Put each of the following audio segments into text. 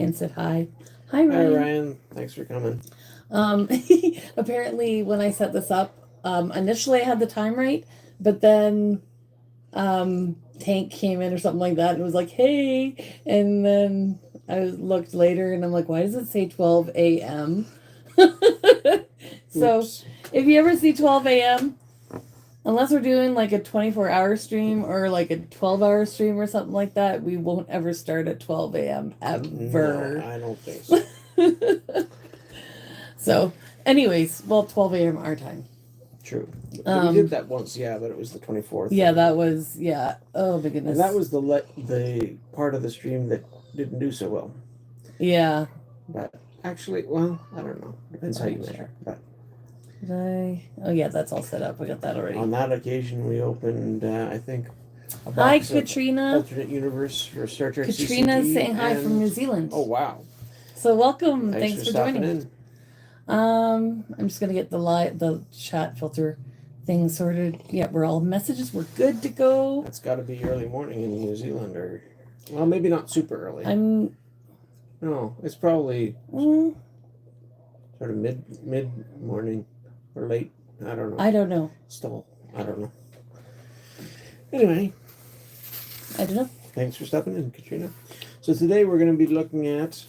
And said hi. Hi, Hi, Ryan. Ryan. Thanks for coming. Um, apparently, when I set this up, initially I had the time right, but then Tank came in or something like that and was like, "Hey," and then I looked later and I'm like, "Why does it say 12 a.m.?" So, Oops. if you ever see 12 a.m., unless we're doing like a 24-hour stream or like a 12-hour stream or something like that, we won't ever start at 12 a.m. No, ever. I don't think so. So, anyways, well, 12 a.m. our time. True. We did Um, that once, yeah, but it was the 24th. yeah, that was, yeah. Oh, my And that goodness. was the part of the stream that didn't do so well. Yeah. But actually, well, I don't know. Depends how you measure. But Did I? Oh, yeah, that's all set up. I got that already. on that occasion, we opened, I think, a Hi, box of Katrina. alternate universe for Star Trek Katrina's CCG. saying hi from New And Zealand. oh wow, So, welcome. thanks Thanks for for stopping joining. in. I'm just gonna get the chat filter thing sorted. Yeah, we're all messages. We're good to go. That's got to be early morning in New Zealand, or well, maybe not super early. I'm. No, it's probably Mm, sort of mid morning or late. I don't know. I don't know. Still, I don't know. Anyway, I don't know. thanks for stopping in, Katrina. So today we're going to be looking at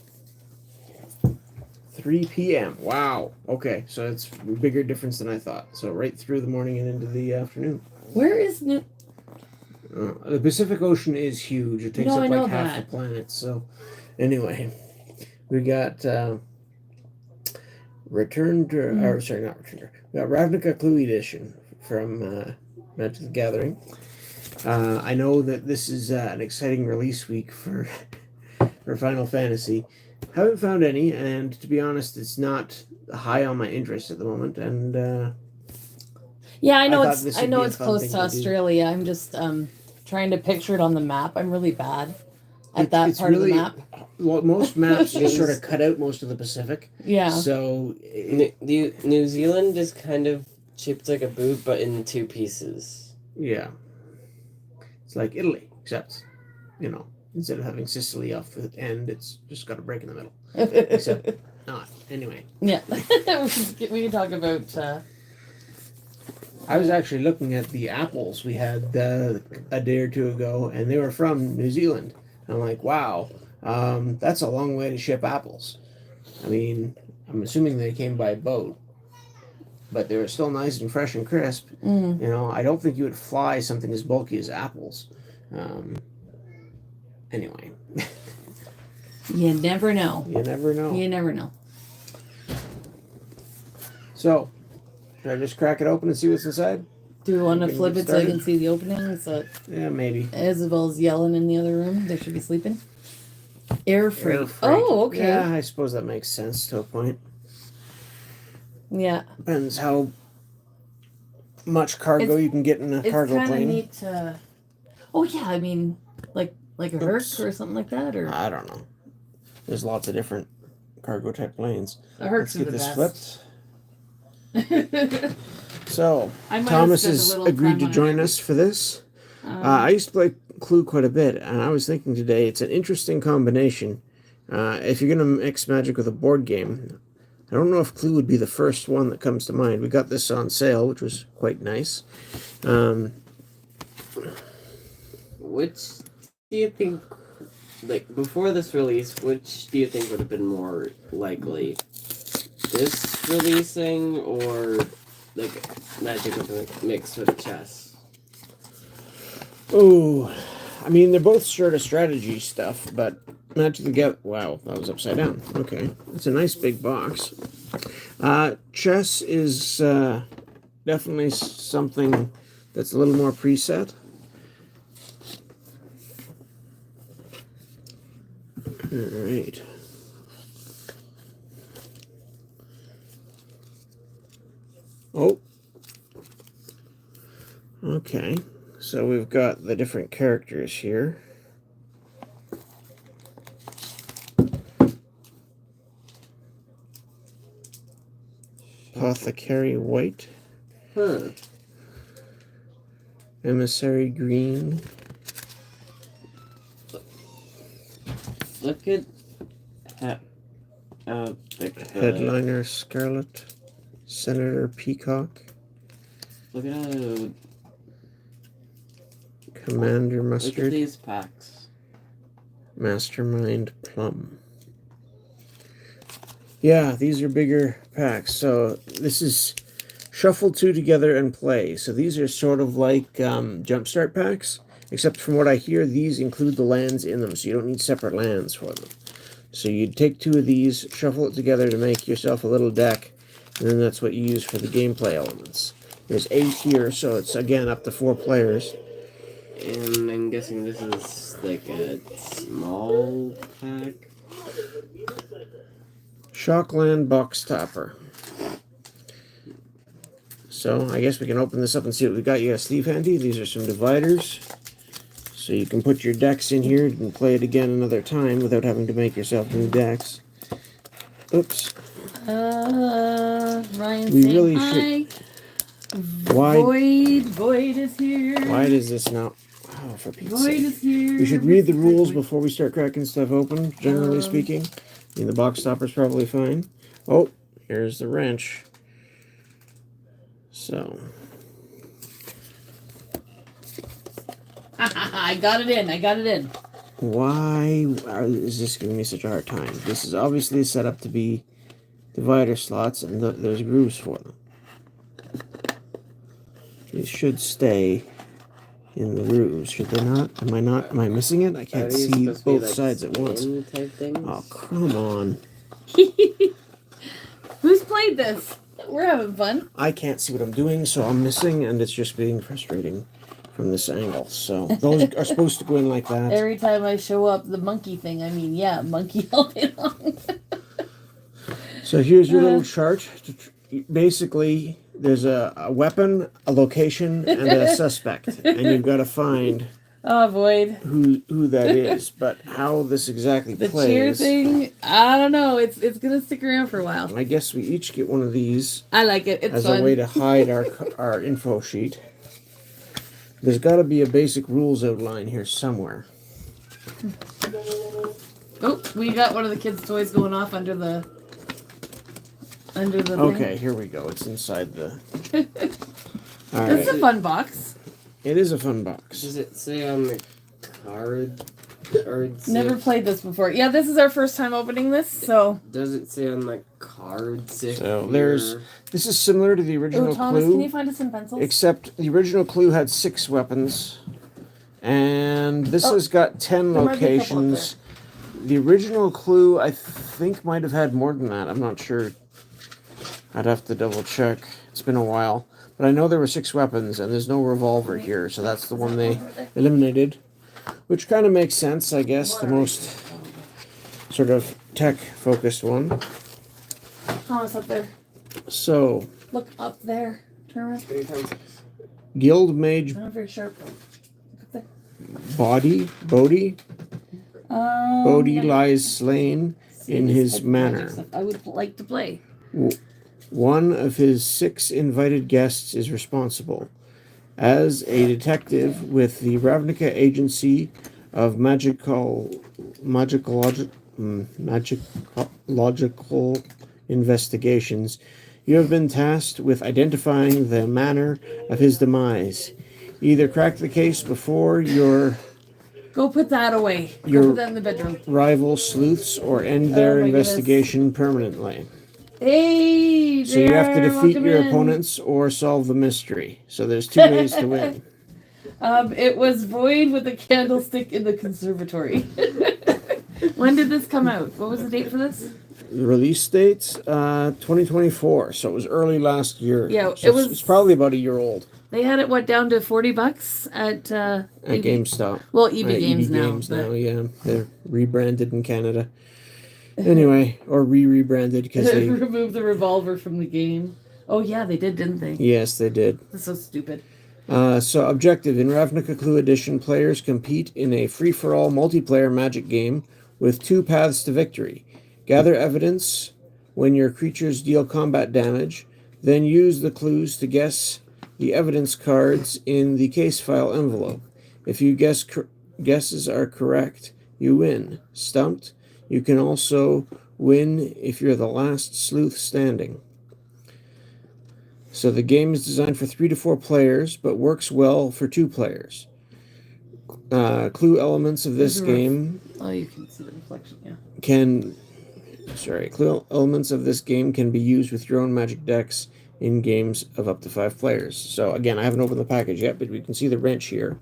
3 p.m. Wow. Okay, so it's a bigger difference than I thought. So right through the morning and into the afternoon. Where is New? The Pacific Ocean is huge. It takes No, up I like know half the that. planet. So anyway, we got Return to, or sorry, not Return to, we got Ravnica Clue Edition from Magic the Gathering. I know that this is an exciting release week for for Final Fantasy. Haven't found any, and to be honest, it's not high on my interest at the moment. And Yeah, I I know thought it's. this I would know be a it's fun close thing to to do. Australia. I'm just trying to picture it on the map. I'm really bad at that It's part of the really map. well, most maps just sort of News, cut out most of the Pacific. Yeah. So New Zealand is kind of shaped like a boot, but in two pieces. yeah, it's like Italy, except instead of having Sicily off the end, it's just got a break in the middle. Except not. Anyway. Yeah. We can talk about. I was actually looking at the apples we had a day or two ago, and they were from New Zealand. And I'm like, wow, that's a long way to ship apples. I mean, I'm assuming they came by boat, but they were still nice and fresh and crisp. I don't think you would fly something as bulky as apples. Um, anyway. You never know. You never know. You never know. So, should I just crack it open and see what's inside? Do we want to Can flip get it so I started? can see the opening? So Yeah, maybe. Isabel's yelling in the other room. They should be sleeping. Air freight. Air freight. Oh, okay. Yeah, I suppose that makes sense to a point. Yeah. Depends how much cargo you can get in a cargo It's kind of plane. neat to. Oh yeah, I mean, like a Herc or something like that, or I don't know. There's lots of different cargo type planes. the Hercs Let's are get the this best. flipped. So, I might have Thomas spent a has little agreed to time on join it. us for this. I used to play Clue quite a bit, and I was thinking today it's an interesting combination. If you're going to mix Magic with a board game, I don't know if Clue would be the first one that comes to mind. We got this on sale, which was quite nice. Which do you think, like, before this release, which do you think would have been more likely? This releasing or, like, Magic with a mix with chess? Oh, I mean, they're both sort of strategy stuff, but Magic the Gathering. Wow, that was upside down. Okay, it's a nice big box. Chess is definitely something that's a little more preset. All right. Oh. Okay. So we've got the different characters here. Apothecary White. Emissary Green. Look at Like Headliner Scarlet, Senator Peacock, look at Commander look at Mustard, these packs. Mastermind Plum. Yeah, these are bigger packs. So this is shuffle 2 together and play. So these are sort of like jumpstart packs, except from what I hear, these include the lands in them, so you don't need separate lands for them. So you'd take 2 of these, shuffle it together to make yourself a little deck, and then that's what you use for the gameplay elements. There's 8 here, so it's again up to 4 players. And I'm guessing this is like a small pack. Shockland Box Topper. So I guess we can open this up and see what we got. You got Steve handy. These are some dividers. So you can put your decks in here and play it again another time without having to make yourself new decks. Oops. Ryan We saying really hi. Why? Void is here. Why does this not? Oh, for Pete's Void sake. is here. We should read the rules before we start cracking stuff open, generally speaking. I mean, the box topper's probably fine. Oh, here's the wrench. So. I got it in. Why is this giving me such a hard time? This is obviously set up to be divider slots, and there's grooves for them. These should stay in the grooves, should they not? Am I missing it? I can't see both sides at once. Type things? Oh, come on. Who's played this? We're having fun. I can't see what I'm doing, so I'm missing, and it's just being frustrating from this angle. So those are supposed to go in like that. Every time I show up, the monkey thing. Monkey all day long. So here's your little chart. Basically, there's a weapon, a location, and a suspect, and you've got to find Oh, Void. who that is. But how this exactly The plays, cheer thing, I don't know. It's gonna stick around for a while. I guess we each get one of these I like it. It's as fun. a way to hide our info sheet. There's got to be a basic rules outline here somewhere. Oh, we got one of the kids' toys going off under the Okay, here we go. It's inside the. All This is right. a fun box. It is a fun box. Does it say on the card? Or Never played this before. Yeah, this is our first time opening this, so. Does it say on the cards? So this is similar to the original Oh, Thomas, Clue, can you find us some pencils? except the original Clue had 6 weapons, and this has got 10 there might be a couple up locations. The original Clue, I think, might have had more than that. I'm not sure. I'd have to double check. It's been a while. But I know there were 6 weapons, and there's no revolver here, so that's the one they eliminated. Which kind of makes sense, I guess. The most sort of tech-focused one. Thomas, up there. So, Look up there. Turn around. 3 times 6. Guild Mage Not very sharp. Look up there. Bodhi Yeah. lies slain See, in this his type of magic manor. stuff I would like to play. One of his 6 invited guests is responsible. As a detective with the Ravnica Agency of Magical Investigations, you have been tasked with identifying the manner of his demise. Either crack the case before your Go put that away. Go Your- put that in the bedroom. rival sleuths or end their my goodness. investigation permanently. Hey, So you have to there, defeat welcome your in. opponents or solve the mystery. So there's 2 ways to win. It was Void with a candlestick in the conservatory. When did this come out? What was the date for this? The release date's 2024, so it was early last year. Yeah, So it was- It's probably about a year old They had it down to $40 at at GameStop. Well, EB Games now. Games but- now, yeah. They're rebranded in Canada. Anyway, or rebranded because They they. removed the revolver from the game. Oh yeah, they did, didn't they? Yes, they did. That's so stupid. So, objective. In Ravnica Clue Edition, players compete in a free-for-all multiplayer magic game with 2 paths to victory. Gather evidence when your creatures deal combat damage, then use the clues to guess the evidence cards in the case file envelope. If you guesses are correct, you win. Stumped, You can also win if you're the last sleuth standing. So the game is designed for 3 to 4 players, but works well for 2 players. Clue elements of this game Oh, you can see the reflection, yeah. Clue elements of this game can be used with your own magic decks in games of up to 5 players. So again, I haven't opened the package yet, but we can see the wrench here.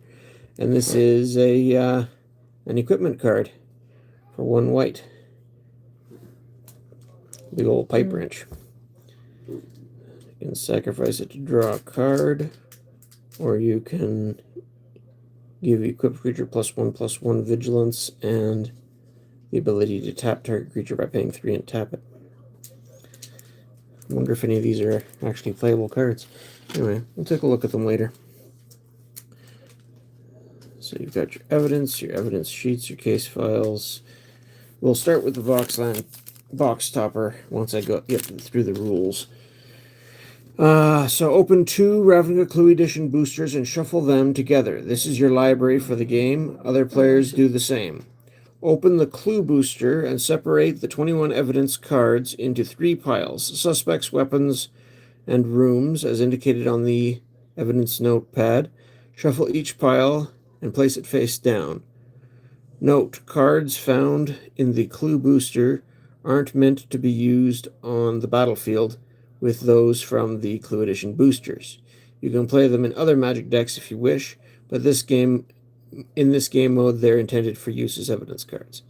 And this is an equipment card for 1 white. Big old pipe wrench. You can sacrifice it to draw a card, or you can give equipped creature +1/+1 vigilance and the ability to tap target creature by paying 3 and tap it. I wonder if any of these are actually playable cards. Anyway, we'll take a look at them later. So you've got your evidence sheets, your case files. We'll start with the box topper once I go through the rules. So open 2 Ravnica Clue Edition boosters and shuffle them together. This is your library for the game. Other players do the same. Open the clue booster and separate the 21 evidence cards into 3 piles: suspects, weapons, and rooms, as indicated on the evidence notepad. Shuffle each pile and place it face down. Note, cards found in the clue booster aren't meant to be used on the battlefield with those from the Clue Edition boosters. You can play them in other Magic decks if you wish, but in this game mode, they're intended for use as evidence cards.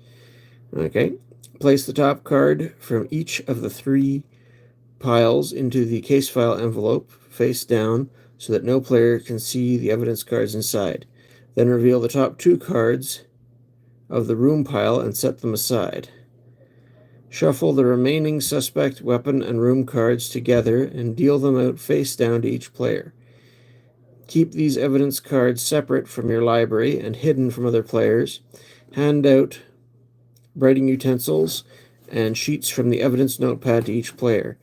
Okay, place the top card from each of the 3 piles into the case file envelope face down so that no player can see the evidence cards inside. Then reveal the top 2 cards of the room pile and set them aside. Shuffle the remaining suspect, weapon, and room cards together and deal them out face down to each player. Keep these evidence cards separate from your library and hidden from other players. Hand out writing utensils and sheets from the evidence notepad to each player.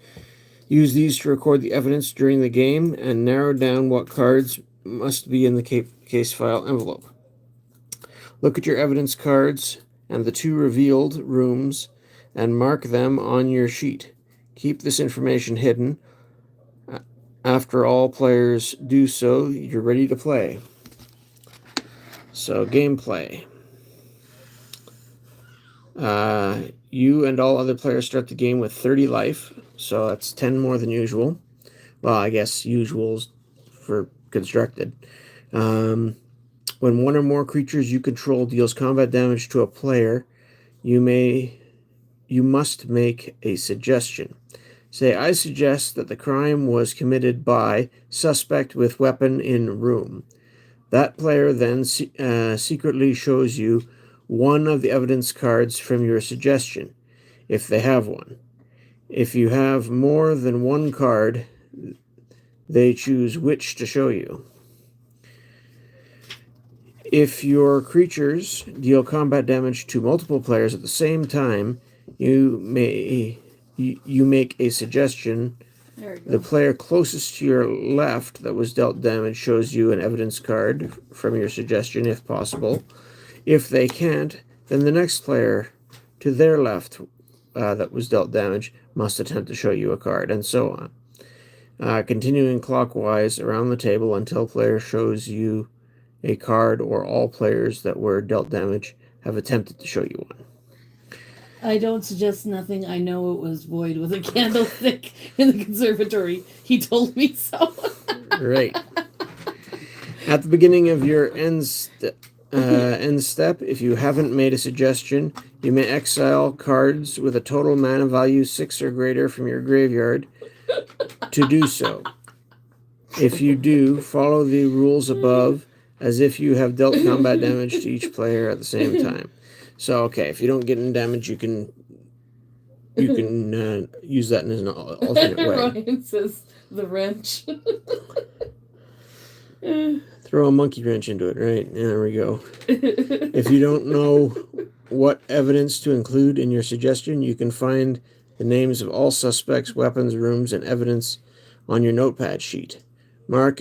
Use these to record the evidence during the game and narrow down what cards must be in the case file envelope. Look at your evidence cards and the 2 revealed rooms and mark them on your sheet. Keep this information hidden. After all players do so, you're ready to play. So, gameplay. You and all other players start the game with 30 life, so that's 10 more than usual. Well, I guess usual's for constructed. When one or more creatures you control deals combat damage to a player, you must make a suggestion. Say, I suggest that the crime was committed by suspect with weapon in room. That player then secretly shows you one of the evidence cards from your suggestion, if they have one. If you have more than one card, they choose which to show you. If your creatures deal combat damage to multiple players at the same time, you make a suggestion. The player closest to your left that was dealt damage shows you an evidence card from your suggestion, if possible. If they can't, then the next player to their left that was dealt damage must attempt to show you a card, and so on. Continuing clockwise around the table until player shows you a card, or all players that were dealt damage have attempted to show you one. I don't suggest nothing. I know it was void with a candlestick in the conservatory. He told me so. Right. At the beginning of your end step, if you haven't made a suggestion, you may exile cards with a total mana value 6 or greater from your graveyard to do so. If you do, follow the rules above as if you have dealt combat damage to each player at the same time. So, okay, if you don't get any damage, you can use that as an alternate way. Ryan says the wrench. Throw a monkey wrench into it, right? Yeah, there we go. If you don't know what evidence to include in your suggestion, you can find the names of all suspects, weapons, rooms, and evidence on your notepad sheet. Mark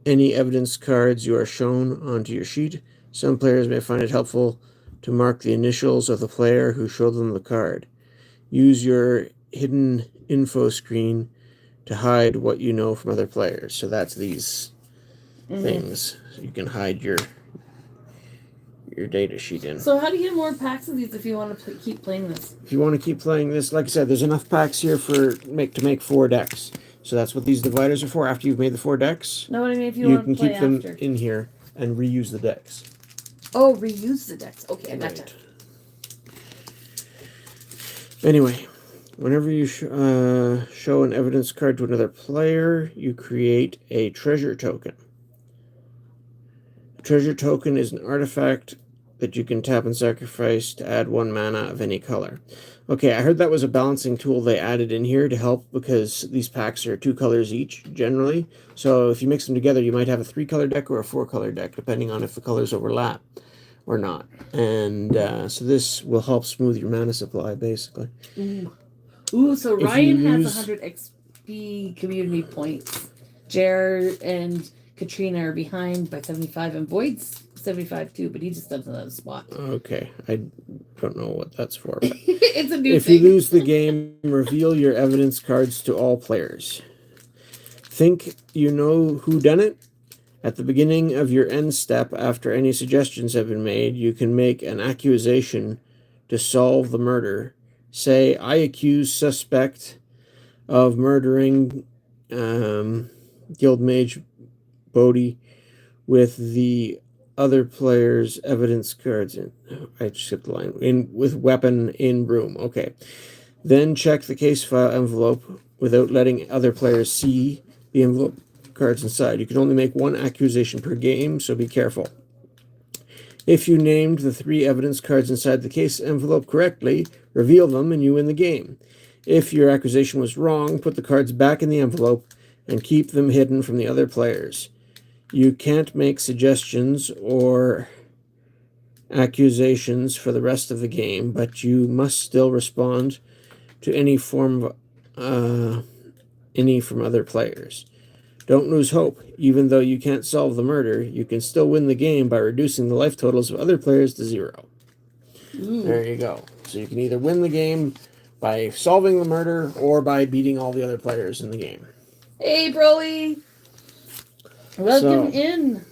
any evidence cards you are shown onto your sheet. Some players may find it helpful to mark the initials of the player who showed them the card. Use your hidden info screen to hide what you know from other players. So that's these things. So you can hide your data sheet in. So how do you get more packs of these if you want to keep playing this? If you want to keep playing this, like I said, there's enough packs here to make 4 decks. So that's what these dividers are for. After you've made the 4 decks, No, what I mean if you you want can to play keep them after. in here and reuse the decks. Oh, reuse the decks. Okay, I gotcha. Right. Anyway, whenever you show an evidence card to another player, you create a treasure token. A treasure token is an artifact that you can tap and sacrifice to add 1 mana of any color. Okay, I heard that was a balancing tool they added in here to help because these packs are 2 colors each, generally. So if you mix them together, you might have a 3-color deck or a 4-color deck, depending on if the colors overlap or not. And so this will help smooth your mana supply, basically. Ooh, so If Ryan you has use- 100 XP community points. Jared and Katrina are behind by 75, and Void's 75 too, but he just doesn't have a spot. Okay, I don't know what that's for. But It's a new if thing. you lose the game, reveal your evidence cards to all players. Think you know who done it? At the beginning of your end step, after any suggestions have been made, you can make an accusation to solve the murder. Say, I accuse suspect of murdering Guild Mage Bodhi with the other player's evidence cards in. I skipped the line. With weapon in room. Okay. Then check the case file envelope without letting other players see the envelope cards inside. You can only make 1 accusation per game, so be careful. If you named the 3 evidence cards inside the case envelope correctly, reveal them and you win the game. If your accusation was wrong, put the cards back in the envelope and keep them hidden from the other players. You can't make suggestions or accusations for the rest of the game, but you must still respond to any from other players. Don't lose hope. Even though you can't solve the murder, you can still win the game by reducing the life totals of other players to 0. There you go. So you can either win the game by solving the murder or by beating all the other players in the game. Hey, Broly! Welcome in.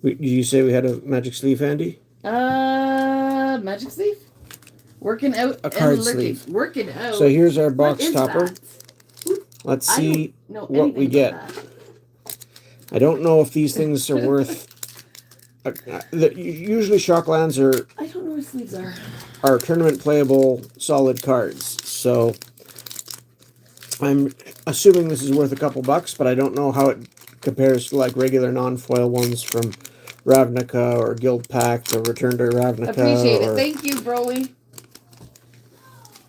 Did you say we had a magic sleeve handy? Magic sleeve? Working out A card and lurking. sleeve. Working out. So here's our What box is topper. that? Let's I see don't know what we anything get. about that. I don't know if these things are worth. Usually Shocklands I don't know where sleeves are. are tournament playable solid cards. So I'm assuming this is worth a couple bucks, but I don't know how it compares to like regular non-foil ones from Ravnica or Guild Pact or Return to Ravnica. Appreciate it. or- Thank you, Broly.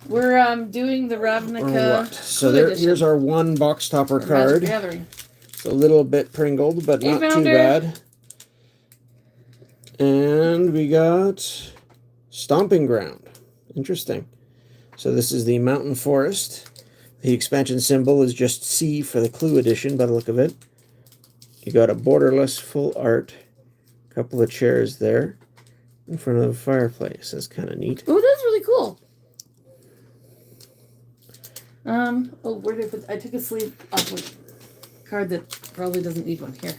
We're doing the or Ravnica what. So Clue Edition. here's our 1 box topper for Magic card. Gathering. It's a little bit pringled, but Hey, not too Founder. bad. And we got Stomping Ground. Interesting. So this is the Mountain Forest. The expansion symbol is just C for the Clue Edition by the look of it. You got a borderless full art. A couple of chairs there in front of the fireplace. That's kind of neat. Oh, that's really cool. Oh, where did I put? I took a sleeve off a card that probably doesn't need one here.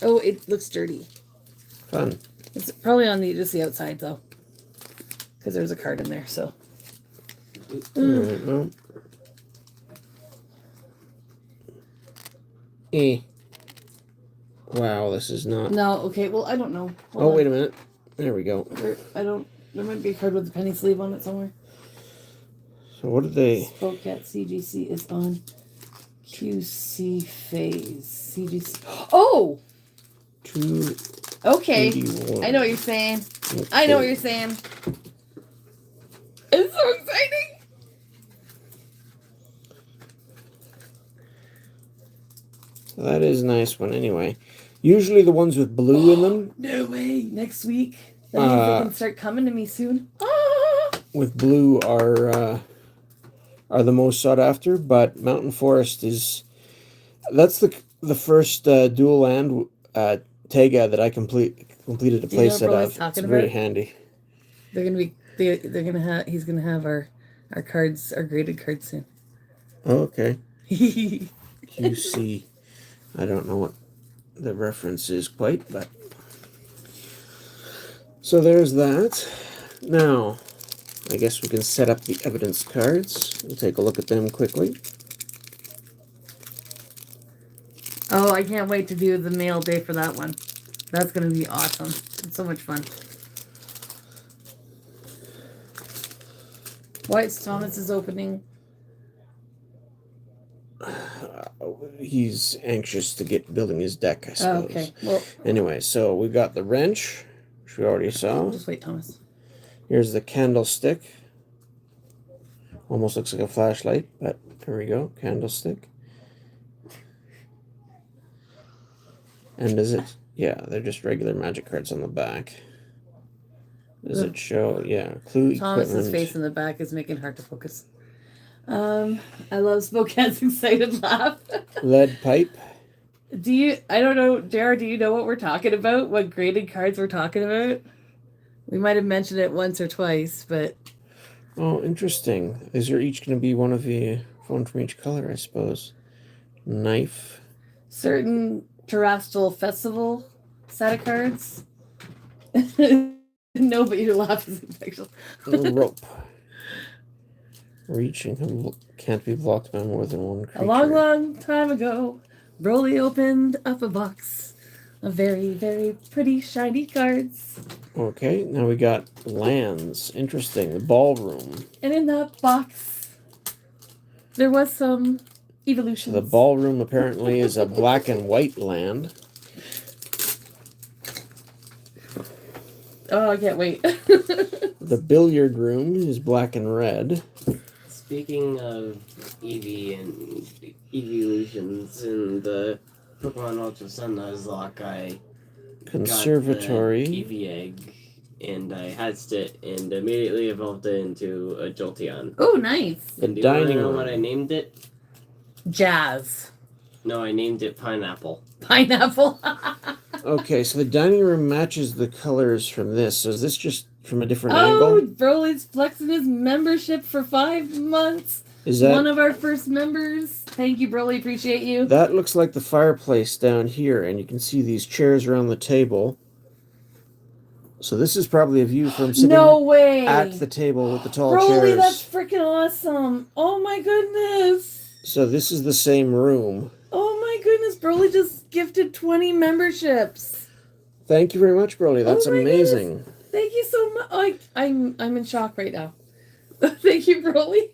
Oh, it looks dirty. Fun. It's probably on just the outside though, because there's a card in there. So. Alright, well. Wow, this is not. No, okay. Well, I don't know. Hold Oh, on. wait a minute. There we go. I don't. There might be a card with a penny sleeve on it somewhere. So what did they? Spellcat CGC is on QC phase. CGC. Oh, 281. okay. I know what you're saying. I know what you're saying. It's so exciting. That is a nice one anyway. Usually the ones with blue in them, No way. Next week. That means they can start coming to me soon. Ah! with blue are the most sought after, but Mountain Forest is that's the first dual land Tega that I completed a Do you know playset what Broly's of. talking It's very about? handy. They're gonna be. They're gonna have. He's gonna have our cards, our graded cards soon. Oh, okay. QC. I don't know what the reference is quite, but so there's that. Now, I guess we can set up the evidence cards. We'll take a look at them quickly. Oh, I can't wait to do the mail day for that one. That's gonna be awesome. It's so much fun. White's Thomas is opening. He's anxious to get building his deck, I suppose. Oh, okay. Well, anyway, so we got the wrench, which we already saw. just wait, Thomas. Here's the candlestick. Almost looks like a flashlight, but there we go, candlestick. And is it? Yeah, they're just regular magic cards on the back. Does it show? Yeah, clue Thomas's equipment. face in the back is making hard to focus. I love Spokane's excited laugh. Lead pipe. Do you? I don't know, Jared. Do you know what we're talking about? What graded cards we're talking about? We might have mentioned it once or twice, but Oh, interesting. These are each going to be one from each color, I suppose. Knife. certain terrestrial festival set of cards. No, but your laugh is infectious. Rope. Reaching can't be blocked by more than one creature. A long time ago, Broly opened up a box of very, very pretty shiny cards. Okay, now we got lands. Interesting. The ballroom. And in that box, there was some evolutions. So the ballroom apparently is a black and white land. Oh, I can't wait. The billiard room is black and red. Speaking of Eevee and evolutions in the Pokemon Ultra Sun Nuzlocke, I Conservatory. got the Eevee egg, and I hatched it and immediately evolved it into a Jolteon. Oh, nice. And do you want to dining know room. what I named it? Jazz. No, I named it Pineapple. Pineapple. Okay, so the dining room matches the colors from this. So is this just from a different Oh, angle? Broly's flexing his membership for 5 months. Is that One of our first members. Thank you, Broly. Appreciate you. that looks like the fireplace down here, and you can see these chairs around the table. So this is probably a view from sitting No way. at the table with the tall Broly, chairs. that's freaking awesome. Oh my goodness. So this is the same room. Oh my goodness. Broly just gifted 20 memberships. Thank you very much, Broly. That's Oh my amazing. Thank you so much. I'm in shock right now. Thank you, Broly.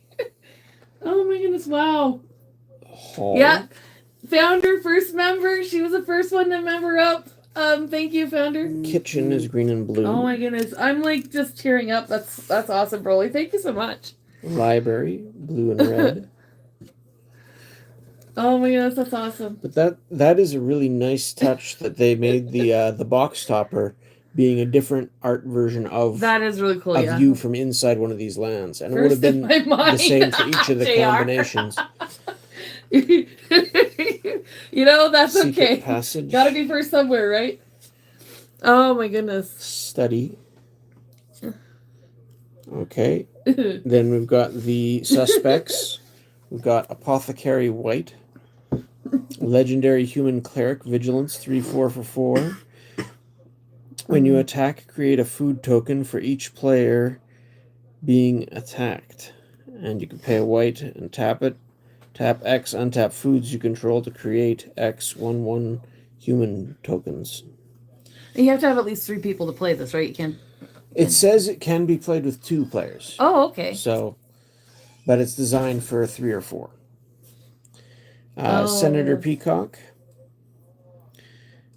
Oh my goodness. Wow. Hall. Yeah. Founder, first member. She was the first one to member up. Thank you, Founder. Kitchen is green and blue. Oh my goodness. I'm like just tearing up. That's awesome, Broly. Thank you so much. Library, blue and red. Oh my goodness, that's awesome. But that is a really nice touch that they made the box topper being a different art version of That is really cool, yeah. you from inside one of these lands. And First it in would have my been the mind. same for each of the JR. combinations. You know, that's Secret okay. passage. Gotta be first somewhere, right? Oh my goodness. Study. Okay. Then we've got the suspects. We've got Apothecary White. Legendary Human Cleric, Vigilance, 3/4 for 4. When you attack, create a food token for each player being attacked. And you can pay a white and tap it. Tap X, untap foods you control to create X 1/1 human tokens. And you have to have at least 3 people to play this, right? You can't. It says it can be played with 2 players. Oh, okay. So, but it's designed for 3 or 4. Oh. Senator Peacock.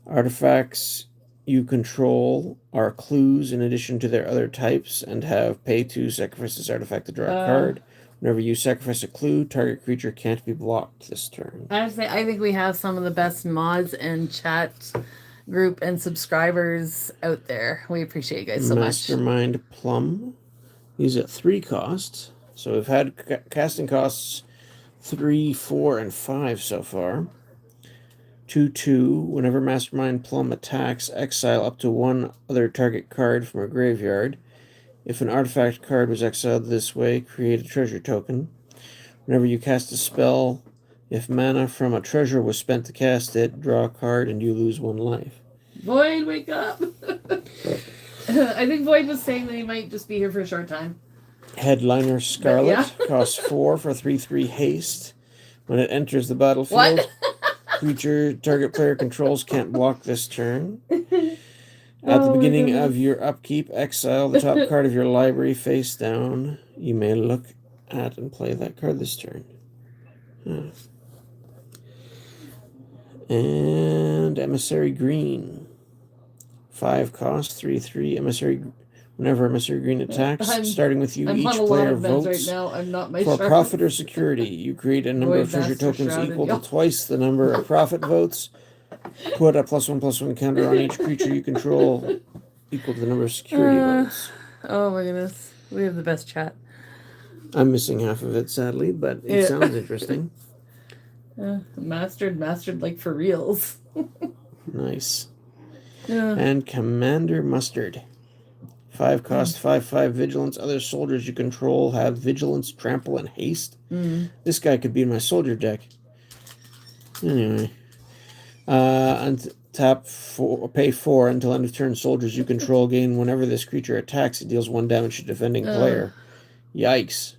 Artifacts you control are clues in addition to their other types and have pay 2, sacrifice this artifact to draw a card. Whenever you sacrifice a clue, target creature can't be blocked this turn. I think we have some of the best mods and chat group and subscribers out there. We appreciate you guys so much. Mastermind Plum. These at 3 costs. So we've had casting costs 3, 4, and 5 so far. 2/2. Whenever Mastermind Plum attacks, exile up to 1 other target card from a graveyard. If an artifact card was exiled this way, create a treasure token. Whenever you cast a spell, if mana from a treasure was spent to cast it, draw a card and you lose 1 life. Void, wake up! I think Void was saying that he might just be here for a short time. Headliner Scarlet yeah. costs 4 for 3/3 haste. When it enters the battlefield, What? creature target player controls can't block this turn. At the beginning of your upkeep, exile the top card of your library face down. You may look at and play that card this turn. And Emissary Green. 5 cost, 3/3. Emissary. Whenever Emissary Green attacks, starting with you, each player votes right now. I'm not my for sharpest. profit or security. You create a number of treasure tokens equal to twice the number of profit votes. Put a +1/+1 counter on each creature you control equal to the number of security votes. Oh my goodness. We have the best chat. I'm missing half of it, sadly, but it sounds interesting. Mastered like for reals. Nice. And Commander Mustard. 5 cost, 5/5 vigilance. Other soldiers you control have vigilance, trample, and haste. This guy could be in my soldier deck. Anyway. Tap 4, pay 4 until end of turn. Soldiers you control gain whenever this creature attacks. It deals 1 damage to defending player. Yikes.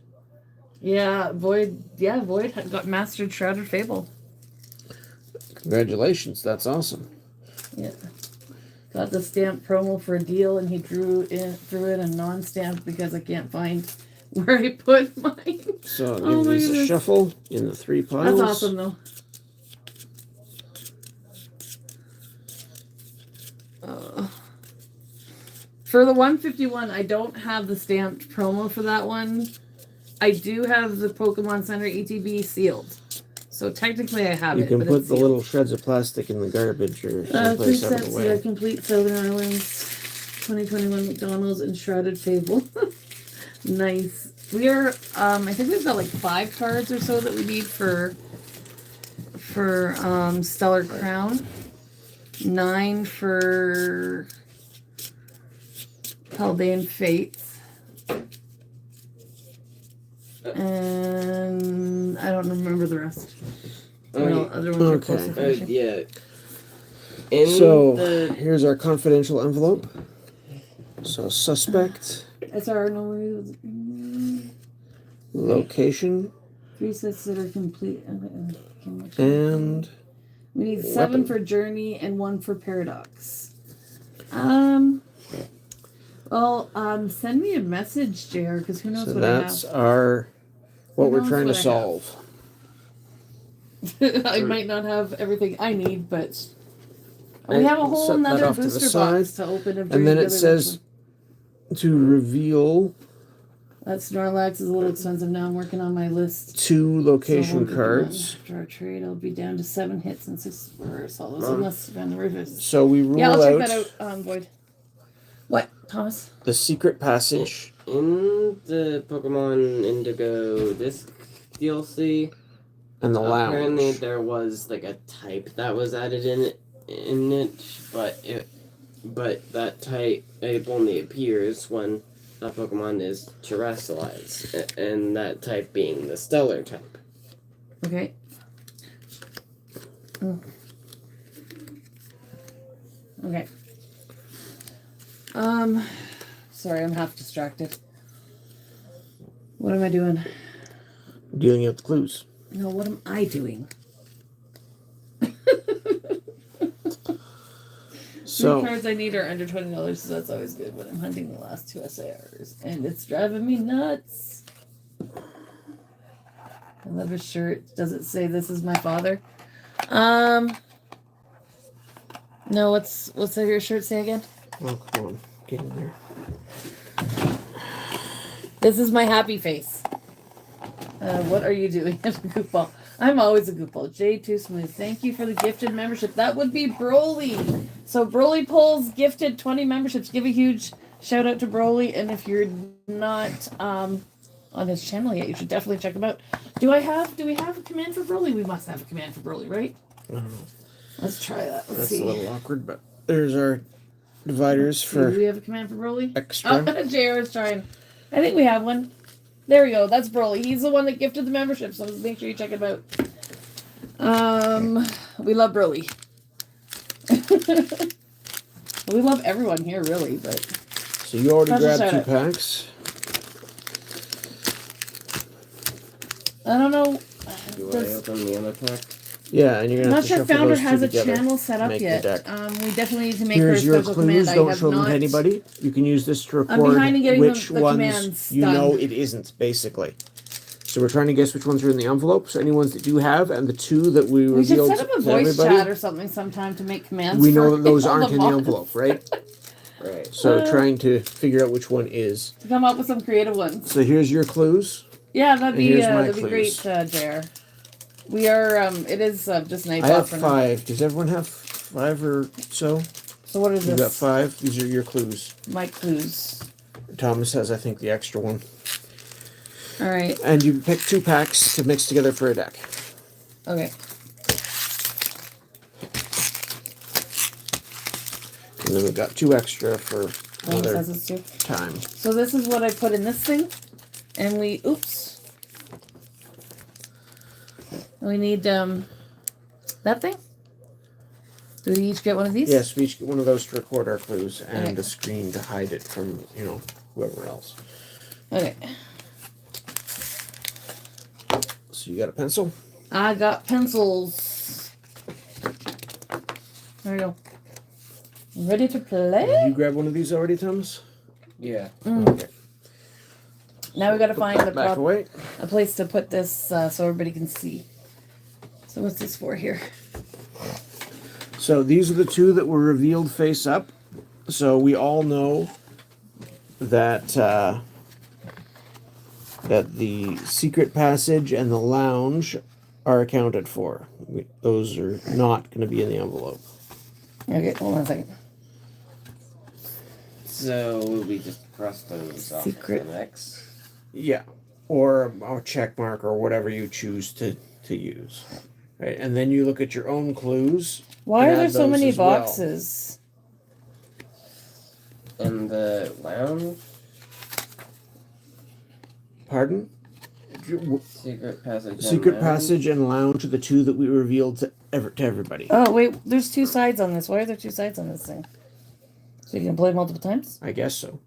Yeah, Void got mastered Shrouded Fable. Congratulations, that's awesome. Yeah. Got the stamp promo for a deal, and he threw in a non-stamp because I can't find where I put mine. So give these a shuffle in the 3 piles. That's awesome, though. For the 151, I don't have the stamped promo for that one. I do have the Pokemon Center ETB sealed. So technically I have it. You can put the little shreds of plastic in the garbage or someplace out of the way. The complete Southern Islands 2021 McDonald's and Shrouded Fable. Nice. We are, I think we've got like 5 cards or so that we need for Stellar Crown. 9 for Paldean Fates. And I don't remember the rest. Other ones are close to finishing. Yeah. Here's our confidential envelope. So, suspect. SR no location. 3 sets that are complete. And we need 7 for Journey and 1 for Paradox. Send me a message, JR, because who knows what I have. So that's what we're trying to solve. I might not have everything I need, but we have a whole another booster box to open. And then it says to reveal. That Snorlax is a little expensive now. I'm working on my list. 2 location cards. After our trade, I'll be down to 7 hits and 6 reversals, unless Van the Rivers. So we rule I'll out. check that out, Void. What, Thomas? The secret passage. In the Pokemon Indigo disc DLC. And the lounge. Apparently there was like a type that was added in it, but that type only appears when that Pokemon is terrestrialized, and that type being the Stellar type. Okay. Okay. Sorry, I'm half distracted. What am I doing? Dealing out the clues. No, what am I doing? So, 3 cards I need are under $20, so that's always good when I'm hunting the last 2 SARs. And it's driving me nuts. I love his shirt. Does it say this is my father? No, what's your shirt say again? Oh, come on. Get in there. This is my happy face. What are you doing? I'm a goofball. I'm always a goofball. Jay Too Smooth. Thank you for the gifted membership. That would be Broly. So Broly Pulls gifted 20 memberships. Give a huge shout out to Broly. And if you're not on his channel yet, you should definitely check him out. Do we have a command for Broly? We must have a command for Broly, right? I don't know. Let's try that. Let's That's see. a little awkward, but there's our dividers Do we for have a command for Broly? extra. Oh, JR is trying. I think we have one. There we go. That's Broly. He's the one that gifted the membership, so make sure you check him out. We love Broly. We love everyone here, really, but So you already Special grabbed 2 shout-out. packs. I don't know. Do I Does- open the other pack? Yeah, and you're I'm gonna not have to sure shuffle Founder those 2 has a together. channel set up Make the yet. deck. We definitely need to make her a Here's your special clues. command. I Don't have show them not. to anybody. You can use this to I'm behind in record getting which the ones commands you done. know it isn't, basically. So we're trying to guess which ones are in the envelopes. Any ones that you have, and the 2 that we We should revealed set up a to voice everybody. chat or something sometime to make commands. We know for that those all aren't in the mods. envelope, right? Right. So trying to figure out which one is. To come up with some creative ones. So here's your clues. Yeah, that'd And be here's my that'd be great, clues. JR. We are. It is just night I have off for now. 5. Does everyone have 5 or so? So what is You've this? got 5. These are your clues. My clues. Thomas has, I think, the extra one. All right. And you pick 2 packs to mix together for a deck. Okay. And then we've got 2 extra for Thomas another has this too. time. So this is what I put in this thing, and we. Oops. We need that thing. Do we each get one of these? Yes, we each get one of those to record our clues and Okay. a screen to hide it from, whoever else. Okay. So you got a pencil? I got pencils. There we go. Ready to Did play? you grab one of these already, Thomas? Yeah. Okay. Now we gotta find Put that back away. a place to put this so everybody can see. So what's this for here? So these are the 2 that were revealed face up. So we all know that that the secret passage and the lounge are accounted for. Those are not going to be in the envelope. Okay, hold on a second. So we just cross those off Secret. the next. Yeah, or a check mark or whatever you choose to use. Right, and then you look at your own clues. Why and are there add so those many as well. boxes? In the lounge, Pardon? secret passage. and Secret lounge. passage and lounge are the 2 that we revealed to everybody. Oh wait, there's 2 sides on this. Why are there 2 sides on this thing? So you can play multiple times? I guess so.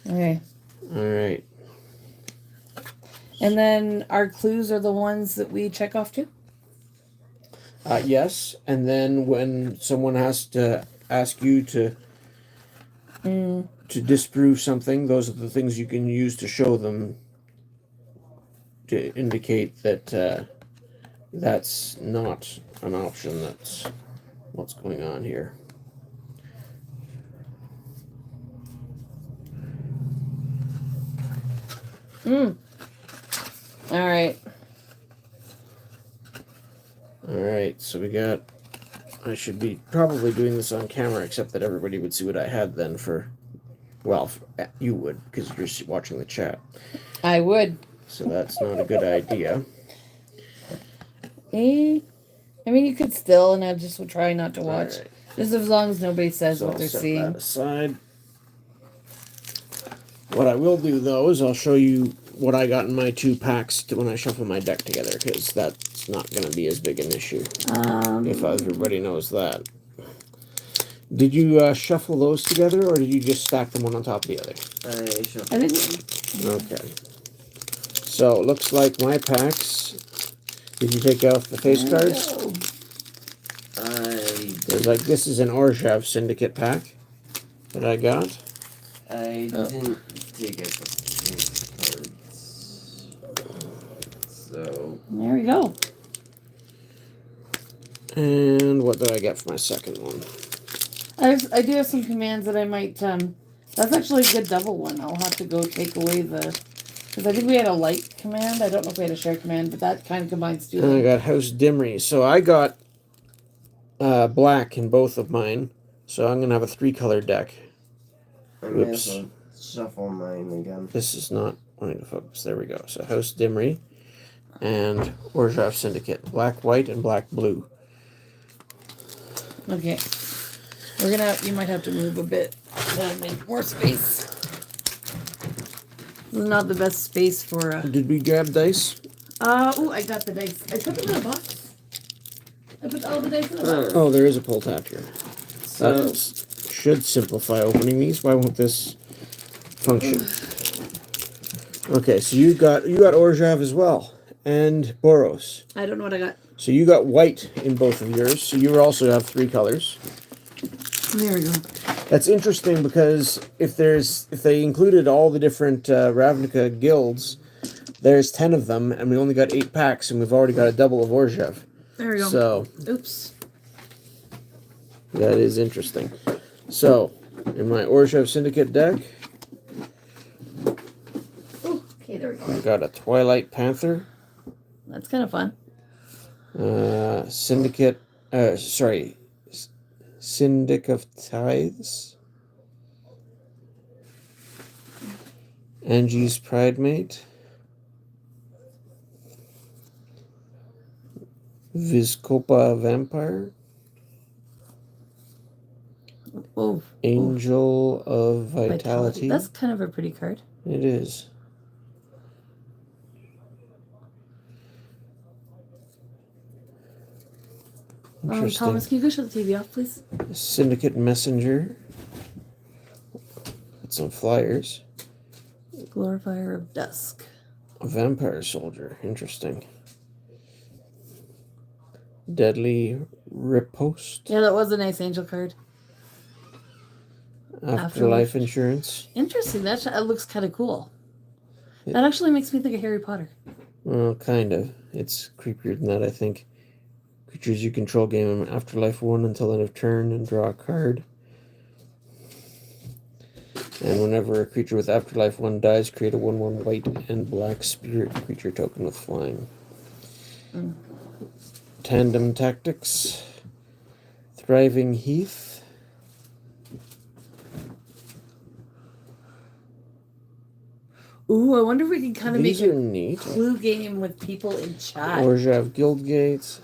Okay. All right. And then our clues are the ones that we check off too? Yes, and then when someone has to ask you to disprove something, those are the things you can use to show them to indicate that that's not an option. That's what's going on here. All right. All right, so we got. I should be probably doing this on camera, except that everybody would see what I had then for. Well, you would, because you're watching the chat. I would. So that's not a good idea. I mean, you could still, and I just would try not to All watch. right. Just as long as nobody says So what I'll they're set seeing. that aside. What I will do though is I'll show you what I got in my 2 packs when I shuffle my deck together, because that's not going to be as big an issue if everybody knows that. Did you shuffle those together, or did you just stack them one on top of the other? I shuffled I didn't. Okay. So it looks like my packs. Did you take off the face cards? There's like this is an Orzhov Syndicate pack that I got. I didn't take it the cards. So There we go. And what did I get for my second one? I do have some commands that I might. That's actually a good double one. I'll have to go take away the. Because I think we had a light command. I don't know if we had a share command, but that kind of combines 2. And I got House Dimry. So I got black in both of mine. So I'm going to have a 3-color deck. I'm gonna have to shuffle mine again. This is not wanting to focus. There we go. So House Dimry and Orzhov Syndicate. Black, white, and black, blue. Okay. You might have to move a bit to make more space. This is not the best space for Did we grab dice? oh, I got the dice. I put them in a box. I put all the dice in a box. Oh, there is a pull tab here. So That should simplify opening these. Why won't this function? Okay, so you got Orzhov as well, and Boros. I don't know what I got. So you got white in both of yours. So you also have 3 colors. There we go. That's interesting because if they included all the different Ravnica guilds, there's 10 of them, and we only got 8 packs, and we've already got a double of Orzhov. There we go. So Oops. that is interesting. So in my Orzhov Syndicate deck, Oh, okay, there we go. I got a Twilight Panther, That's kind of fun. Syndic of Tithes, Angie's Pridemate, Vizkopa Vampire, Oh, Angel of Vitality. That's kind of a pretty card. It is. Interesting. Thomas, can you go shut the TV off, please? Syndicate Messenger. With some flyers. Glorifier of Dusk. A Vampire Soldier. Interesting. Deadly Riposte. Yeah, that was a nice angel card. Afterlife Insurance. Interesting. That looks kind of cool. That actually makes me think of Harry Potter. Well, kind of. It's creepier than that, I think. Creatures you control gain Afterlife 1 until end of turn and draw a card. And whenever a creature with Afterlife 1 dies, create a 1/1 white and black spirit creature token with flying. Tandem Tactics. Thriving Heath. Ooh, I wonder if we can kind of These make are a neat. clue game with people in chat. Orzhov Guildgate.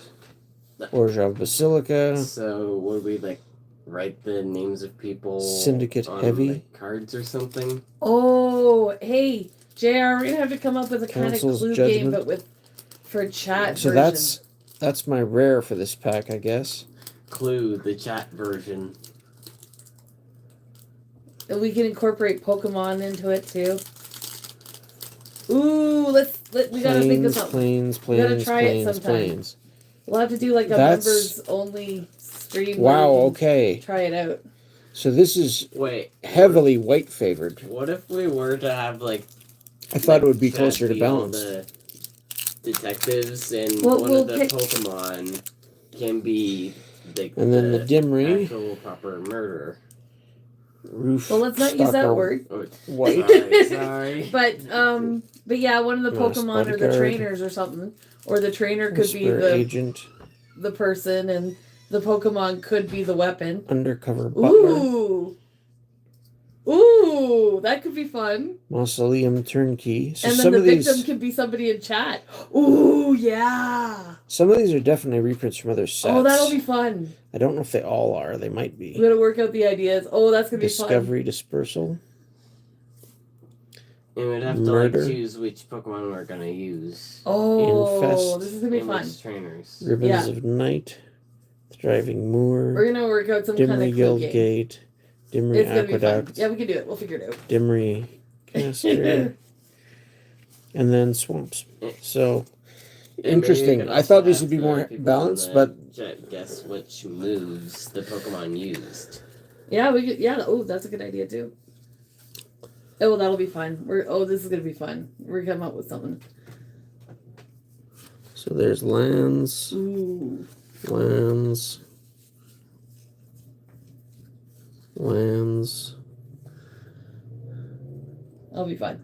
Orzhov Basilica. So would we like write the names of people Syndicate on, Heavy. like, cards or something? Oh, hey, JR, we're gonna have to come up with a kind of Council's clue game, Judgment. but for chat So version. that's my rare for this pack, I guess. Clue, the chat version. And we can incorporate Pokemon into it too. Ooh, we gotta think this up. Planes, We gotta planes, try it planes, sometime. planes. We'll have to do like a That's- members only stream. Wow, where we can okay. Try it out. So this is Wait, heavily white favored. what if we were to have like I thought it would be chat closer to be all balance. the detectives and Well, one we'll of the pick- Pokemon can be And then the Dimri. actual proper murderer. Roof. Well, let's not use that Stalker word. Oh, White. sorry. But yeah, one of the You want a Pokemon or the bodyguard? trainers or something, or the trainer could be Whisper Agent. the person, and the Pokemon could be the weapon. Undercover Butler. Ooh, that could be fun. Mausoleum Turnkey. So And then some the of victim these, could be somebody in chat. Ooh, yeah. some of these are definitely reprints from other sets. Oh, that'll be fun. I don't know if they all are. They might We be. gotta work out the ideas. Oh, that's gonna be fun. Discovery Dispersal. And we'd have to Murder. like choose which Pokemon we're gonna use. Oh, Infest. this is gonna be and fun. which trainers. Ribbons Yeah. of Night. Thriving We're Moor. gonna work out some kind Dimri of clue game. Guildgate. Dimri It's gonna be fun. Aqueduct. Yeah, we can do it. We'll figure it out. Dimri Caster. And then Swamps. So, And interesting. maybe we could I thought also these would be ask more the people in balanced, the but chat guess which moves the Pokemon used. Yeah, we could. Yeah. Oh, that's a good idea too. Oh, that'll be fun. This is gonna be fun. We're gonna come up with something. so there's lands, Ooh. lands, lands. That'll be fun.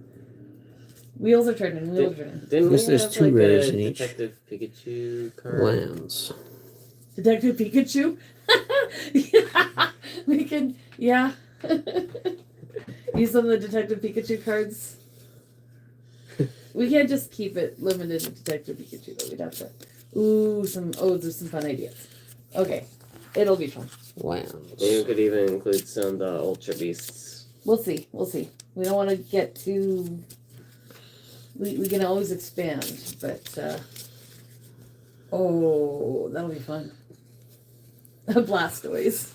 Wheels are turning. Wheels are turning. Didn't Guess we there's have, two like, rares a in each. Detective Pikachu card? Lands. Detective Pikachu. Yeah, we can. Yeah. Use some of the Detective Pikachu cards. We can't just keep it limited to Detective Pikachu, though. We'd have to. Ooh, there's some fun ideas. Okay. It'll be fun. Wow. You could even include some of the Ultra Beasts. We'll see. We'll see. We don't want to get too. We can always expand, but oh, that'll be fun. Blastoise.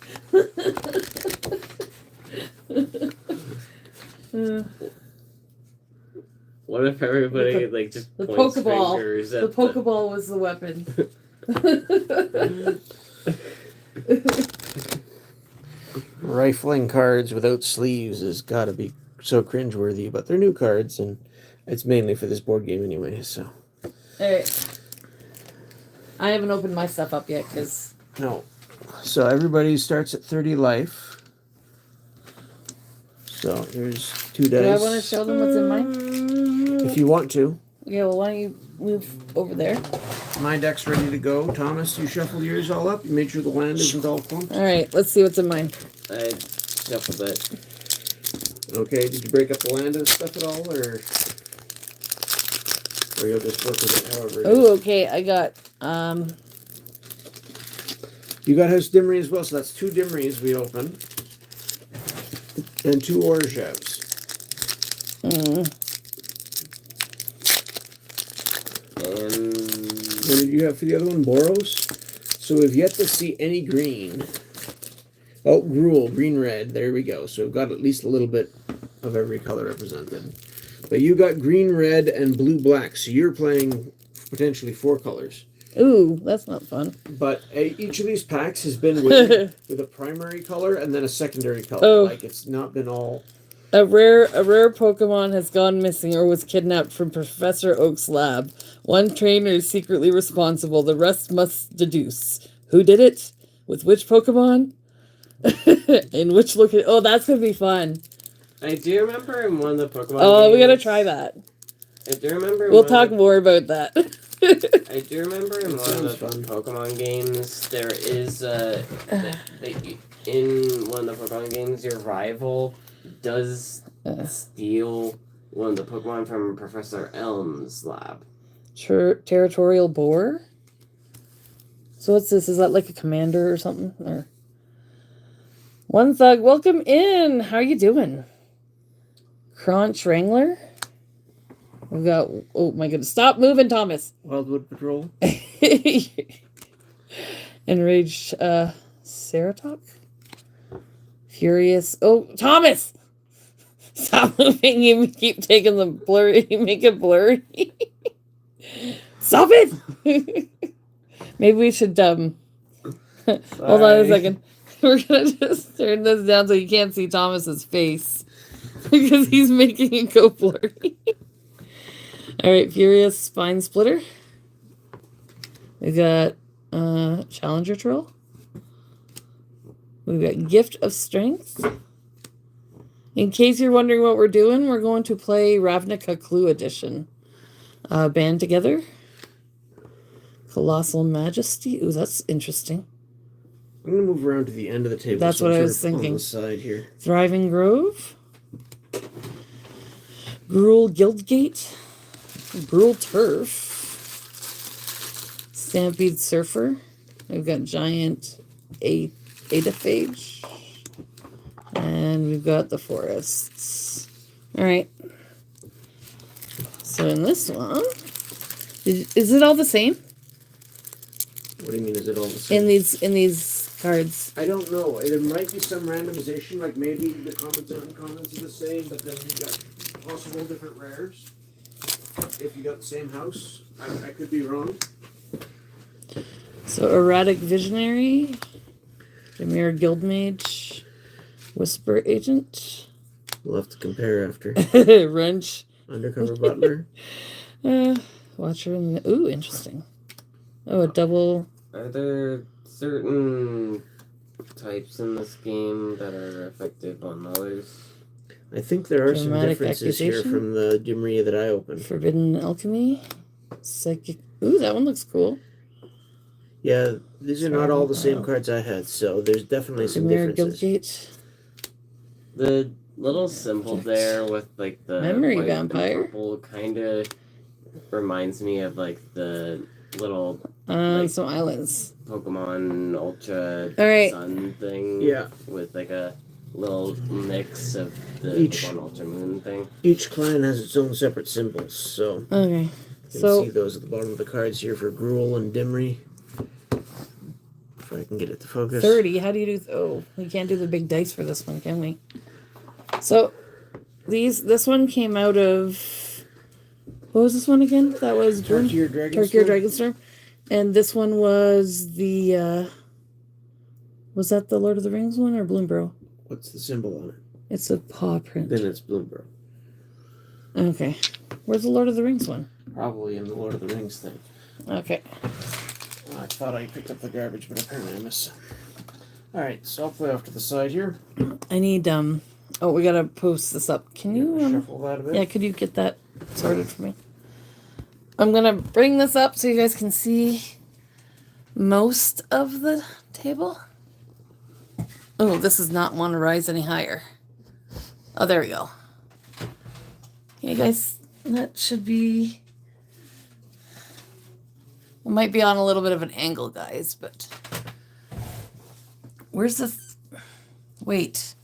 What if everybody The- just the points Pokeball. fingers The at Pokeball was the weapon. Rifling cards without sleeves has got to be so cringeworthy, but they're new cards, and it's mainly for this board game anyway, so. Alright. I haven't opened my stuff up yet because. No. So everybody starts at 30 life. So here's 2 dice. Do I want to show them what's in mine? If you want to. Yeah, well, why don't you move over there? My deck's ready to go. Thomas, you shuffled yours all up. You made sure the land isn't all clumped. Alright, let's see what's in mine. I shuffled it. Okay, did you break up the land and stuff at all, or you'll just work with it however it is? Oh, okay, I got, You got House Dimmery as well, so that's 2 Dimmeries we opened. And 2 Orgeats. And What did you have for the other one? Boros? So we've yet to see any green. Oh, Gruel, green-red. There we go. So we've got at least a little bit of every color represented. But you got green, red, and blue-black. So you're playing potentially 4 colors. ooh, that's not fun. But each of these packs has been with a primary color and then a secondary color. Oh. Like, it's not been all... A rare Pokemon has gone missing or was kidnapped from Professor Oak's lab. One trainer is secretly responsible. The rest must deduce. Who did it? With which Pokemon? In which location? Oh, that's gonna be fun. I do remember in one of the Pokemon Oh, we gotta games- try that. I do remember. We'll talk more about that. I do remember in one of the sounds fun. Pokemon games there is in one of the Pokemon games your rival does steal one of the Pokemon from Professor Elm's lab. Territorial boar. So what's this? Is that like a commander or something? Or One Thug, welcome in. How are you doing? Crunch Wrangler. We've got. Oh my goodness! Stop moving, Thomas. Wildwood Patrol. Enraged Ceratok. Furious. Oh, Thomas! Stop moving. You keep taking the blurry. You make it blurry. Stop it! Maybe we should hold on a second. We're gonna just turn this down so you can't see Thomas's face because he's making it go blurry. All right, Furious Spine Splitter. We got Challenger Troll. We've got Gift of Strength. In case you're wondering what we're doing, we're going to play Ravnica Clue Edition. Band Together. Colossal Majesty. Ooh, that's interesting. I'm going to move around to the end of the table. That's so what I'm I was sort of thinking. On the side here. Thriving Grove. Gruel Guildgate. Gruel Turf. Stampede Surfer. We've got Giant Adaphage. And we've got the Forests. Alright. So in this one... Is it all the same? What do you mean, is it all the same? In these cards? I don't know. There might be some randomization, like maybe the commons and uncommons are the same, but then you got possible different rares. If you got the same house, I could be wrong. So Erratic Visionary, Demir Guildmage, Whisper Agent, We'll have to compare after. Wrench, Undercover Butler. Watcher. Ooh, interesting. Oh, a double. Are there certain types in this game that are effective on others? I think there are some Dramatic differences here Accusation? from the Dimria that I opened. Forbidden Alchemy, Psychic. Ooh, that one looks cool. Yeah, these are not all the same Wow. cards I had, so there's definitely some Demir differences. Guildgate. The little symbol there with like the Memory white and Vampire. purple kind of reminds me of like the little Like- some islands. Pokemon Ultra All right. Sun thing. Yeah. With like a little mix of the Each- Pokemon Ultra Moon thing. Each clan has its own separate symbols, so Okay. you can So see those at the bottom of the cards here for Gruul and Dimri. If I can get it to focus. 30. How do you do? Oh, we can't do the big dice for this one, can we? So this one came out of, what was this one again? That was Tarkir Dragonstorm. Tarkir Dragonstorm, and this one was the was that the Lord of the Rings one or Bloomborough? What's the symbol on it? It's a paw print. Then it's Bloomborough. Okay, where's the Lord of the Rings one? Probably in the Lord of the Rings thing. Okay, I thought I picked up the garbage, but apparently I missed some. Alright, so I'll play off to the side here. I need Oh, we gotta post this up. Can you Shuffle that a bit. Yeah, could you get that sorted for me? I'm gonna bring this up so you guys can see most of the table. Oh, this does not want to rise any higher. Oh, there we go. Okay, guys, that should be... We might be on a little bit of an angle, guys, but... Where's the... Wait.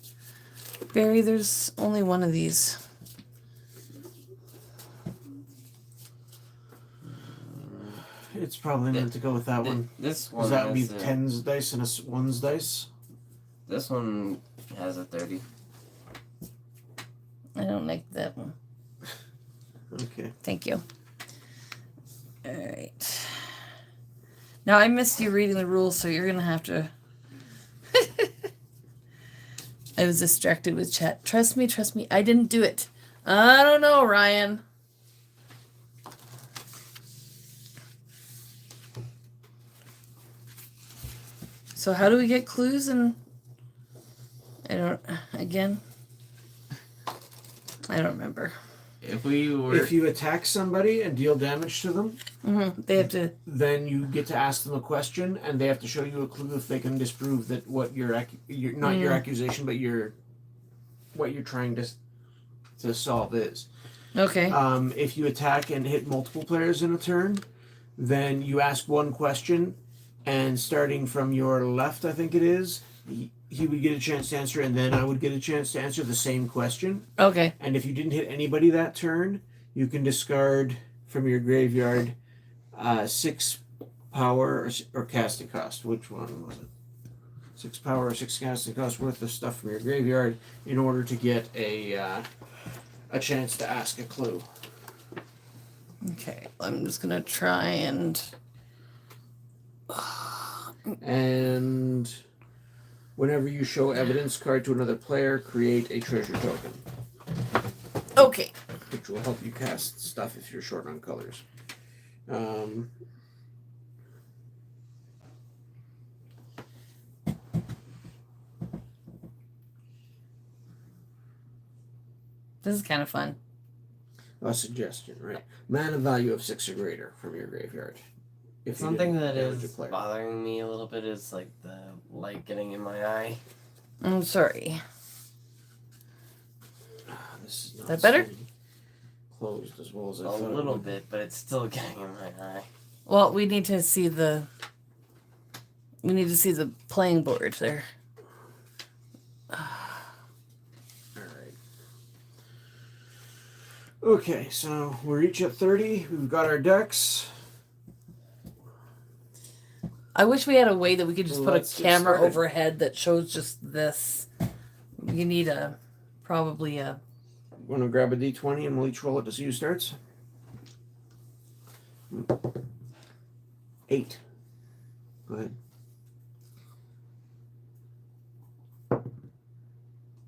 Barry, there's only one of these. It's probably meant to go with that one. This one Does that be has a- tens dice and a ones dice? This one has a 30. I don't like that one. Okay. Thank you. Alright. Now, I missed you reading the rules, so you're going to have to... I was distracted with chat. Trust me, I didn't do it. I don't know, Ryan. So how do we get clues and... I don't... Again? I don't remember. If we were... If you attack somebody and deal damage to them, They have to... then you get to ask them a question, and they have to show you a clue if they can disprove that what your not your accusation, but what you're trying to solve is. Okay. If you attack and hit multiple players in a turn, then you ask one question, and starting from your left, I think it is, he would get a chance to answer, and then I would get a chance to answer the same question. Okay. And if you didn't hit anybody that turn, you can discard from your graveyard 6 power or casting cost. Which one was it? 6 power or 6 casting cost worth of stuff from your graveyard in order to get a chance to ask a clue. Okay. I'm just going to try and... And whenever you show evidence card to another player, create a treasure token, Okay. which will help you cast stuff if you're short on colors. This is kind of fun. A suggestion, right? Mana value of 6 or greater from your graveyard. If you Something didn't that damage a is player. bothering me a little bit is like the light getting in my eye. I'm sorry. This is not that better? staying closed as well as I A thought it little would. bit, but it's still getting in my eye. Well, we need to see the... We need to see the playing board there. Alright. Okay, so we're each at 30. We've got our decks. I wish we had a way that we could just put Let's a get camera started. overhead that shows just this. You need probably a... Want to grab a d20 and we'll each roll it to see who starts? 8. Go ahead.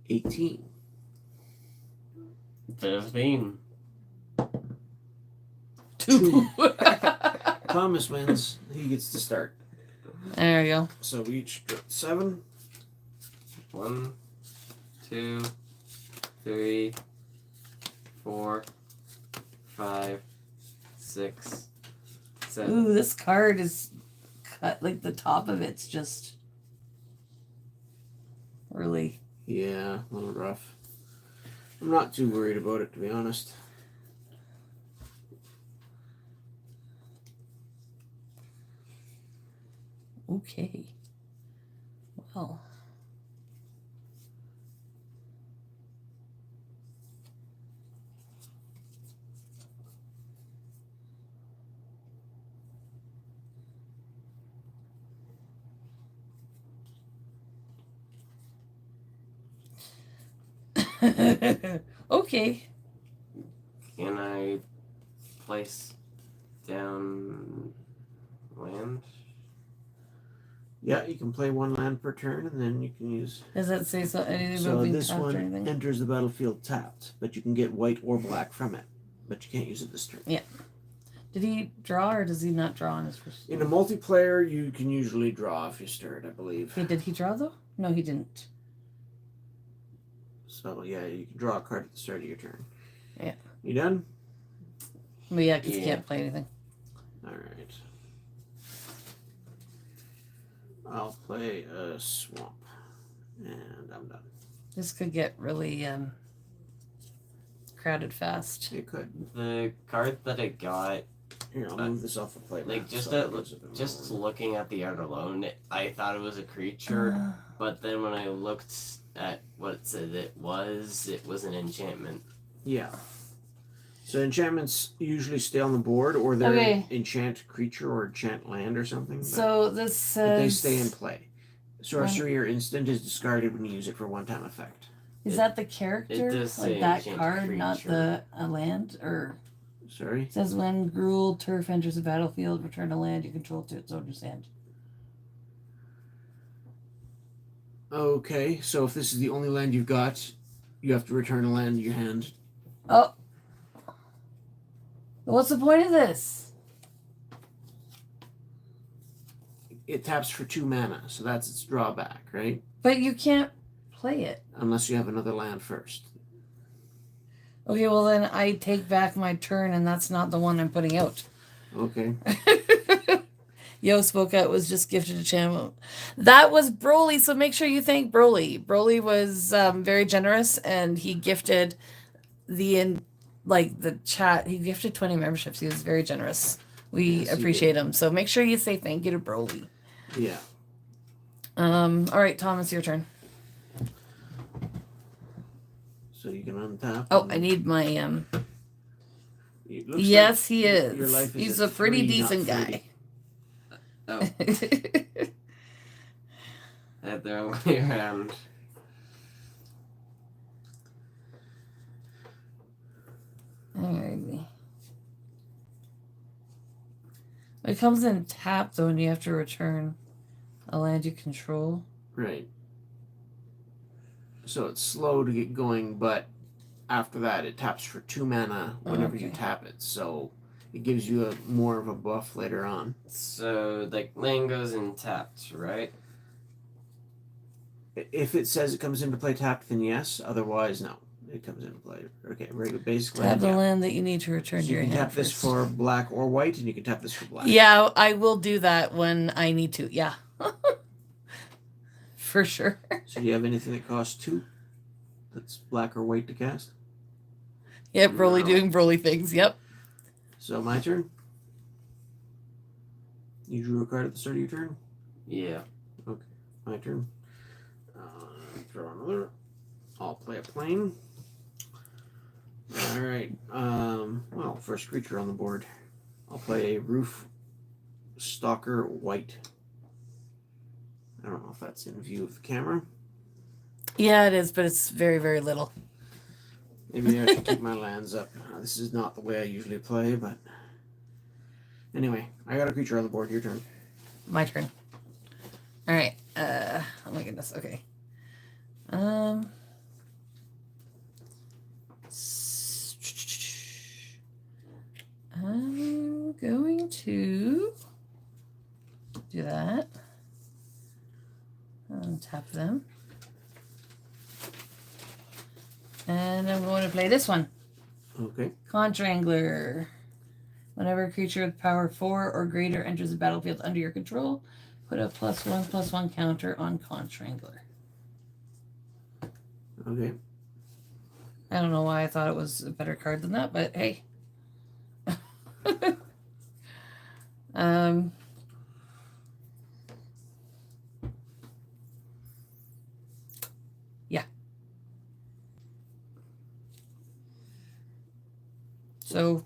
18. 15. 2. Thomas wins. He gets to start. There we go. So we each got 7. 1, 2, 3, 4, 5, 6, 7. Ooh, this card is cut, like the top of it's just really... Yeah, a little rough. I'm not too worried about it, to be honest. Okay. Well. Okay. Can I place down land? Yeah, you can play one land per turn, and then you can use. Does that say anything So about being this tapped or one anything? enters the battlefield tapped, but you can get white or black from it, but you can't use it this turn. Yeah. Did he draw or does he not draw on his first? In a multiplayer, you can usually draw if you stir it, I believe. Hey, did he draw though? No, he didn't. So yeah, you can draw a card at the start of your turn. Yeah. You done? But yeah, because he Yeah. can't play anything. All right. I'll play a swamp, and I'm done. This could get really crowded fast. It could. The card that I got, Here, I'll move this off the plate. like map just so it gives a bit just more. looking at the art alone, I thought it was a creature, but then when I looked at what it said it was an enchantment. Yeah. So enchantments usually stay on the board, or they're Okay. enchant creature or enchant land or something. So this But says they stay in play. Sorcery or instant is discarded when you use it for one-time effect. Is that the character? It does say Like that enchant card, not the creature. land? Or Sorry? it says when Gruul Turf enters the battlefield, return a land you control to its owner's hand. Okay, so if this is the only land you've got, you have to return a land to your hand. Oh. What's the point of this? It taps for 2 mana, so that's its drawback, right? But you can't play it. Unless you have another land first. Okay, well then I take back my turn and that's not the one I'm putting out. Okay. Yo spoke out was just gifted a channel. That was Broly, so make sure you thank Broly. Broly was very generous and he gifted the chat. He gifted 20 memberships. He was very generous. We Yes, he appreciate him. So make sure you say thank you to Broly. Yeah. All right, Thomas, your turn. So you can untap. Oh, and I need my it looks yes, like he is. Your life is He's at a pretty 3, decent not 30. guy. Oh, the wrong way around. Alrighty. It comes in tap though, and you have to return a land you control. Right. So it's slow to get going, but after that it taps for 2 mana whenever you Okay. tap it. So it gives you more of a buff later on. So like land goes in tapped, right? If it says it comes into play tapped, then yes. Otherwise, no. It comes into play. Okay, regular basic Tap land. the Yeah. land that you need to return So to you your can hand tap this first. for black or white, and you can tap this for black. Yeah, I will do that when I need to. Yeah. For sure. So do you have anything that costs 2? That's black or white to cast? Yep, Broly No. doing Broly things. Yep. So my turn. You drew a card at the start of your turn? Yeah. My turn. Draw another. I'll play a plane. Alright. Well, first creature on the board. I'll play a Roof Stalker White. I don't know if that's in view of the camera. Yeah, it is, but it's very, very little. Maybe I should keep my lands up. This is not the way I usually play, but anyway, I got a creature on the board. Your turn. My turn. All right. Oh my goodness. Okay. I'm going to do that. Tap them. And I'm going to play this one. Okay. Contrangler. Whenever a creature with power 4 or greater enters the battlefield under your control, put a +1/+1 counter on Contrangler. Okay. I don't know why I thought it was a better card than that, but hey. So,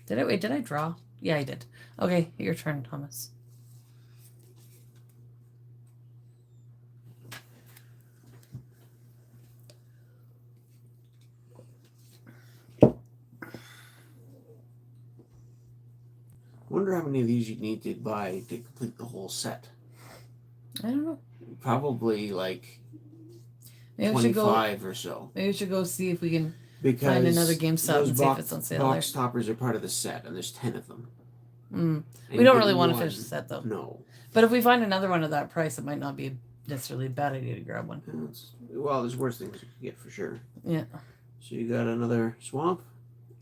did I draw? Yeah, I did. Okay, your turn, Thomas. Wonder how many of these you need to buy to complete the whole set. I don't know. Probably like Maybe we should go. 25 or so. Maybe we should go see if we can Because find another GameStop those and see if it's on sale box toppers are part of the set, and there's 10 of them. Mm. And We don't you really get want to one. finish the set though. No. But if we find another one at that price, it might not be necessarily a bad idea to grab one. Well, there's worse things you can get for sure. Yeah. So you got another swamp?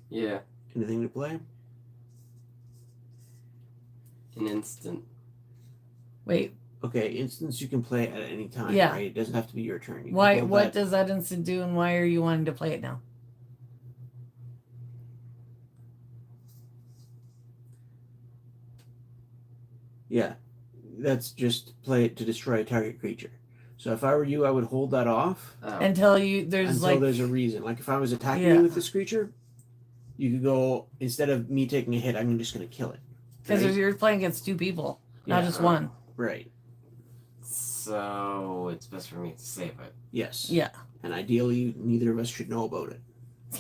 Yeah. Anything to play? An instant. Wait. Okay, instance you can play at any time, Yeah. right? It doesn't have to be your turn. You can Why? hold What that- does that instant do, and why are you wanting to play it now? Yeah, that's just play it to destroy a target creature. So if I were you, I would hold that off Oh. Until there's a reason. Like if I was attacking Yeah. you with this creature, you could go, instead of me taking a hit, I'm just going to kill it. because Right? you're playing against two people, not Yeah. just one. Right. So it's best for me to save it. Yes. Yeah. And ideally, neither of us should know about it.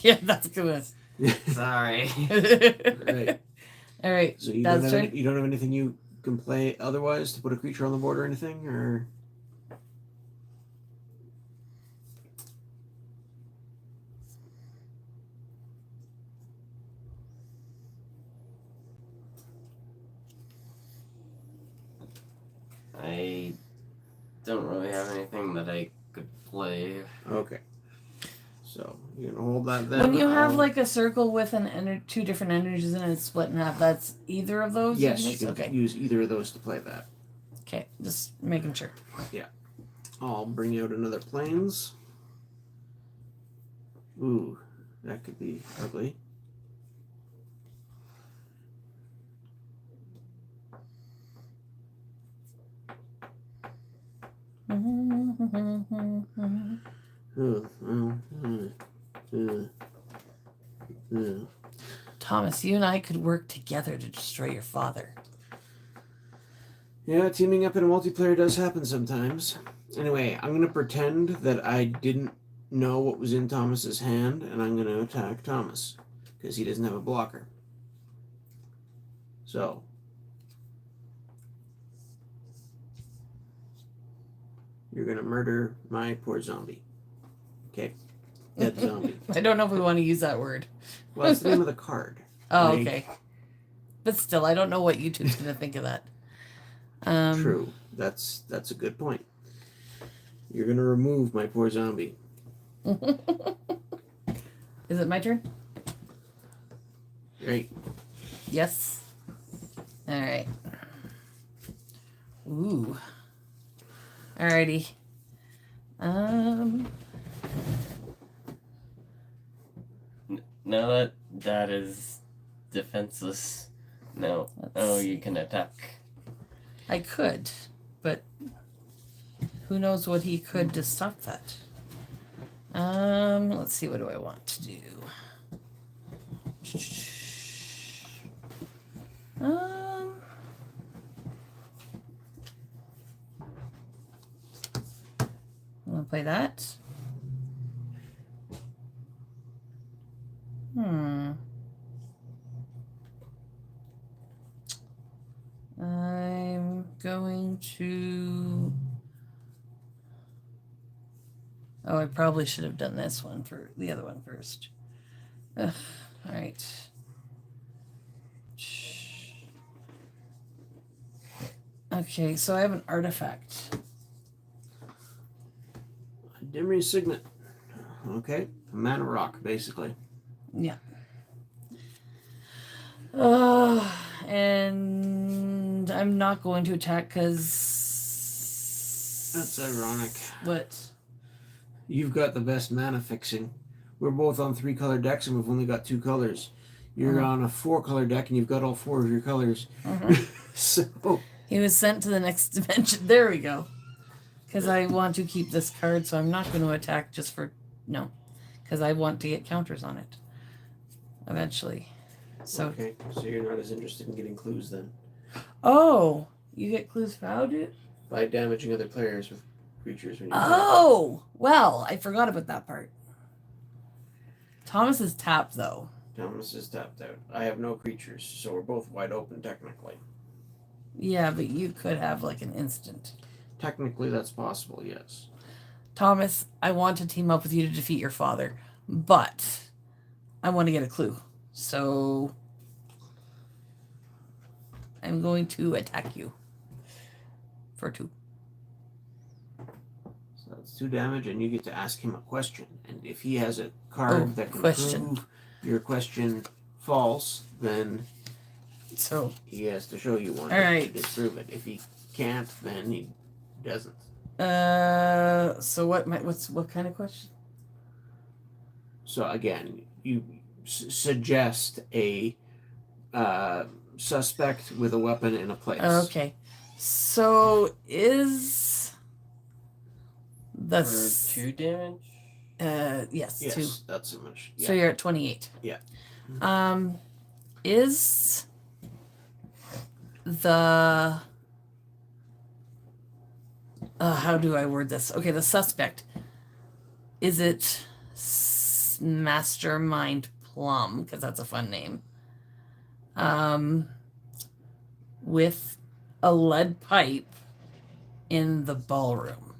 Yeah, that's good. Sorry. Right. All right. So you That's don't, have turn. you don't have anything you can play otherwise to put a creature on the board or anything? Or I don't really have anything that I could play. okay. So you're gonna hold that then. When you have I'll- like a circle with two different energies in it, it's split in half. That's either of those. yes, units? you can Okay. use either of those to play that. Okay. Just making sure. I'll bring out another planes. Ooh, that could be ugly. Thomas, you and I could work together to destroy your father. Yeah, teaming up in a multiplayer does happen sometimes. Anyway, I'm gonna pretend that I didn't know what was in Thomas's hand, and I'm gonna attack Thomas because he doesn't have a blocker. So. You're gonna murder my poor zombie. Okay. Dead zombie. I don't know if we want to use that word. Well, that's the name of the card. Oh, Like- okay. But still, I don't know what YouTube's going to think of that. True. That's a good point. You're gonna remove my poor zombie. Is it my turn? Right. Yes. All right. Ooh. Alrighty. Now that is defenseless. No. Let's You can attack. I could, but who knows what he could to stop that. Let's see, what do I want to do? I'm gonna play that. I'm going to. Oh, I probably should have done this one for the other one first. Ugh, all right. Okay, so I have an artifact. Dimry Signet. Okay. A mana rock, basically. Yeah. And I'm not going to attack because. That's ironic. What? You've got the best mana fixing. We're both on 3-color decks and we've only got 2 colors. You're on a 4-color deck and you've got all 4 of your colors. So He was sent to the next dimension. There we go. Because I want to keep this card, so I'm not going to attack just for. No. Because I want to get counters on it. eventually. So, Okay, so you're not as interested in getting clues then. oh, you get clues for how to. By damaging other players with creatures when you Oh, well, I forgot about that part. Thomas is tapped though. Thomas is tapped out. I have no creatures, so we're both wide open technically. Yeah, but you could have like an instant. Technically, that's possible, yes. Thomas, I want to team up with you to defeat your father, but I want to get a clue. So I'm going to attack you for 2. So that's 2 damage, and you get to ask him a question. And if he has a card that can prove your question false, then so he has to show you one right. to disprove it. If he can't, then he doesn't. So what kind of question? So again, you suggest a suspect with a weapon in a place. Okay. So is the For 2 damage? yes, Yes, 2. that's so much. Yeah. So you're at 28. Yeah. Is the how do I word this? Okay, the suspect, is it Mastermind Plum, because that's a fun name, with a lead pipe in the ballroom?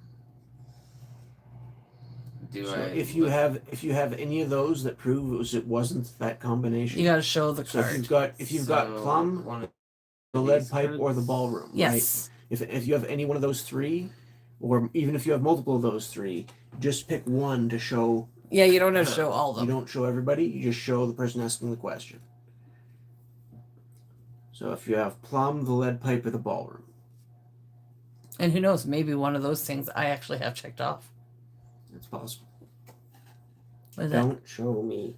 So if you have any of those that prove it wasn't that combination, You got to show the so card. if you've got Plum, the lead pipe, or the ballroom, Yes. right? If you have any one of those 3, or even if you have multiple of those 3, just pick one to show. Yeah, you don't have to show all of them. You don't show everybody. You just show the person asking the question. So if you have Plum, the lead pipe, or the ballroom. And who knows, maybe one of those things I actually have checked off. It's possible. Don't show me.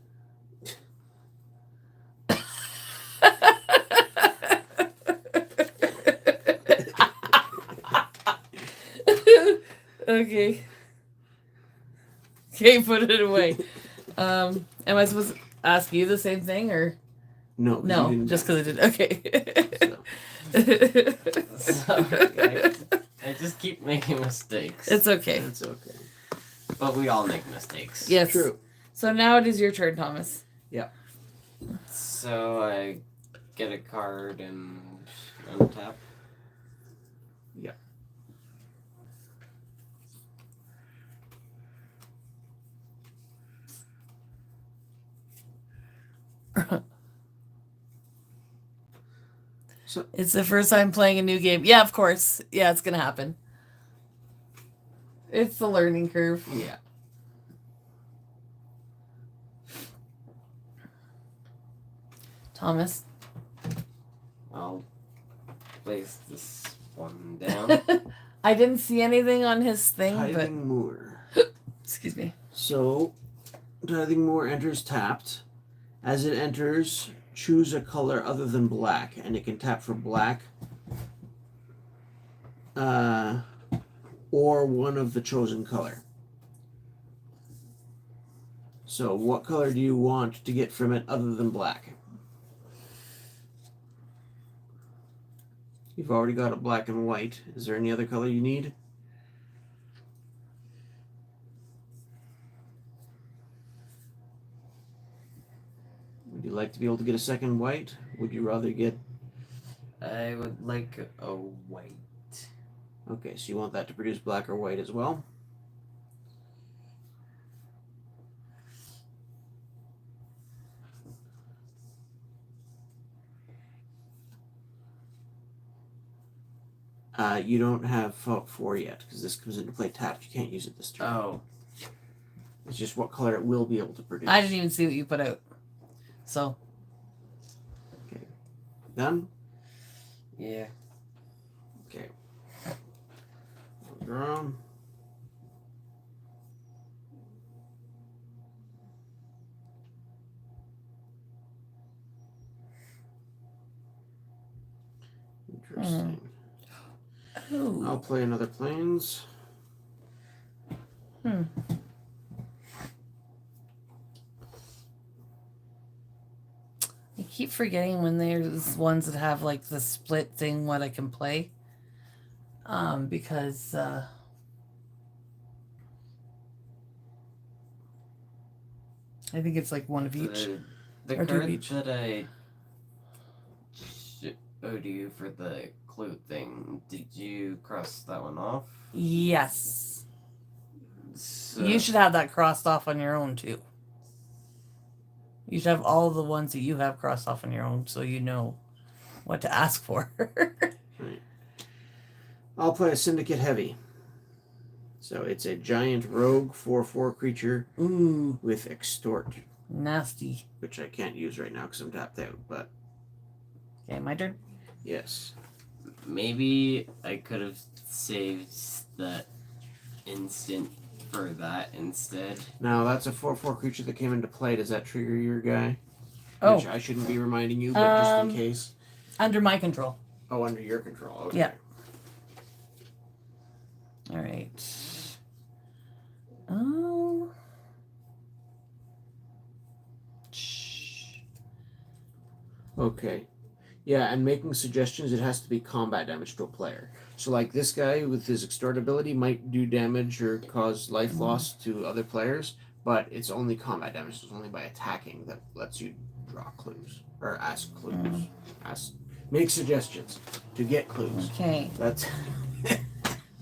Okay. Okay, put it away. Am I supposed to ask you the same thing, or No? no? Just because I did. Okay. Sorry, I just keep making mistakes. It's okay. It's okay. But we all make mistakes. Yes. True. So now it is your turn, Thomas. Yeah. So I get a card and untap. Yeah. So It's the first time playing a new game. Yeah, of course. Yeah, it's gonna happen. It's the learning curve. yeah. Thomas. I'll place this one down. I didn't see anything on his thing, Tithing Moor. but excuse me. So, Tithing Moor enters tapped. As it enters, choose a color other than black, and it can tap for black or one of the chosen color. So, what color do you want to get from it other than black? You've already got a black and white. Is there any other color you need? Would you like to be able to get a second white? Would you rather get... I would like a white. Okay, so you want that to produce black or white as well? You don't have 4 yet, because this comes into play tapped. You can't use it this turn. Oh. It's just what color it will be able to produce. I didn't even see what you put out. So. Okay. Done? Yeah. Okay. I'll draw. Interesting. Oh. I'll play another planes. keep forgetting when there's ones that have like the split thing what I can play. Because I think it's like one of each. The Or two card each. that I showed you for the clue thing, did you cross that one off? Yes. So, You should have that crossed off on your own too. You should have all the ones that you have crossed off on your own so you know what to ask for. Right. I'll play a Syndicate Heavy. So it's a giant rogue 4/4 creature Ooh, with Extort, nasty. which I can't use right now because I'm tapped out. But Okay, my turn. yes, maybe I could have saved that instant for that instead. now that's a 4/4 creature that came into play. Does that trigger your guy? Oh, Which I shouldn't be reminding you, but just in case. under my control. Oh, under your control. Okay. Yeah. All right. Oh. Shh. Okay. Yeah, and making suggestions, it has to be combat damage to a player. So, like this guy with his Extort ability might do damage or cause life loss to other players, but it's only combat damage. It's only by attacking that lets you draw clues or ask clues. Make suggestions to get clues. Okay. That's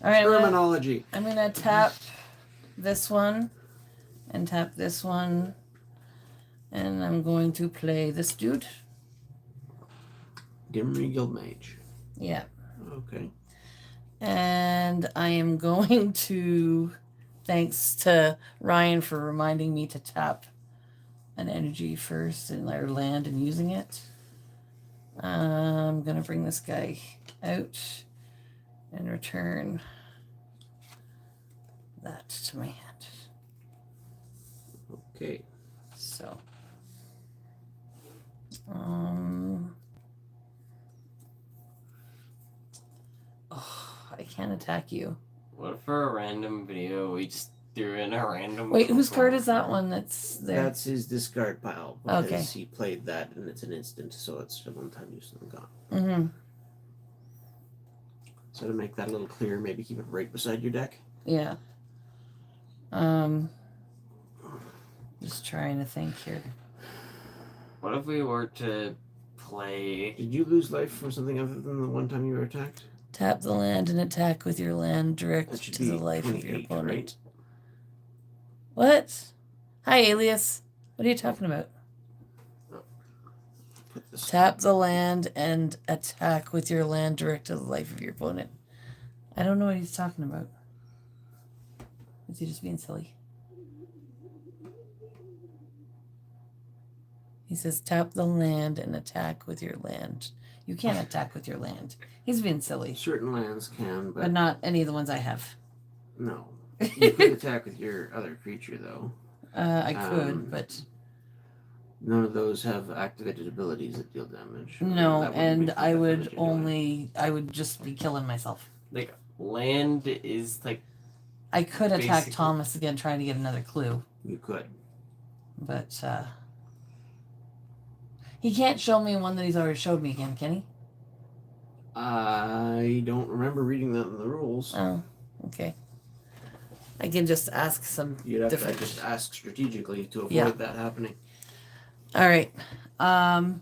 All right. terminology. I'm gonna tap this one and tap this one, and I'm going to play this dude. Gimri Guildmage. Yeah. Okay. And I am going to, thanks to Ryan for reminding me to tap an energy first and our land and using it. I'm gonna bring this guy out and return that to my hand. Okay. So, I can't attack you. What if for a random video we just threw in a random... Wait, whose card is that one that's there? That's his discard pile. Because Okay. he played that and it's an instant, so it's a one-time use and gone. Mm-hmm. So to make that a little clearer, maybe keep it right beside your deck. Yeah. Just trying to think here. What if we were to play... Did you lose life from something other than the one time you were attacked? Tap the land and attack with your land direct That should to be the life of your 28, opponent. right? What? Hi, Alias. What are you talking about? Put this. Tap the land and attack with your land direct to the life of your opponent. I don't know what he's talking about. Is he just being silly? He says tap the land and attack with your land. You can't attack with your land. He's being silly. Certain lands can, But but not any of the ones I have. no. You could attack with your other creature, though. I could, but None of those have activated abilities that deal damage. no, That wouldn't and make I that would damage anyway. I would just be killing myself. Like, land is, like... I could attack Basically. Thomas again trying to get another clue, You could. but he can't show me one that he's already showed me again, can he? I don't remember reading that in the rules. Oh, okay. I can just ask some You'd have different... to just ask strategically to avoid Yeah. that happening. All right. All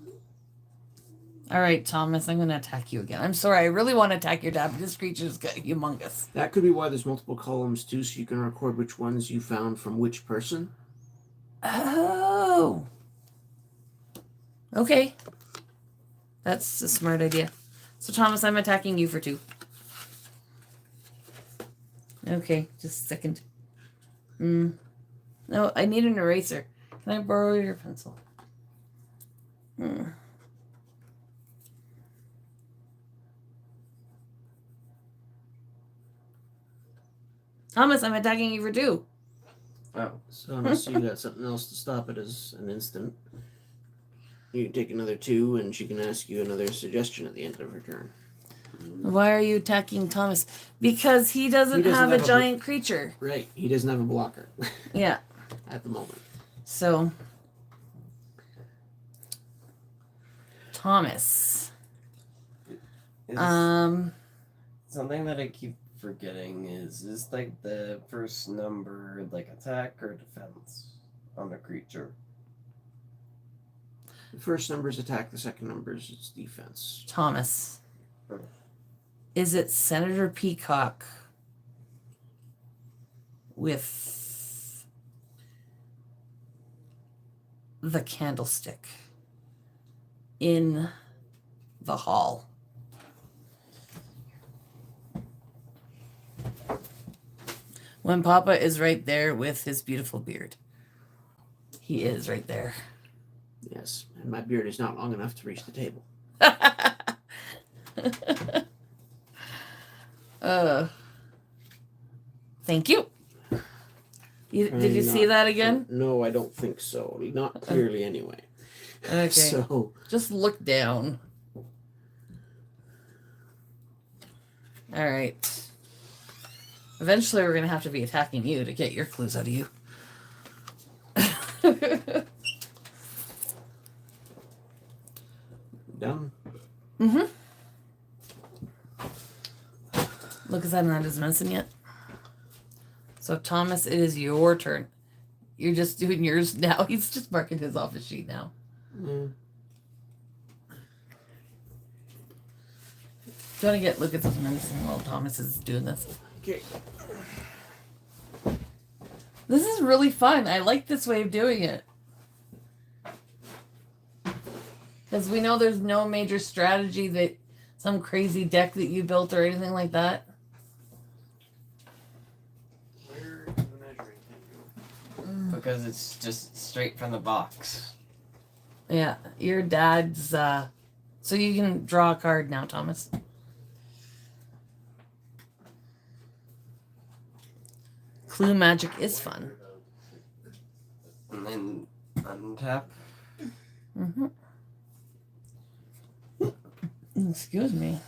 right, Thomas, I'm going to attack you again. I'm sorry. I really want to attack your dad, but this creature's humongous. That could be why there's multiple columns too, so you can record which ones you found from which person. Oh. Okay. That's a smart idea. So, Thomas, I'm attacking you for 2. Okay, just a second. No, I need an eraser. Can I borrow your pencil? Thomas, I'm attacking you for 2. Oh. So unless you got something else to stop it as an instant, you can take another 2, and she can ask you another suggestion at the end of her turn. Why are you attacking Thomas? Because he doesn't have a giant creature. Right, he doesn't have a blocker. Yeah. At the moment. So. Thomas. Is something that I keep forgetting is like the first number like attack or defense on a creature? The first number is attack, the second number is its defense. Thomas. Hmm. Is it Senator Peacock with the candlestick in the hall? When Papa is right there with his beautiful beard. He is right there. Yes, and my beard is not long enough to reach the table. Thank you. Did you see that again? No, I don't think so. Not clearly, anyway. Okay. So just look down. All right. Eventually, we're gonna have to be attacking you to get your clues out of you. Done. Mm-hmm. Lucas hasn't had his medicine yet. So Thomas, it is your turn. You're just doing yours now. He's just marking his off his sheet now. Mm. Do you want to get Lucas's medicine while Thomas is doing this? Okay. This is really fun. I like this way of doing it. Because we know there's no major strategy that some crazy deck that you built or anything like that. Where is the measuring thing? Because it's just straight from the box. Yeah, your dad's, so you can draw a card now, Thomas. Clue magic is fun. And then untap. Mm-hmm. Excuse me.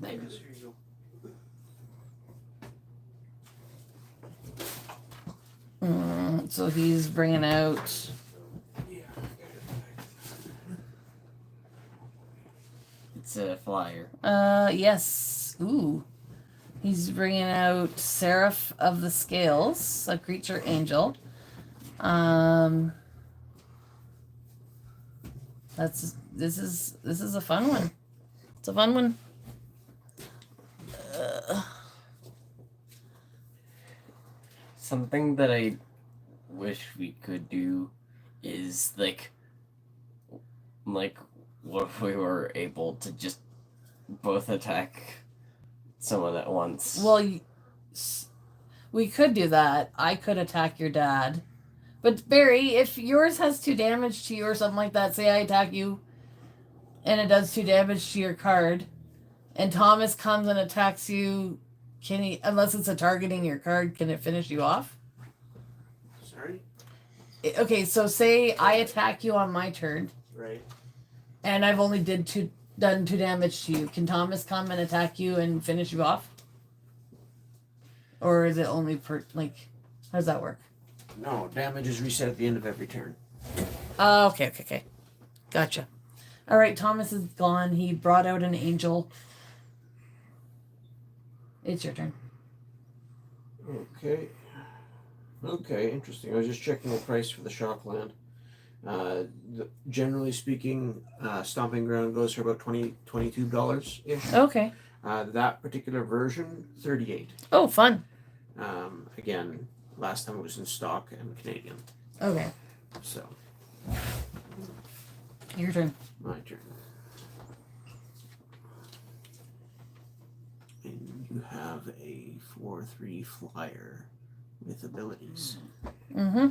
Here you go. So he's bringing out. It's a flyer. Yes. Ooh. He's bringing out Seraph of the Scales, a creature angel. This is a fun one. It's a fun one. Something that I wish we could do is like what if we were able to just both attack someone at once? Well, we could do that. I could attack your dad. But Barry, if yours has 2 damage to you or something like that, say I attack you and it does 2 damage to your card, and Thomas comes and attacks you, can he, unless it's a targeting your card, can it finish you off? Sorry? Okay, so say I attack you on my turn. Right. And I've only done 2 damage to you. Can Thomas come and attack you and finish you off? Or is it only how does that work? No, damage is reset at the end of every turn. Okay. Gotcha. All right, Thomas is gone. He brought out an angel. It's your turn. Okay. Okay, interesting. I was just checking the price for the Shockland. Generally speaking, Stomping Ground goes for about $22-ish. Okay. That particular version, $38. Oh, fun. Again, last time it was in stock and Canadian. Okay. So, Your turn. my turn. And you have a 4/3 flyer with abilities. Mm-hmm.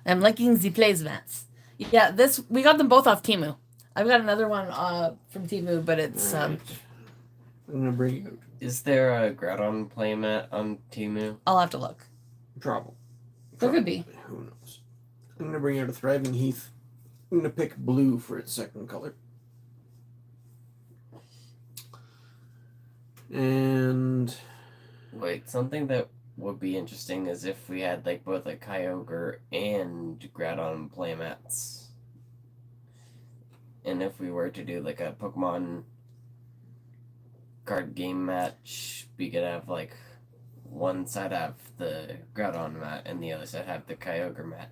I'm liking the placemats. Yeah, we got them both off Temu. I've got another one from Temu, but it's Right. I'm gonna bring you. Is there a Groudon playmat on Temu? I'll have to look. Probably. There could be. Who knows? I'm gonna bring out a Thriving Heath. I'm gonna pick blue for its second color. And Wait, something that would be interesting is if we had like both a Kyogre and Groudon playmats. And if we were to do like a Pokemon card game match, we could have like one side have the Groudon mat and the other side have the Kyogre mat.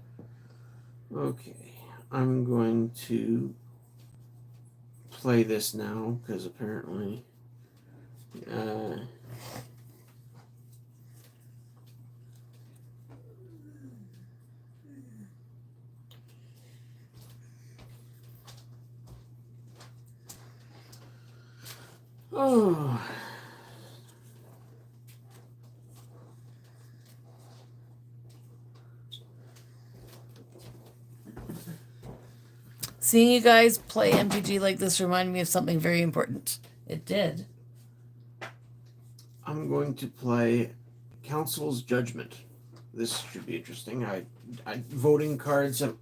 okay, I'm going to play this now because apparently oh, Seeing you guys play MTG like this reminded me of something very important. It did. I'm going to play Council's Judgment. This should be interesting. I voting cards have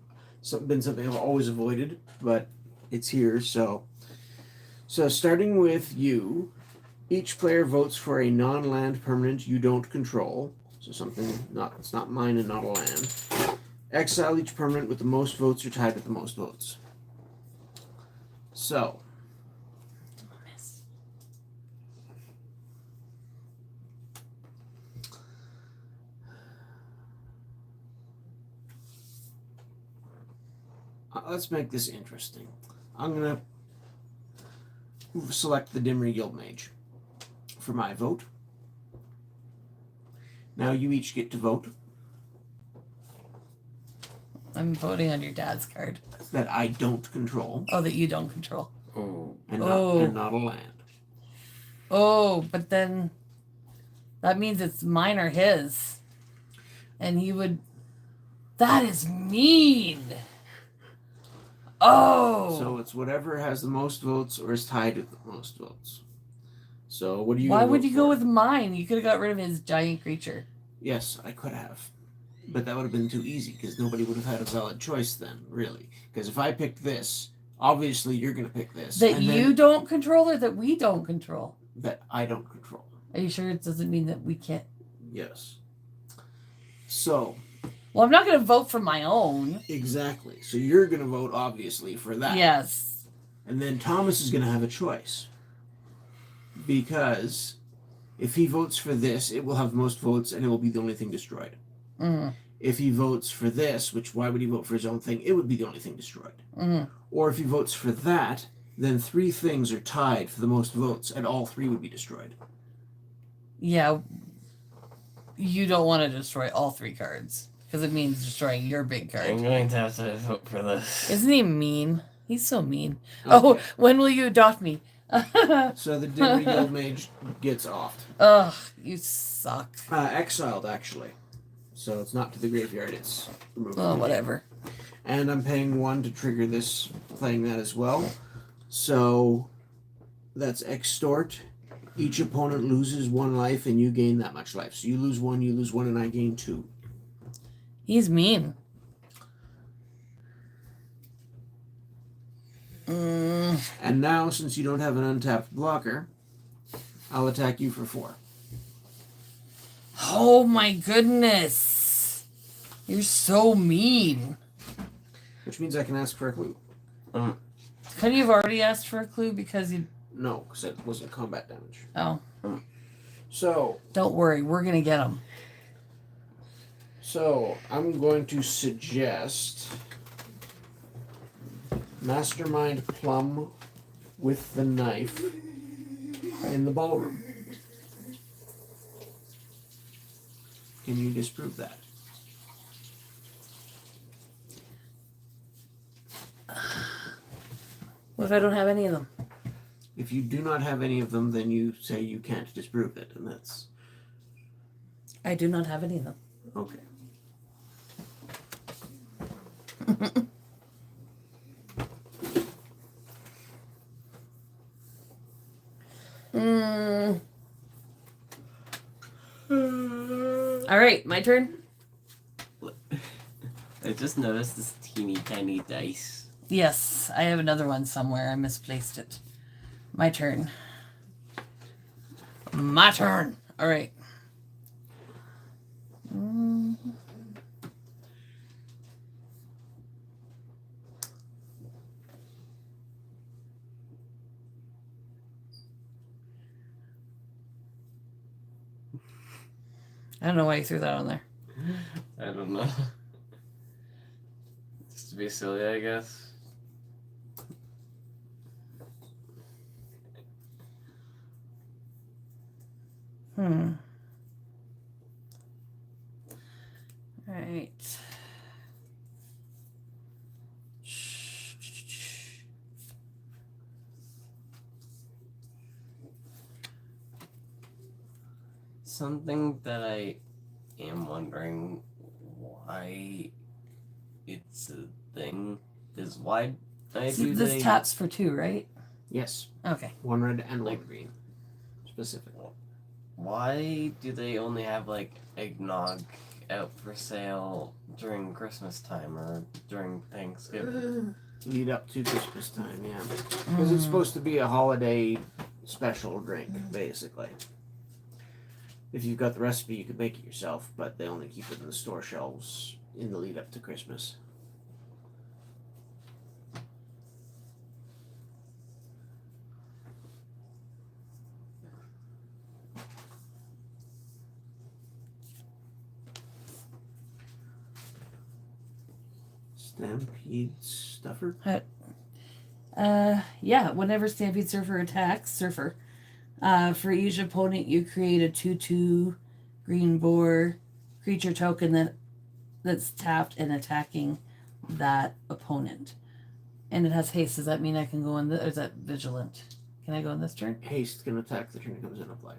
been something I've always avoided, but it's here. So starting with you, each player votes for a non-land permanent you don't control. So something it's not mine and not a land. Exile each permanent with the most votes or tied with the most votes. So. Let's make this interesting. I'm going to select the Dimri Guildmage for my vote. Now you each get to vote. I'm voting on your dad's card. That I don't control. Oh, that you don't control. Oh. And not a land. Oh, but then that means it's mine or his. And he would... That is mean! Oh! So it's whatever has the most votes or is tied with the most votes. So what do you... Why would you go with mine? You could have got rid of his giant creature. Yes, I could have. But that would have been too easy because nobody would have had a valid choice then, really. Because if I picked this, obviously you're going to pick this. That you don't control or that we don't control? That I don't control. Are you sure it doesn't mean that we can't? Yes. So... Well, I'm not going to vote for my own. Exactly. So you're going to vote, obviously, for that. Yes. And then Thomas is going to have a choice. Because if he votes for this, it will have most votes and it will be the only thing destroyed. Mm-hmm. If he votes for this, which why would he vote for his own thing? It would be the only thing destroyed. Mm-hmm. Or if he votes for that, then 3 things are tied for the most votes and all 3 would be destroyed. Yeah. You don't want to destroy all 3 cards. Because it means destroying your big card. I'm going to have to vote for this. Isn't he mean? He's so mean. Okay. Oh, when will you adopt me? So the Dimri Guildmage gets offed. Ugh, you suck. Exiled, actually. So it's not to the graveyard, it's removed. Oh, whatever. And I'm paying 1 to trigger this, playing that as well. So that's extort. Each opponent loses 1 life and you gain that much life. So you lose 1, and I gain 2. He's mean. And now, since you don't have an untapped blocker, I'll attack you for 4. Oh my goodness. You're so mean. Which means I can ask for a clue. Couldn't you have already asked for a clue because you... No, because it wasn't combat damage. Oh. So... Don't worry, we're going to get him. So, I'm going to suggest Mastermind Plum with the knife in the ballroom. Can you disprove that? What if I don't have any of them? If you do not have any of them, then you say you can't disprove it, and that's... I do not have any of them. Okay. All right, my turn. I just noticed this teeny tiny dice. Yes, I have another one somewhere. I misplaced it. My turn. My turn. All right. Mm. I don't know why you threw that on there. I don't know. Just to be silly, I guess. All right. Something that I am wondering why it's a thing is why do This they taps for 2, right? Yes. Okay. 1 red and 1 green. Specifically. why do they only have like eggnog out for sale during Christmas time or during Thanksgiving? Lead up to Christmas time, yeah. Because it's supposed to be a holiday special drink, basically. If you've got the recipe, you could make it yourself, but they only keep it in the store shelves in the lead up to Christmas. Stampede Stuffer? Yeah, whenever Stampede Surfer attacks, for each opponent you create a 2/2 green boar creature token that's tapped and attacking that opponent. And it has haste. Does that mean I can go in or is that vigilant? Can I go in this turn? Haste can attack the turn it comes into play.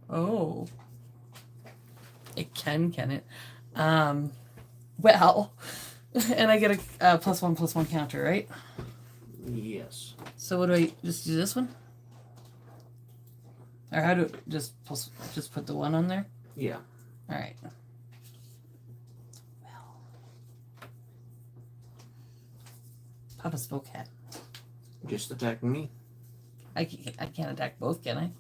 Oh. It can it? Well, and I get a +1/+1 counter, right? Yes. So what do I just do this one? Or how do just put the 1 on there? Yeah. All right. Well, Papa Spokat. Just attacking me. I can't attack both, can I?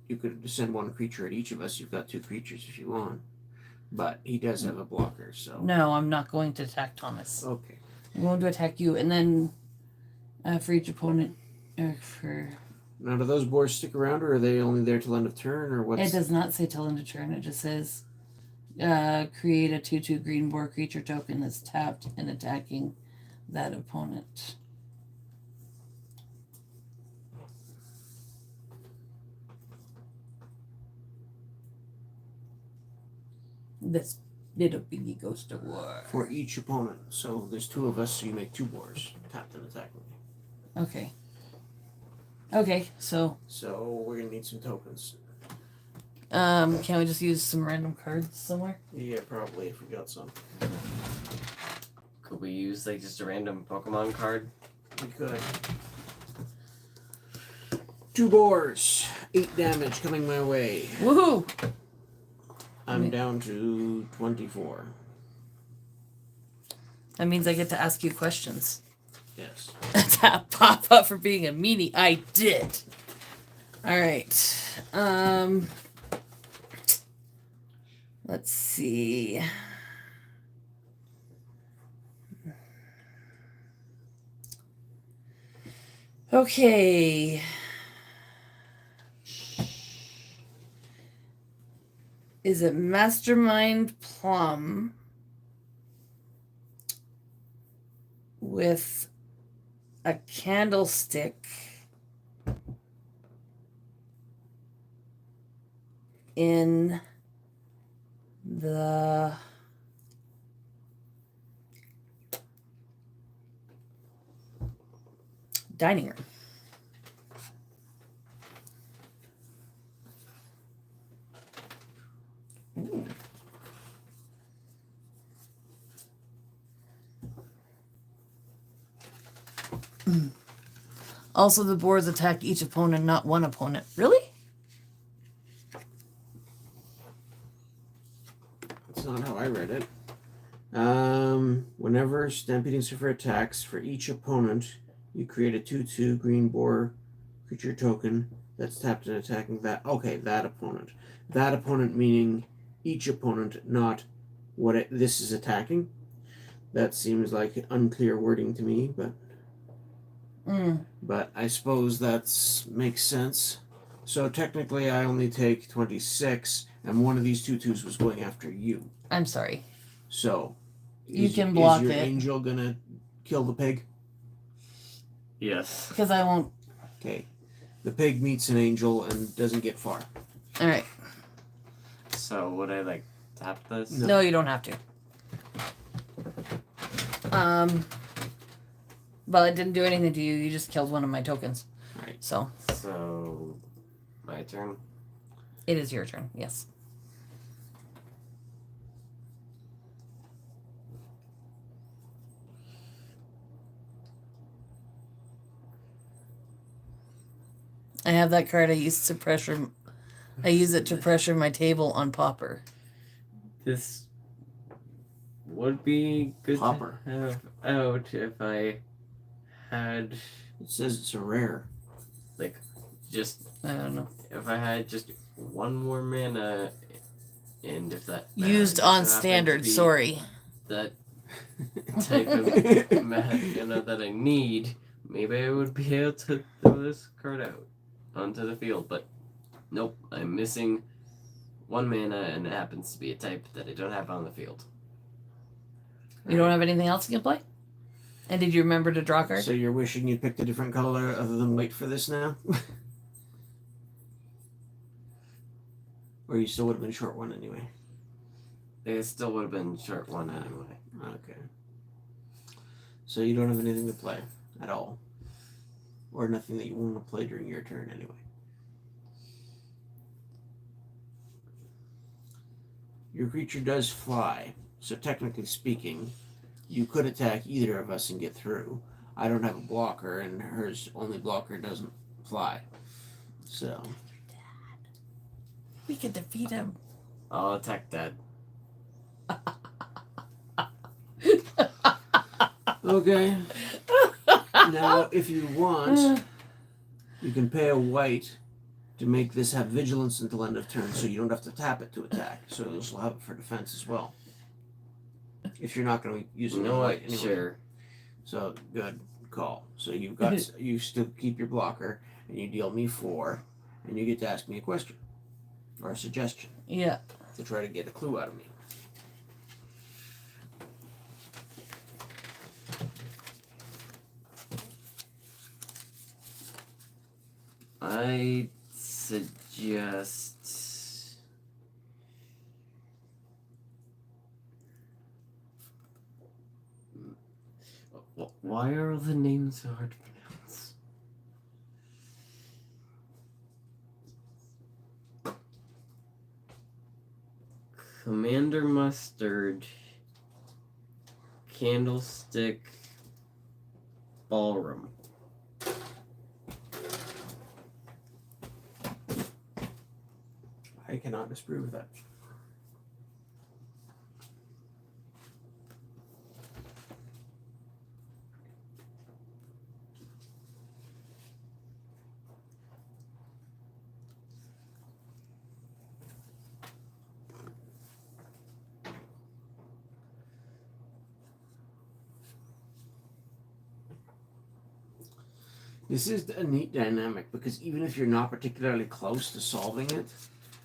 You could send 1 creature at each of us. You've got 2 creatures if you want. But he does have a blocker, so. No, I'm not going to attack Thomas. Okay. I'm going to attack you, and then for each opponent, Now, do those boars stick around, or are they only there till end of turn, or what's? It does not say till end of turn. It just says create a 2/2 green boar creature token that's tapped and attacking that opponent. This little piggy goes to war. For each opponent. So there's 2 of us, so you make 2 boars. Tapped and attacking me. Okay. Okay, so So we're gonna need some tokens. can we just use some random cards somewhere? Yeah, probably if we got some. Could we use like just a random Pokemon card? We could. 2 boars, 8 damage coming my way. Woohoo! I'm down to 24. That means I get to ask you questions. Yes. Tap Papa for being a meanie. I did. All right. Let's see. Okay. Is it Mastermind Plum with a candlestick in the dining room? Ooh. Also, the boards attack each opponent, not one opponent. Really? That's not how I read it. Whenever Stampeding Surfer attacks, for each opponent, You create a 2/2 green boar creature token that's tapped and attacking that. Okay, that opponent. That opponent meaning each opponent, not what this is attacking. That seems like unclear wording to me, but I suppose that makes sense. So technically, I only take 26, and one of these 2/2s was going after you. I'm sorry. So, You can block is your it. angel gonna kill the pig? Yes. Because I won't. Okay. The pig meets an angel and doesn't get far. All right. So would I like tap this? No, you don't have to. Well, it didn't do anything to you. You just killed one of my tokens. Right. So So my turn. it is your turn. Yes. I have that card. I use it to pressure my table on Popper. This would be good Hopper. to have out if I had It says it's a rare. like just I don't know. if I had just one more mana, and if that Used mana on happened to standard. be Sorry. that type of mana that I need, maybe I would be able to throw this card out onto the field. But nope, I'm missing one mana, and it happens to be a type that I don't have on the field. You don't have anything else you can play? And did you remember to draw a card? So you're wishing you picked a different color other than white for this now? Or you still would have been short one anyway? It still would have been short one anyway. Okay. So you don't have anything to play at all? Or nothing that you want to play during your turn anyway? Your creature does fly, so technically speaking, you could attack either of us and get through. I don't have a blocker, and hers only blocker doesn't fly. So. We could defeat him. I'll attack Dad. Okay. Now, if you want, you can pay a white to make this have vigilance until end of turn, so you don't have to tap it to attack. So this will have it for defense as well. If you're not going to use it, You know what? white anyway. Sure. So good call. So you've got you still keep your blocker, and you deal me 4, and you get to ask me a question or a suggestion. Yeah. To try to get a clue out of me. I suggest. Why are all the names so hard to pronounce? Commander Mustard, Candlestick, Ballroom. I cannot disprove that. This is a neat dynamic because even if you're not particularly close to solving it,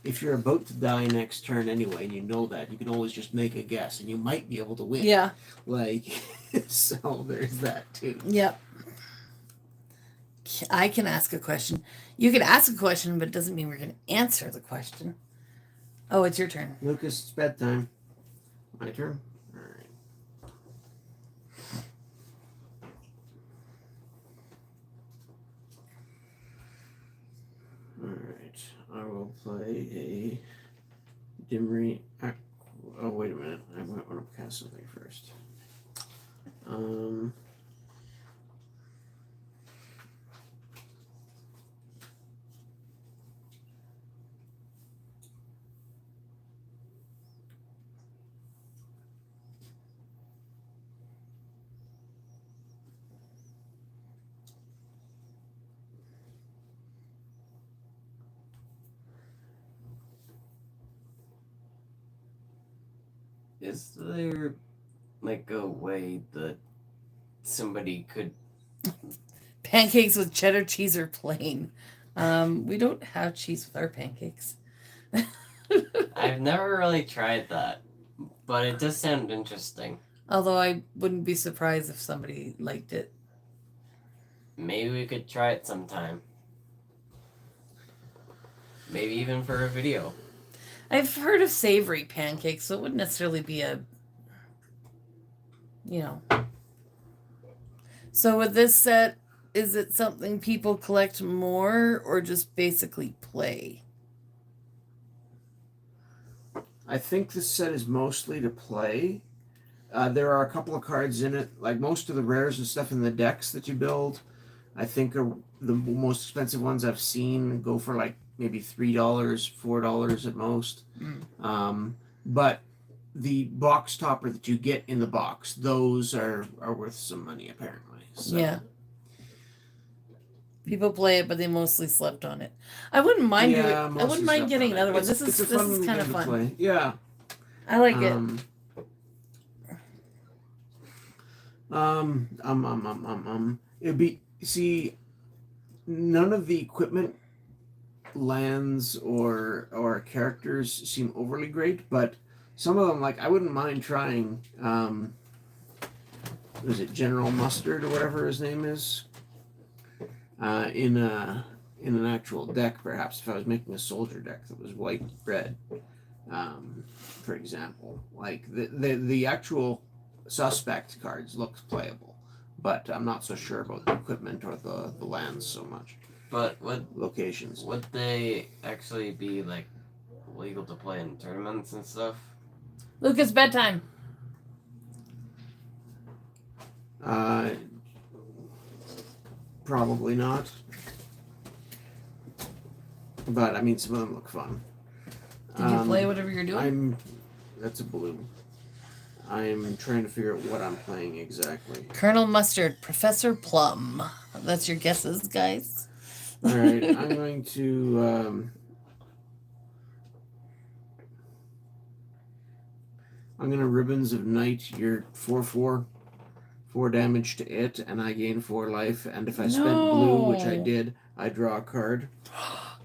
if you're about to die next turn anyway and you know that, you can always just make a guess and you might be able to win. Yeah. Like, so there's that too. Yep. I can ask a question. You can ask a question, but it doesn't mean we're going to answer the question. Oh, it's your turn. Lucas, it's bedtime. My turn? Alright. Alright. I will play a Dimri. Oh, wait a minute. I might want to cast something first. Is there like a way that somebody could? Pancakes with cheddar cheese or plain. We don't have cheese with our pancakes. I've never really tried that, but it does sound interesting. Although I wouldn't be surprised if somebody liked it. Maybe we could try it sometime. Maybe even for a video. I've heard of savory pancakes, so it wouldn't necessarily be a, So with this set, is it something people collect more or just basically play? I think this set is mostly to play. There are a couple of cards in it, like most of the rares and stuff in the decks that you build. I think are the most expensive ones I've seen go for like maybe $3, $4 at most. But the box topper that you get in the box, those are worth some money apparently. So. Yeah. People play it, but they mostly slept on it. I wouldn't mind doing. I wouldn't mind getting another one. This is kind of fun. Play. Yeah. I like it. It'd be none of the equipment, lands or characters seem overly great, but some of them, like I wouldn't mind trying. Was it General Mustard or whatever his name is? In an actual deck, perhaps if I was making a soldier deck that was white red, for example, like the actual suspect cards look playable, but I'm not so sure about the equipment or the lands so much. But would locations they actually be like legal to play in tournaments and stuff? Lucas, bedtime. Probably not. But I mean, some of them look fun. Did you play whatever you're doing? That's a blue. I'm trying to figure out what I'm playing exactly. Colonel Mustard, Professor Plum. That's your guesses, guys. All right, I'm going to. I'm going to Ribbons of Night. You're 4/4. 4 damage to it, and I gain 4 life. And if I spent blue, which I did, I draw a card.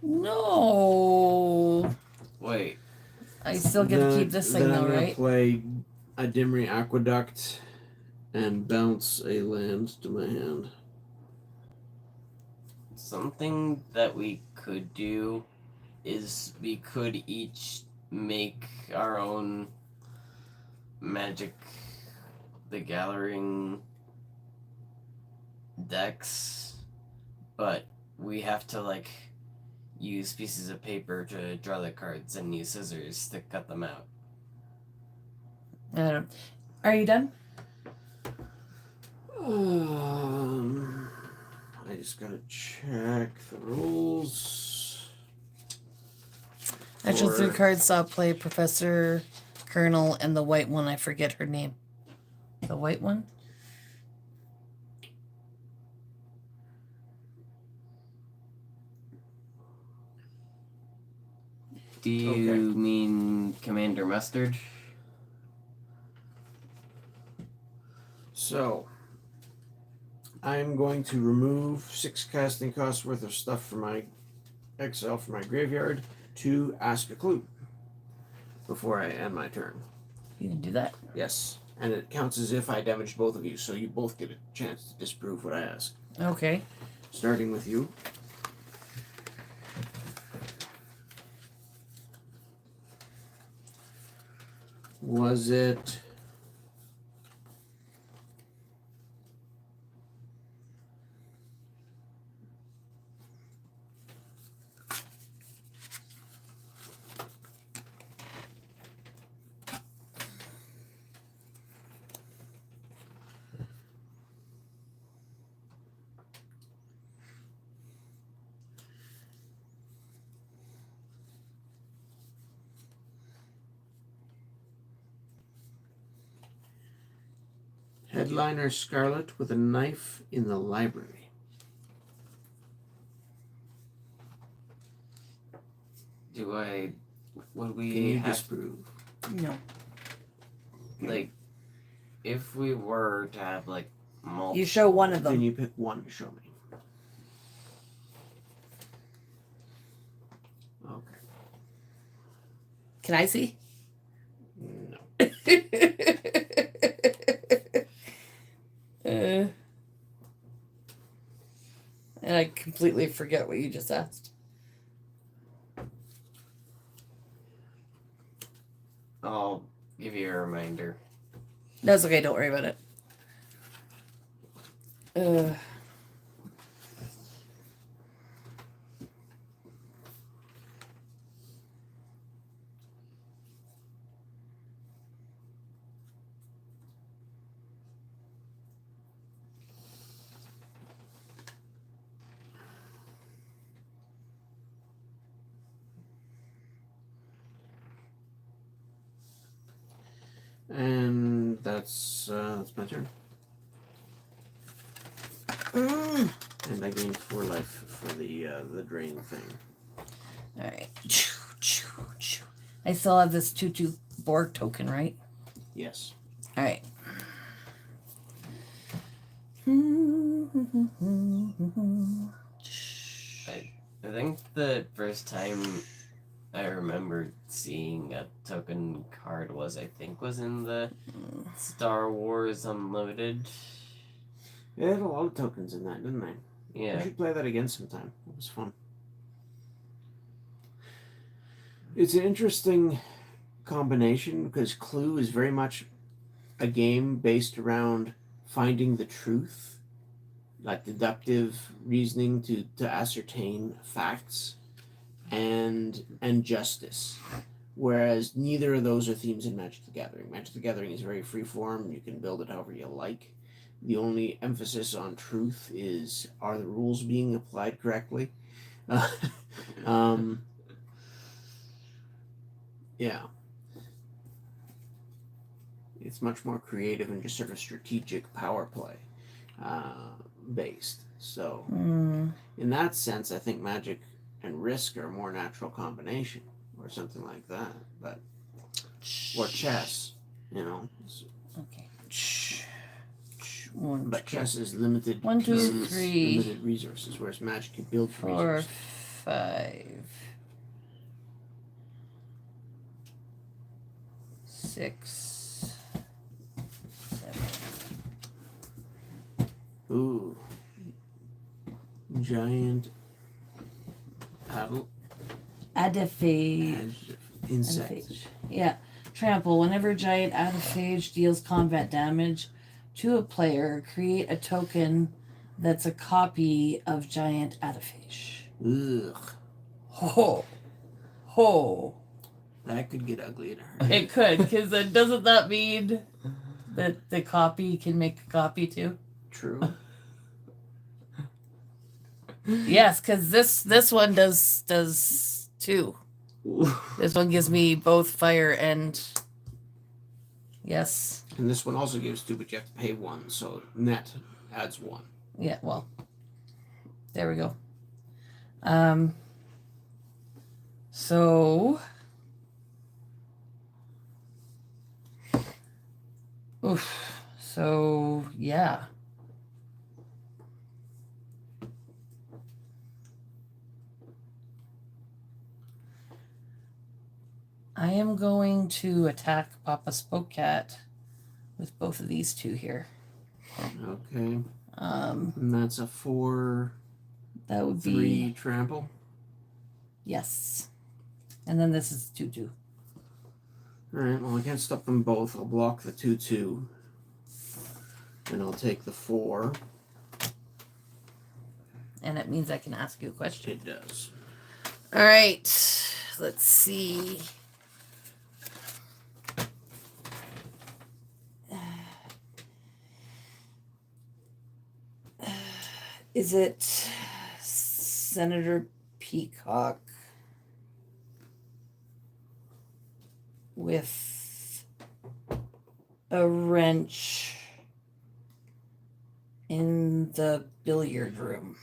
No. Wait. I still get to keep this thing, though, right? I'm going to play a Dimri Aqueduct and bounce a land to my hand. Something that we could do is we could each make our own Magic the Gathering decks, but we have to like use pieces of paper to draw the cards and use scissors to cut them out. Are you done? I just gotta check the rules. Actual 3 cards saw play Professor, Colonel, and the white one. I forget her name. The white one? Do you mean Commander Mustard? So, I'm going to remove 6 casting costs worth of stuff from my exile from my graveyard to ask a clue before I end my turn. You can do that? Yes. And it counts as if I damaged both of you, so you both get a chance to disprove what I ask. Okay. Starting with you. Was it Headliner Scarlet with a knife in the library? Would we Can you have disprove? No. like, if we were to have, like, multiple... You show one of Then them. you pick one to show me. Okay. Can I see? No. And I completely forget what you just asked. I'll give you a reminder. That's okay, don't worry about it. And that's my turn. And I gained 4 life for the drain thing. Alright. I still have this 2/2 Borg token, right? Yes. Alright. I think the first time I remember seeing a token card was in the Star Wars Unlimited. They had a lot of tokens in that, didn't they? Yeah. We should play that again sometime. It was fun. It's an interesting combination because Clue is very much a game based around finding the truth, like deductive reasoning to ascertain facts, and justice. Whereas neither of those are themes in Magic the Gathering. Magic the Gathering is very freeform. You can build it however you like. The only emphasis on truth is, are the rules being applied correctly? Yeah. It's much more creative and just sort of strategic power play based. So, in that sense, I think Magic and Risk are a more natural combination, or something like that. But or chess, you know. Okay. One, But chess is limited 1, 2, pieces, 3, limited resources, whereas Magic can build 4, resources. 5, 6, 7. Ooh. Giant paddle. Adaphage. Insect. Adaphage. Yeah. Trample. Whenever giant adaphage deals combat damage to a player, create a token that's a copy of giant adaphage. Ugh. Ho. Ho. That could get ugly in a hurry. It could, because doesn't that mean that the copy can make a copy too? True. Yes, because this one does too. This one gives me both fire and yes. And this one also gives 2, but you have to pay 1, so net adds 1. Yeah, well. There we go. So oof. So yeah. I am going to attack Papa Spokecat with both of these two here. Okay. And that's a 4. That would 3 be trample. yes. And then this is 2/2. Alright, well I can't stop them both. I'll block the 2/2. And I'll take the 4. And that means I can ask you a question. It does. All right. Let's see. Is it Senator Peacock with a wrench in the billiard room?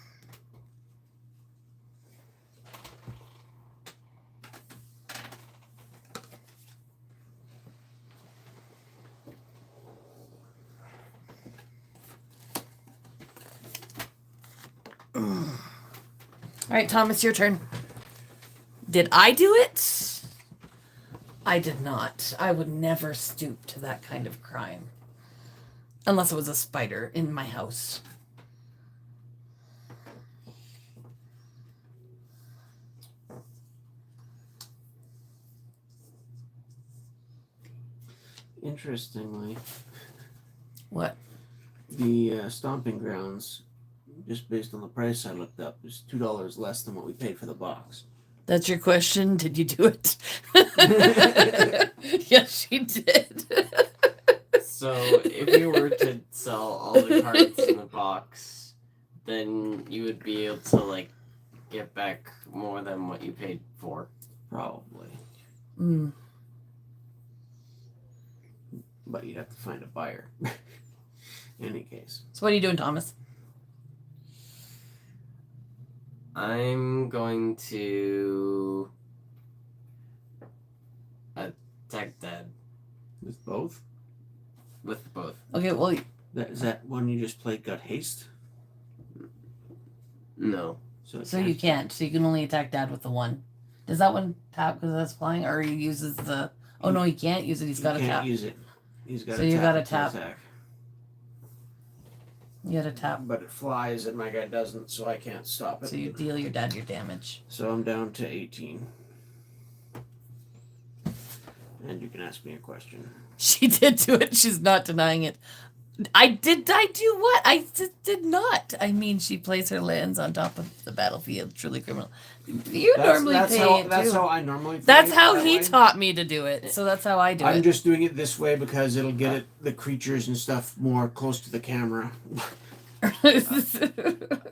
All right, Thomas, your turn. Did I do it? I did not. I would never stoop to that kind of crime. Unless it was a spider in my house. Interestingly, What? the stomping grounds, just based on the price I looked up, is $2 less than what we paid for the box. That's your question? Did you do it? Yes, she did. So if you were to sell all the cards in the box, then you would be able to like get back more than what you paid for. Probably. Mm. But you'd have to find a buyer. In any case. So what are you doing, Thomas? I'm going to attack Dad With both? with both. Okay, well, Is that one you just played got haste? No. so you can't. So you can only attack Dad with the one. Does that one tap because that's flying, or he uses the? Oh no, he can't use it. He's got to tap. Use it. He's got So to you tap. gotta it to tap. attack. You got to tap. But it flies and my guy doesn't, so I can't stop it. So you deal your dad your damage. So I'm down to 18. And you can ask me a question. She did do it. She's not denying it. I do what? I did not. I mean, she plays her lands on top of the battlefield. Truly criminal. You normally pay it That's too. how I normally play That's it, how that he way. taught me to do it. So that's how I do I'm it. just doing it this way because it'll get it, the creatures and stuff more close to the camera.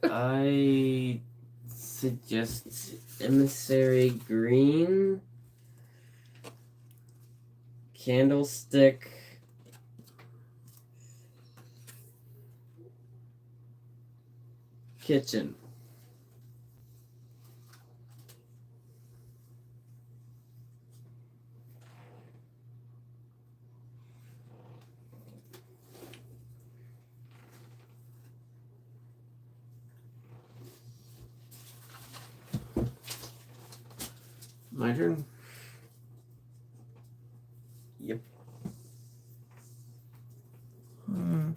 I suggest Emissary Green, Candlestick, Kitchen. My turn? Yep. Hmm.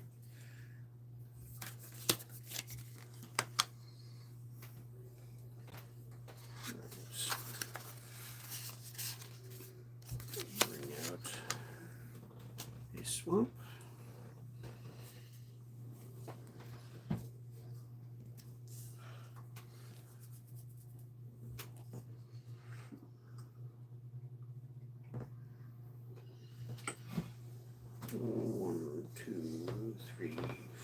Bring out a swamp. One, two, three,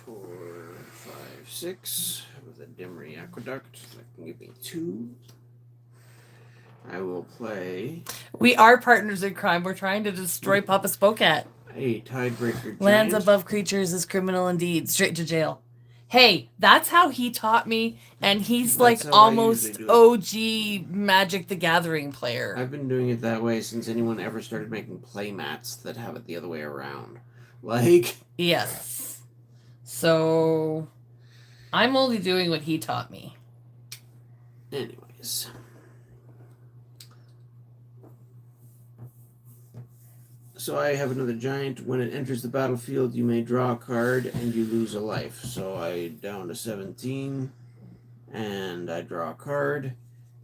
four, five, six. With a Dimmery Aqueduct, that can give me 2. I will play We are partners in crime. We're trying to destroy Papa Spokat. a Tidebreaker Lands Giant. above creatures is criminal indeed. Straight to jail. Hey, that's how he taught me, and he's That's like how I almost usually do it. OG Magic the Gathering player. I've been doing it that way since anyone ever started making play mats that have it the other way around. Like, Yes. So I'm only doing what he taught me. anyways. So I have another giant. When it enters the battlefield, you may draw a card and you lose a life. So I down to 17, and I draw a card,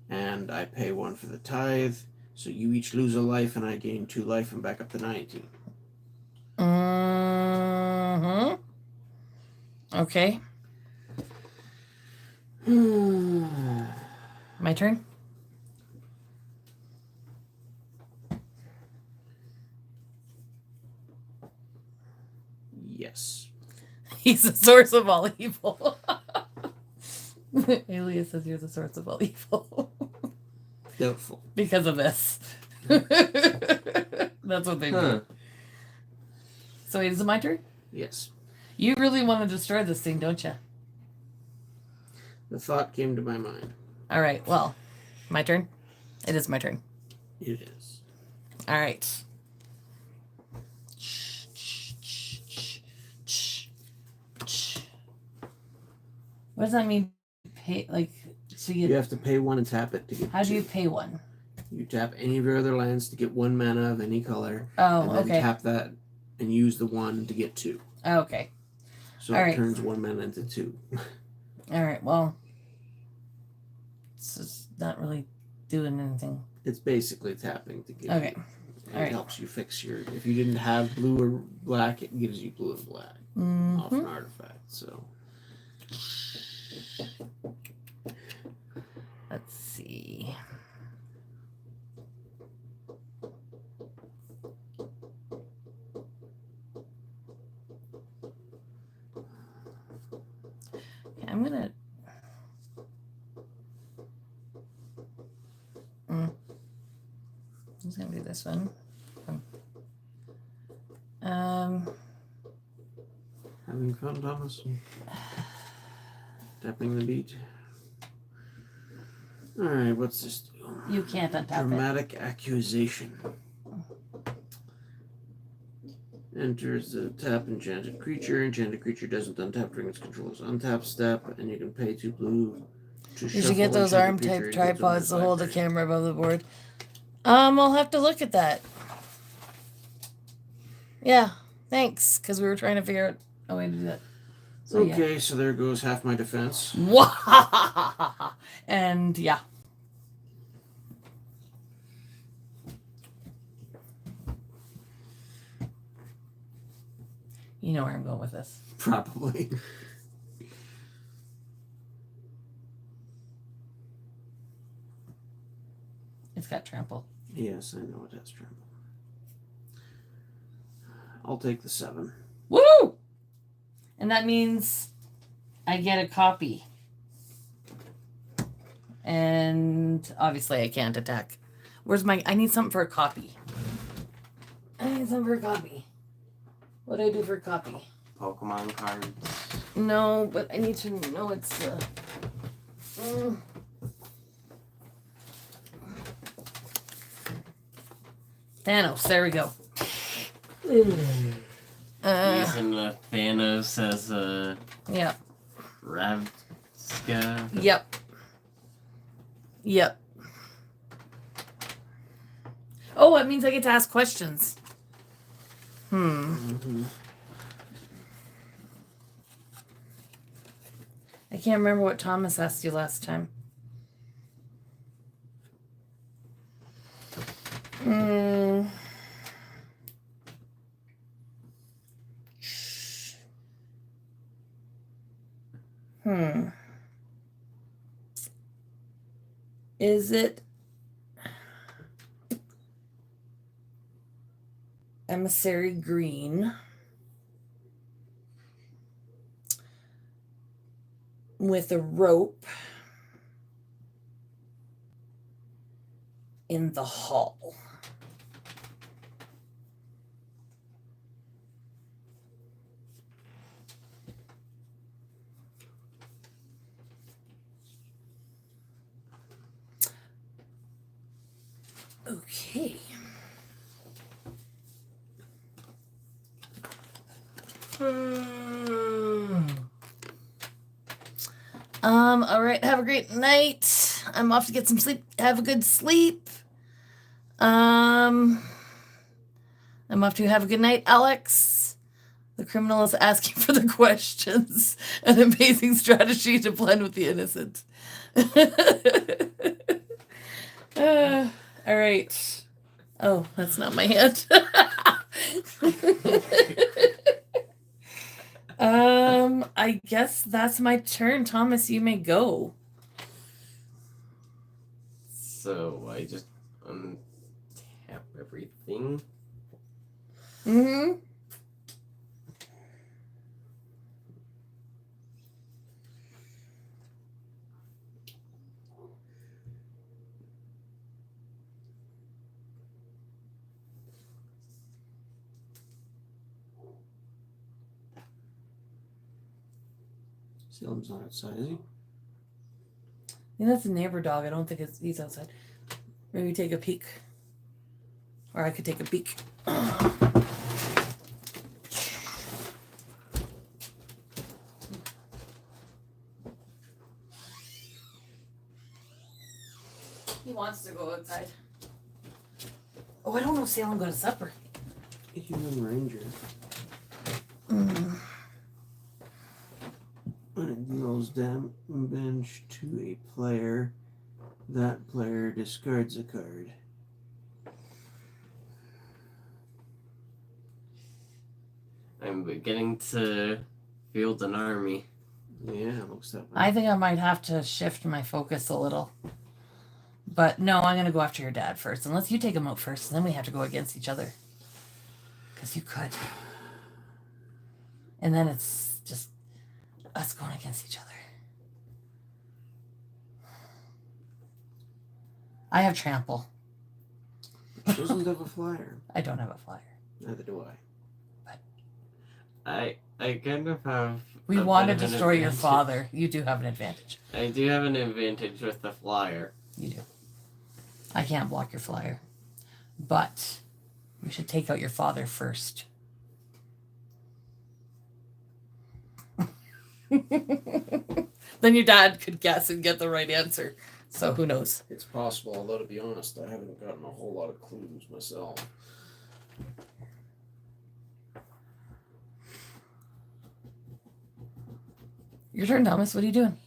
and I pay 1 for the tithe. So you each lose a life, and I gain 2 life and back up to 19. Mm-hmm. Okay. My turn? Yes. He's the source of all evil. Alias says you're the source of all evil. Doubtful. Because of this. That's what they do. So wait, is it my turn? Yes. You really want to destroy this thing, don't you? The thought came to my mind. All right, well, my turn? It is my turn. It is. All right. What does that mean Pay like so You you. have to pay one and tap it to get. How do two. you pay one? You tap any of your other lands to get 1 mana of any color, Oh, and then okay. tap that and use the 1 to get 2. Oh, okay. So All it right. turns 1 mana into 2. All right. Well, it's just not really doing anything. It's basically tapping to get. Okay. You. And All right. It helps you fix your. If you didn't have blue or black, it gives you blue and black off an artifact. So. Let's see. Okay, I'm gonna. I'm just gonna do this one. Having fun, Thomas? Tapping the beat. Alright, what's this do? You can't untap it. Dramatic accusation. Enters the tap enchanted creature. Enchanted creature doesn't untap during its controller's untap step, and you can pay 2 blue to You shuffle should get those arm enchanted type creature into its tripods to owner's hold the library. camera above the board. I'll have to look at that. Yeah, thanks, because we were trying to figure out a way to do that. So, Okay, so there goes half my defense. And yeah. You know where I'm going with this. Probably. It's got trample. Yes, I know it has trample. I'll take the 7. Woo! And that means I get a copy. And obviously I can't attack. Where's my... I need something for a copy. I need something for a copy. What do I do for a copy? Pokemon cards. No, but I need to know it's... Thanos, there we go. Using Thanos as a Yeah. Ravnica. Yep. Oh, it means I get to ask questions. Mm-hmm. I can't remember what Thomas asked you last time. Is it emissary green with a rope in the hall? Okay. All right. Have a great night. I'm off to get some sleep. Have a good sleep. I'm off to have a good night, Alex. The criminal is asking for the questions. An amazing strategy to blend with the innocent. All right. Oh, that's not my hand. I guess that's my turn. Thomas, you may go. So I just untap everything. Mm-hmm. Salem's not outside, is he? I think that's a neighbor dog. I don't think he's outside. Maybe take a peek. Or I could take a peek. He wants to go outside. Oh, I don't know. Salem go to supper. Human Ranger. When it deals damage to a player, that player discards a card. I'm beginning to field an army. Yeah, looks that way. I think I might have to shift my focus a little. But no, I'm going to go after your dad first. Unless you take him out first, and then we have to go against each other. Because you could. And then it's just us going against each other. I have trample. It doesn't have a flyer. I don't have a flyer. Neither do I. I kind of have. We a want to bit of an destroy your advantage. father. You do have an advantage. I do have an advantage with the flyer. You do. I can't block your flyer. But we should take out your father first. Then your dad could guess and get the right answer. So who knows? It's possible, although to be honest, I haven't gotten a whole lot of clues myself. Your turn, Thomas. What are you doing?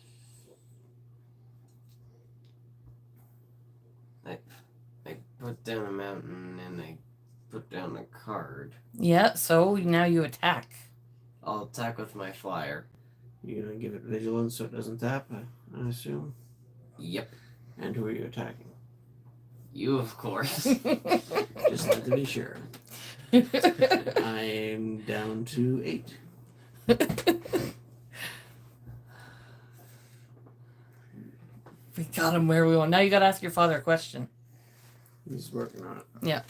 I put down a mountain and I put down a card. Yeah, so now you attack. I'll attack with my flyer. You're gonna give it vigilance so it doesn't tap, I assume? Yep. And who are you attacking? You, of course. Just like to be sure. I'm down to 8. We got him where we want. Now you got to ask your father a question. He's working on it. Yeah.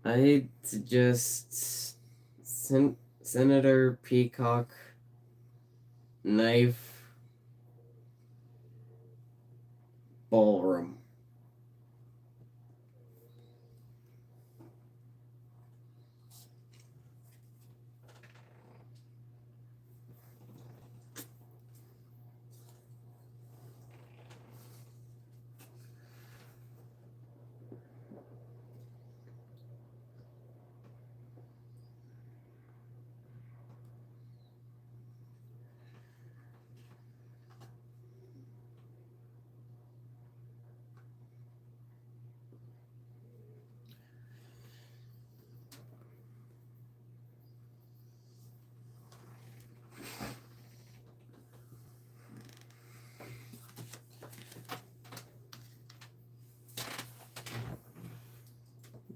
I suggest Senator Peacock Knife Ballroom.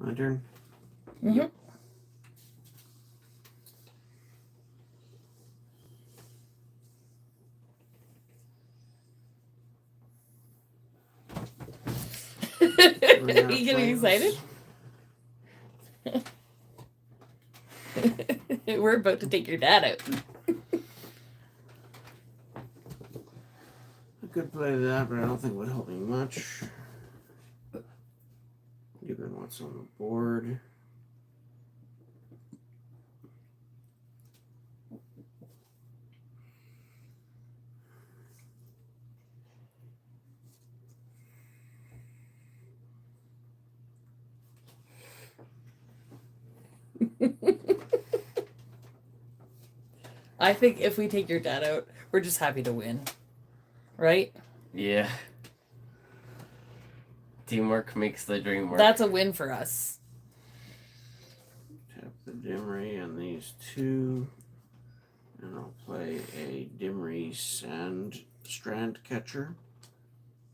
My turn? Mm-hmm. Are you getting excited? We're about to take your dad out. I could play that, but I don't think it would help me much. Given what's on the board. I think if we take your dad out, we're just happy to win. Right? Yeah. Teamwork makes the dream work. That's a win for us. Tap the Dimmery on these two. And I'll play a Dimmery Strand Catcher.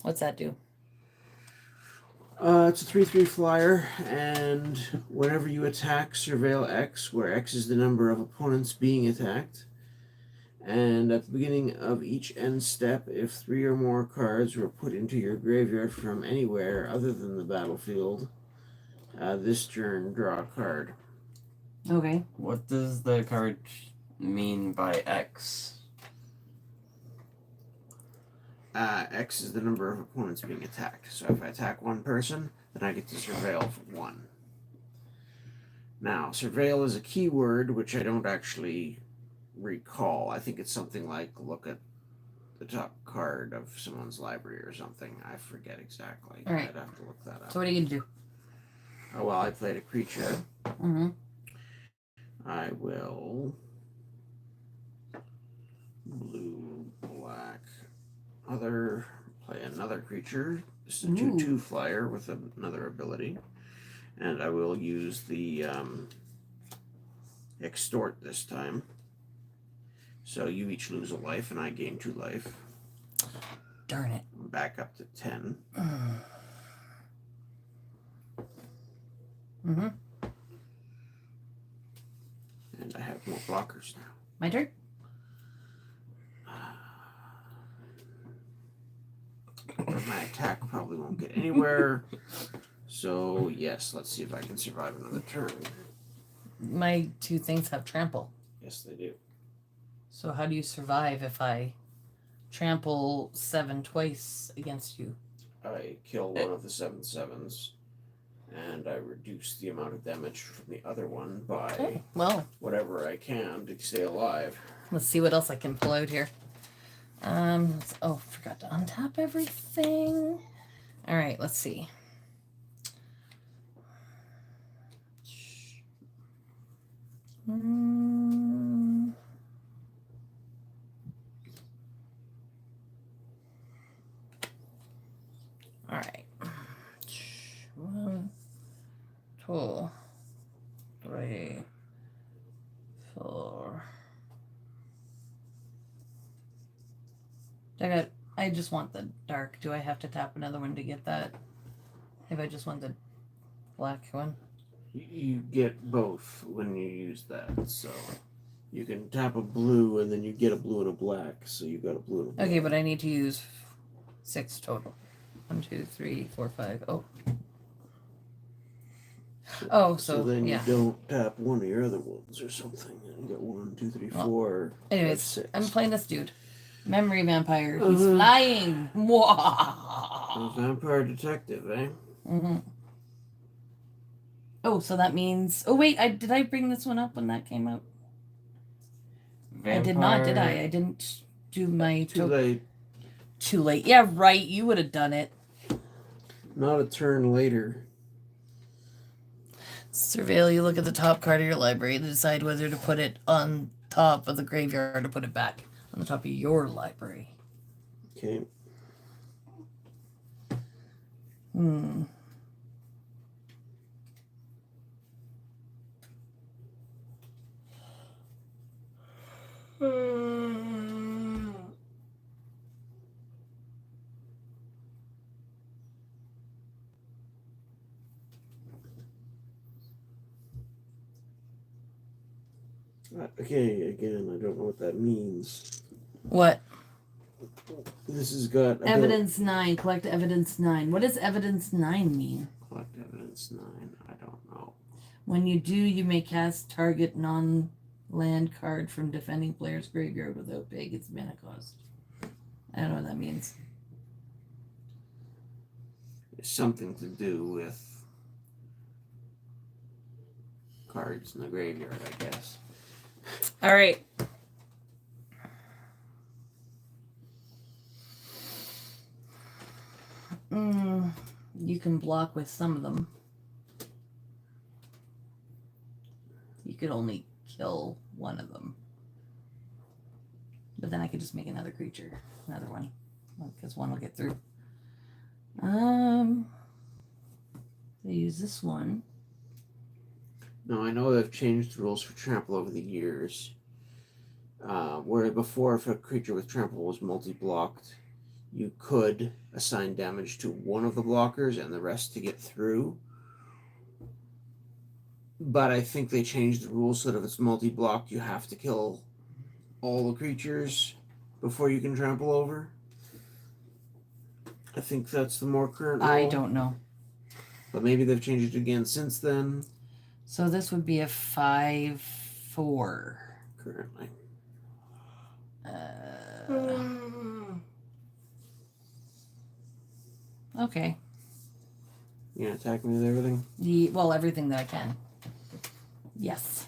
What's that do? It's a 3/3 flyer, and whenever you attack, surveil X, where X is the number of opponents being attacked. And at the beginning of each end step, if 3 or more cards were put into your graveyard from anywhere other than the battlefield, this turn draw a card. Okay. What does the card mean by X? X is the number of opponents being attacked. So if I attack one person, then I get to surveil for 1. Now, surveil is a keyword which I don't actually recall. I think it's something like look at the top card of someone's library or something. I forget exactly. All right. I'd have to look that up. So what are you gonna do? Oh, well, I played a creature. Mm-hmm. I will blue, black, play another creature. This is a 2/2 flyer with another ability. And I will use the extort this time. So you each lose a life and I gain 2 life. Darn it. Back up to 10. Mm-hmm. And I have more blockers now. My turn? My attack probably won't get anywhere. So, yes, let's see if I can survive another turn. My 2 things have trample. Yes, they do. So how do you survive if I trample 7 twice against you? I kill one of the 7/7s, and I reduce the amount of damage from the other one by whatever I can to stay alive. Let's see what else I can pull out here. Forgot to untap everything. All right, let's see. All right. 1, 2, 3, 4. I just want the dark. Do I have to tap another one to get that? If I just want the black one? You get both when you use that, so you can tap a blue and then you get a blue and a black, so you got a blue and a black. Okay, but I need to use 6 total. 1, 2, 3, 4, 5. So then you don't tap one of your other ones or something. You got 1, 2, 3, 4. Anyways, 5, 6. I'm playing this dude. Memory vampire. He's flying. A vampire detective, eh? Mm-hmm. Oh, so that means. Oh wait, did I bring this one up when that came out? Vampire. I did not, did I? I didn't do my. Too late. Too late. Yeah, right. You would have done it. Not a turn later. Surveil. You look at the top card of your library to decide whether to put it on top of the graveyard or to put it back on the top of your library. Okay. Okay, again, I don't know what that means. What? This has got evidence 9. Collect evidence 9. What does evidence 9 mean? Collect evidence 9. I don't know. When you do, you may cast target non-land card from defending player's graveyard without paying its mana cost. I don't know what that means. It's something to do with cards in the graveyard, I guess. All right. You can block with some of them. You could only kill one of them. But then I could just make another creature. Another one. Because one will get through. They use this one. No, I know they've changed the rules for trample over the years. Where before, if a creature with trample was multi-blocked, you could assign damage to one of the blockers and the rest to get through. But I think they changed the rules so that if it's multi-blocked, you have to kill all the creatures before you can trample over. I think that's the more current rule. I don't know. But maybe they've changed it again since then. So this would be a 5/4. Currently. Okay. You gonna attack me with everything? Well, everything that I can. Yes.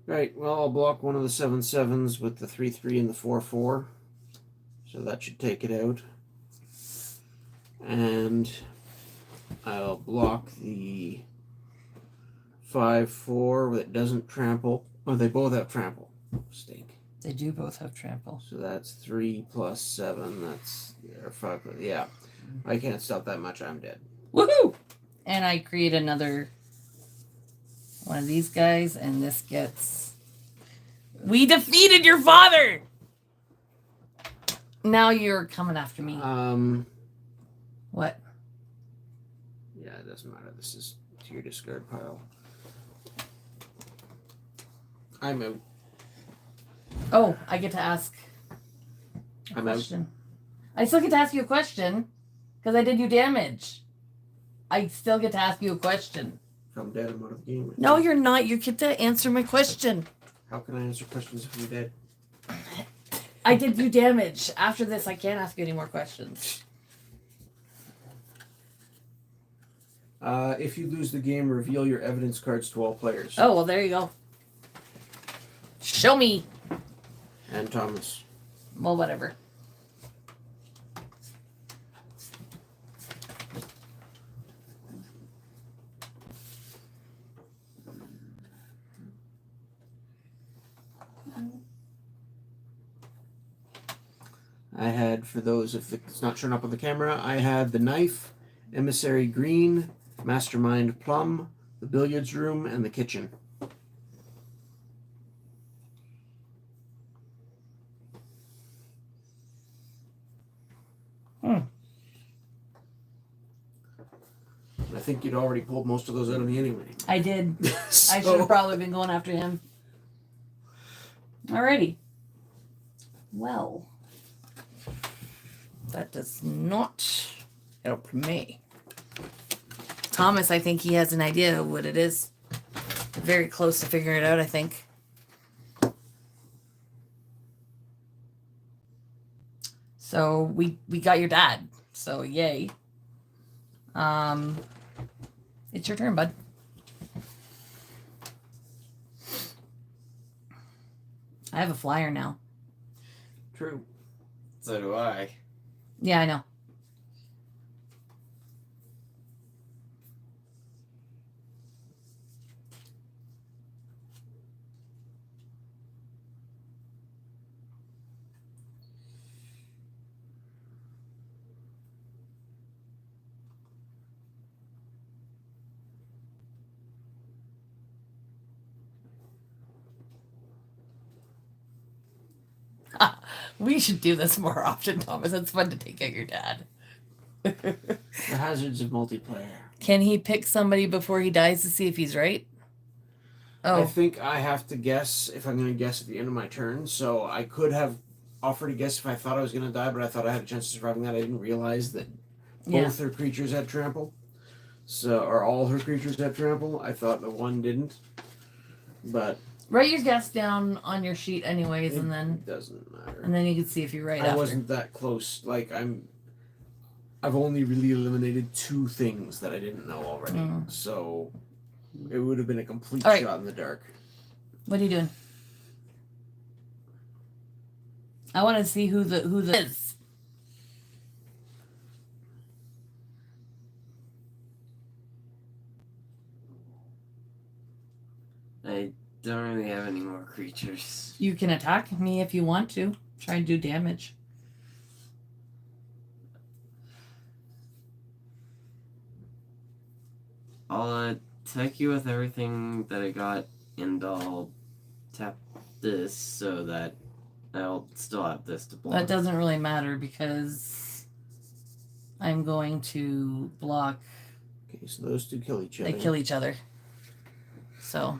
Right. Well, I'll block one of the 7/7s with the 3/3 and the 4/4. So that should take it out. And I'll block the 5/4 that doesn't trample. Oh, they both have trample. Stink. They do both have trample. So that's 3 plus 7. That's or 5. Yeah. I can't stop that much. I'm dead. Woohoo! And I create another one of these guys, and this gets. We defeated your father! Now you're coming after me. What? Yeah, it doesn't matter. This is to your discard pile. I'm out. Oh, I get to ask a I'm out. question. I still get to ask you a question because I did you damage. I still get to ask you a question. If I'm dead, I'm out of the game. No, you're not. You get to answer my question. How can I answer questions if I'm dead? I did you damage. After this, I can't ask you any more questions. If you lose the game, reveal your evidence cards to all players. Oh, well, there you go. Show me. And Thomas. Well, whatever. I had, for those if it's not showing up on the camera, I had the knife, emissary green, mastermind plum, the billiards room, and the kitchen. I think you'd already pulled most of those out of me anyway. I did. So, I should have probably been going after him. Alrighty. Well, that does not help me. Thomas, I think he has an idea of what it is. Very close to figuring it out, I think. So we got your dad. So yay. It's your turn, bud. I have a flyer now. True. So do I. Yeah, I know. We should do this more often, Thomas. It's fun to take out your dad. the hazards of multiplayer. Can he pick somebody before he dies to see if he's right? I Oh, think I have to guess if I'm going to guess at the end of my turn. So I could have offered a guess if I thought I was going to die, but I thought I had a chance of surviving that. I didn't realize that yeah. both her creatures had trample. So, or all her creatures had trample. I thought the one didn't. But Write your guess down on your sheet anyways, it and then doesn't matter. you can see if you're right I after. wasn't that close. Like I've only really eliminated 2 things that I didn't know already. So it would have been a complete All right. shot in the dark. What are you doing? I want to see who the is. I don't really have any more creatures. You can attack me if you want to. Try and do damage. I'll attack you with everything that I got, and I'll tap this so that I'll still have this to block. That doesn't really matter because I'm going to block. Okay, so those 2 kill each other. They kill each other. So.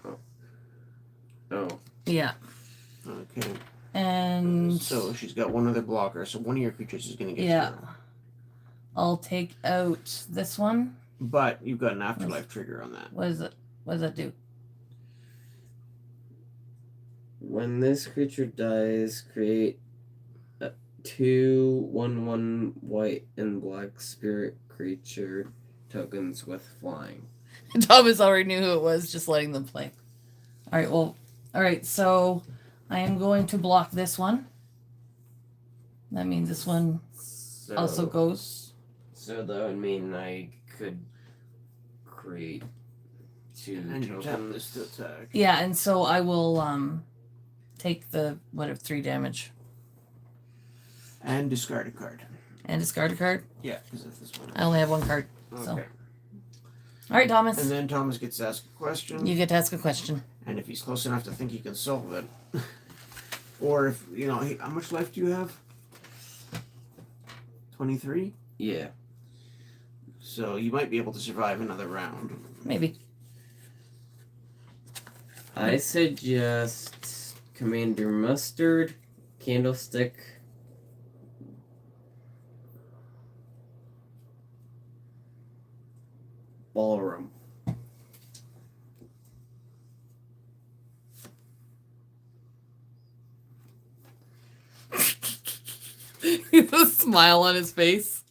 Oh. Yeah. Okay. And so she's got one other blocker, so one of your creatures is going to get yeah. through. I'll take out this one. But you've got an afterlife trigger on that. What is it? What does that do? When this creature dies, create 2 1/1 white and black spirit creature tokens with flying. Thomas already knew who it was, just letting them play. All right, well, all right, so I am going to block this one. That means this one So, also goes. So that would mean I could create 2 And you tap this tokens. to attack. Yeah, and so I will take the 3 damage And discard a card. and discard a card. Yeah, because of this one. I only have 1 card. Okay. So. All right, Thomas. And then Thomas gets to ask a question. You get to ask a question. And if he's close enough to think he can solve it. Or if, how much life do you have? 23? Yeah. So you might be able to survive another round. Maybe. I suggest Commander Mustard, Candlestick, Ballroom. A smile on his face.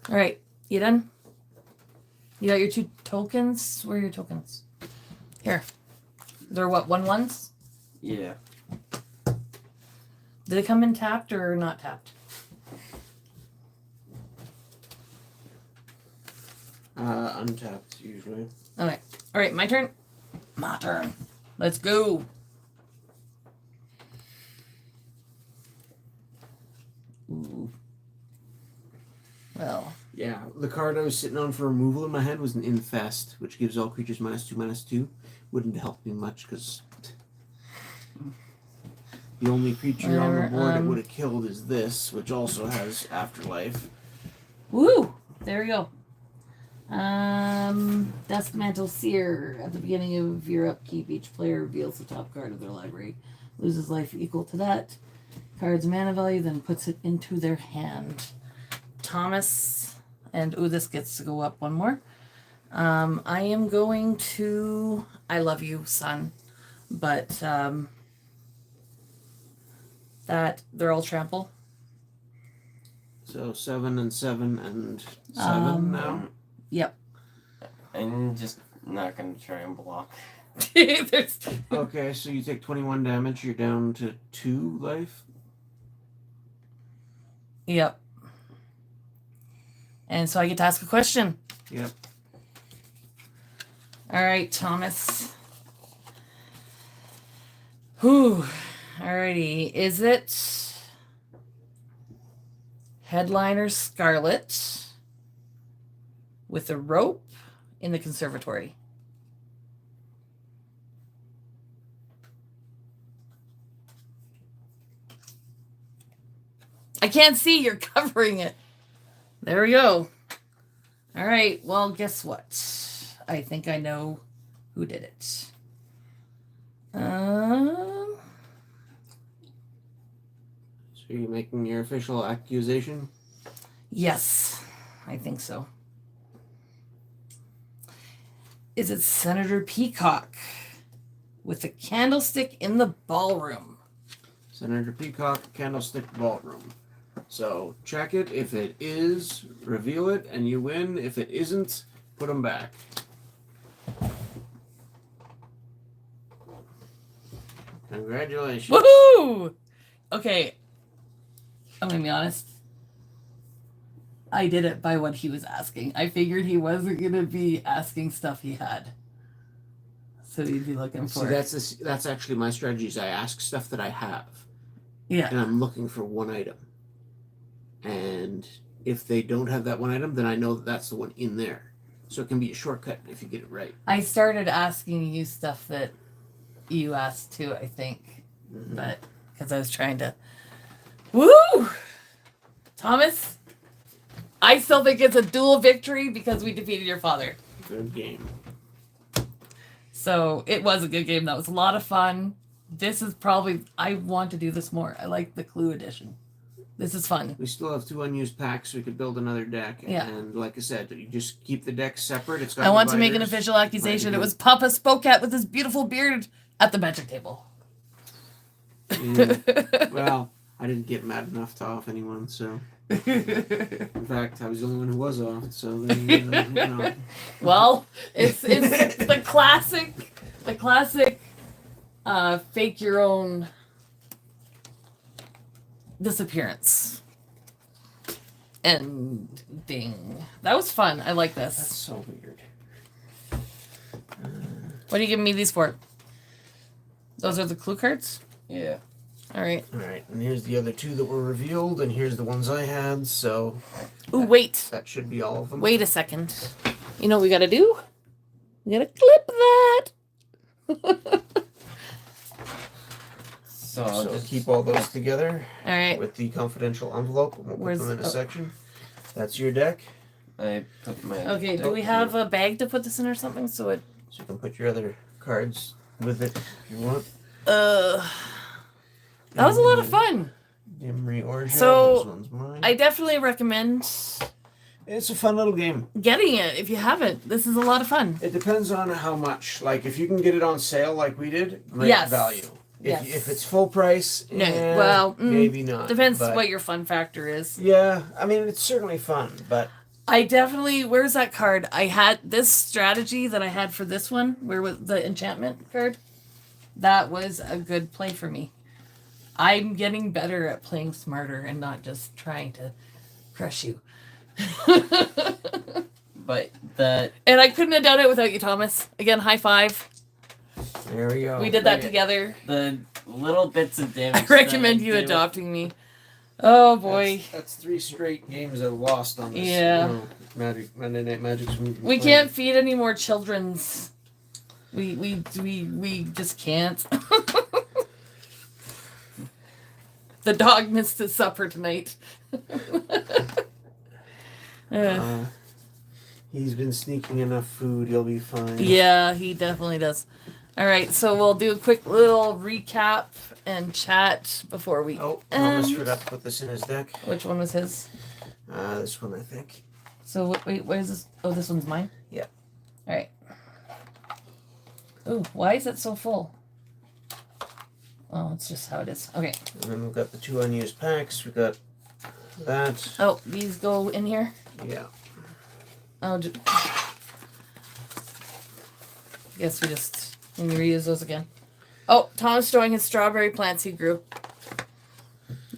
All right, you done? You got your 2 tokens? Where are your tokens? Here. They're what, 1/1s? Yeah. Do they come in tapped or not tapped? Untapped, usually. Okay. All right, my turn. My turn. Let's go. Ooh. Well. Yeah, the card I was sitting on for removal in my hand was an Infest, which gives all creatures -2/-2. Wouldn't help me much because the only creature on the board it would have killed is this, which also has Afterlife. Woo! There we go. Duskmantle Seer. At the beginning of your upkeep, each player reveals the top card of their library. Loses life equal to that card's mana value, then puts it into their hand. Thomas, and this gets to go up 1 more. I am going to. I love you, son, but that they're all trample. So 7 and 7 and 7 now. Yep. I'm just not going to try and block. Okay, so you take 21 damage. You're down to 2 life. Yep. And so I get to ask a question. Yep. All right, Thomas. Whew. Alrighty. Is it Headliner Scarlet with a rope in the conservatory? I can't see. You're covering it. There we go. All right. Well, guess what? I think I know who did it. So you're making your official accusation? Yes, I think so. Is it Senator Peacock with a candlestick in the ballroom? Senator Peacock, Candlestick Ballroom. So check it. If it is, reveal it, and you win. If it isn't, put them back. Congratulations. Woohoo! Okay, I'm gonna be honest. I did it by what he was asking. I figured he wasn't gonna be asking stuff he had, so he'd be looking for. See, that's actually my strategy. Is I ask stuff that I have, Yeah. and I'm looking for one item. And if they don't have that one item, then I know that that's the one in there. So it can be a shortcut if you get it right. I started asking you stuff that you asked too, I think. Mm-hmm. But because I was trying to. Woo! Thomas, I still think it's a dual victory because we defeated your father. Good game. So it was a good game. That was a lot of fun. This is probably. I want to do this more. I like the Clue Edition. This is fun. We still have 2 unused packs, so we could build another deck. Yeah. And like I said, you just keep the decks separate. It's got I want to make an dividers. official accusation. Right, It was Papa Spokat with his beautiful beard at the magic table. Well, I didn't get mad enough to off anyone, so. In fact, I was the only one who was off, so then, Well, it's the classic fake your own disappearance. Ending. That was fun. I like this. That's so weird. What are you giving me these for? Those are the clue cards? Yeah. All right. All right, and here's the other 2 that were revealed, and here's the ones I had, so. Ooh, wait. That should be all of them. Wait a second. You know what we gotta do? We gotta clip that. So, So keep all those together All right. with the confidential envelope, and we'll Where's- put them in a oh. section. That's your deck, I put my. Okay, do we have a bag to put this in or something? So it. so you can put your other cards with it if you want. That was a lot of fun. Dimri Orja, So, this one's mine. I definitely recommend It's a fun little game. getting it if you haven't. This is a lot of fun. It depends on how much. Like, if you can get it on sale like we did, great Yes. value. Yes. If it's full price, No, eh, well, maybe not. Depends but, what your fun factor is. Yeah, I mean, it's certainly fun, but I definitely. Where's that card? I had this strategy that I had for this one. Where was the enchantment card? That was a good play for me. I'm getting better at playing smarter and not just trying to crush you. But the And I couldn't have done it without you, Thomas. Again, high five. there we go. We did that Okay. together. the little bits of damage. I recommend that I you do- adopting me. Oh boy. That's 3 straight games I've lost on this. Yeah. Magic Monday Night Magic's. We can't feed any more children's. We just can't. The dog missed his supper tonight. He's been sneaking enough food. He'll be fine. Yeah, he definitely does. All right, so we'll do a quick little recap and chat before we Oh, Thomas end. forgot to put this in his deck. Which one was his? This one, I think. So wait, what is this? Oh, this one's mine? Yeah. All right. Oh, why is it so full? Oh, it's just how it is. Okay. And then we've got the 2 unused packs. We've got that. Oh, these go in here? Yeah. Oh, guess we just can reuse those again. Oh, Tom's showing his strawberry plants he grew.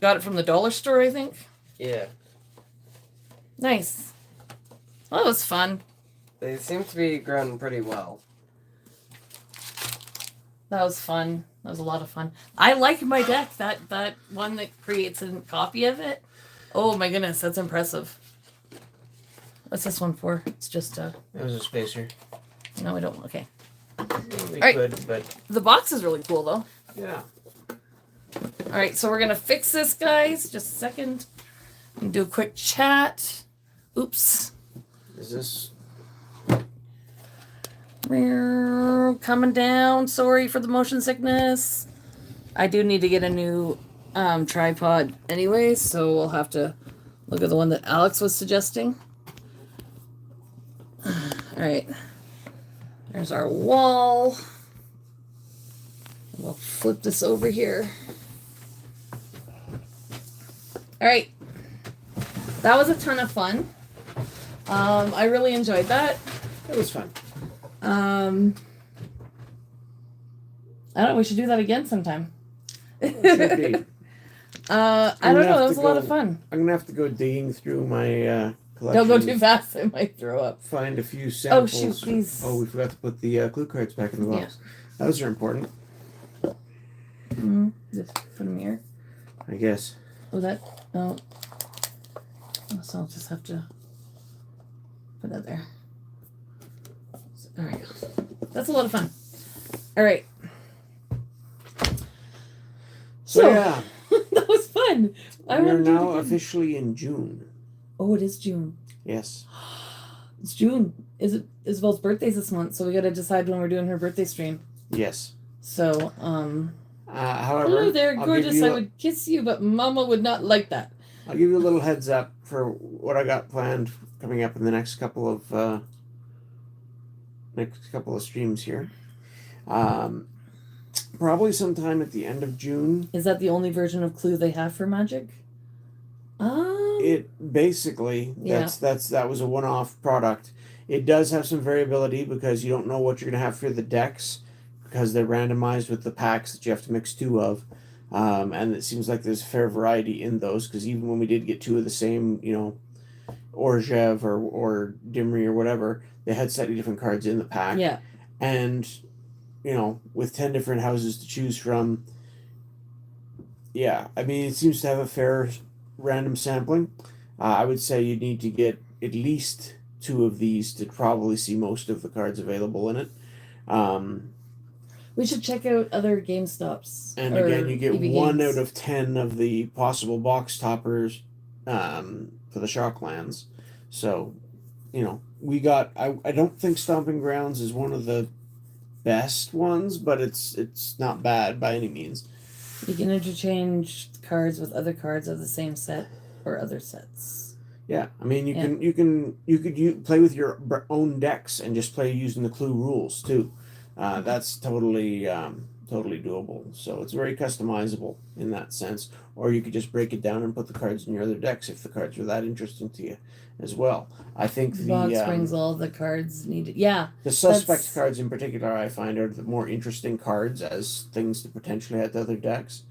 Got it from the dollar store, I think. Yeah, Nice. Well, that was fun. they seem to be growing pretty well. That was fun. That was a lot of fun. I like my deck. That one that creates a copy of it. Oh my goodness, that's impressive. What's this one for? It's just That was a spacer. no, I don't. Okay. We Alright. could, but The box is really cool though. yeah. All right, so we're gonna fix this, guys. Just a second. And do a quick chat. Oops. Is this? Coming down. Sorry for the motion sickness. I do need to get a new tripod anyway, so we'll have to look at the one that Alex was suggesting. All right. There's our wall. We'll flip this over here. All right. That was a ton of fun. I really enjoyed that. It was fun. I don't know. We should do that again sometime. Should be. I don't know. That was a lot of fun. I'm gonna have to go digging through my collection. Don't go too fast. I might throw up. Find a few Oh, samples. shoot, please. Oh, we forgot to put the clue cards back in the box. Those are important, Just put them here. I guess. Oh, that. No. So I'll just have to put that there. All right. That's a lot of fun. All right. So yeah, That was fun. I we are wanna do it now again. officially in June. Oh, it is June. Yes. It's June. Is it Isabel's birthday's this month? So we got to decide when we're doing her birthday stream. Yes. So, However, hello there, I'll gorgeous. give you I would kiss you, but Mama would not like that. I'll give you a little heads up for what I got planned coming up in the next couple of streams here. Probably sometime at the end of June. Is that the only version of Clue they have for Magic? It basically that was a one-off product. It does have some variability because you don't know what you're going to have for the decks because they're randomized with the packs that you have to mix two of. And it seems like there's a fair variety in those because even when we did get two of the same, Orzev or Dimri or whatever, they had slightly different cards in the pack. Yeah. And, with 10 different houses to choose from, yeah, I mean, it seems to have a fair random sampling. I would say you need to get at least two of these to probably see most of the cards available in it. We should check out other GameStops. And again, you get 1 games. out of 10 of the possible box toppers for the Shocklands. So, we got. I don't think Stomping Grounds is one of the best ones, but it's not bad by any means. You can interchange cards with other cards of the same set or other sets. Yeah, I mean you could play with your own decks and just play using the Clue rules too. That's totally doable. So it's very customizable in that sense. Or you could just break it down and put the cards in your other decks if the cards are that interesting to you as well. I think the box brings all the cards needed. Yeah. The suspect cards in particular I find are the more interesting cards as things to potentially add to other decks.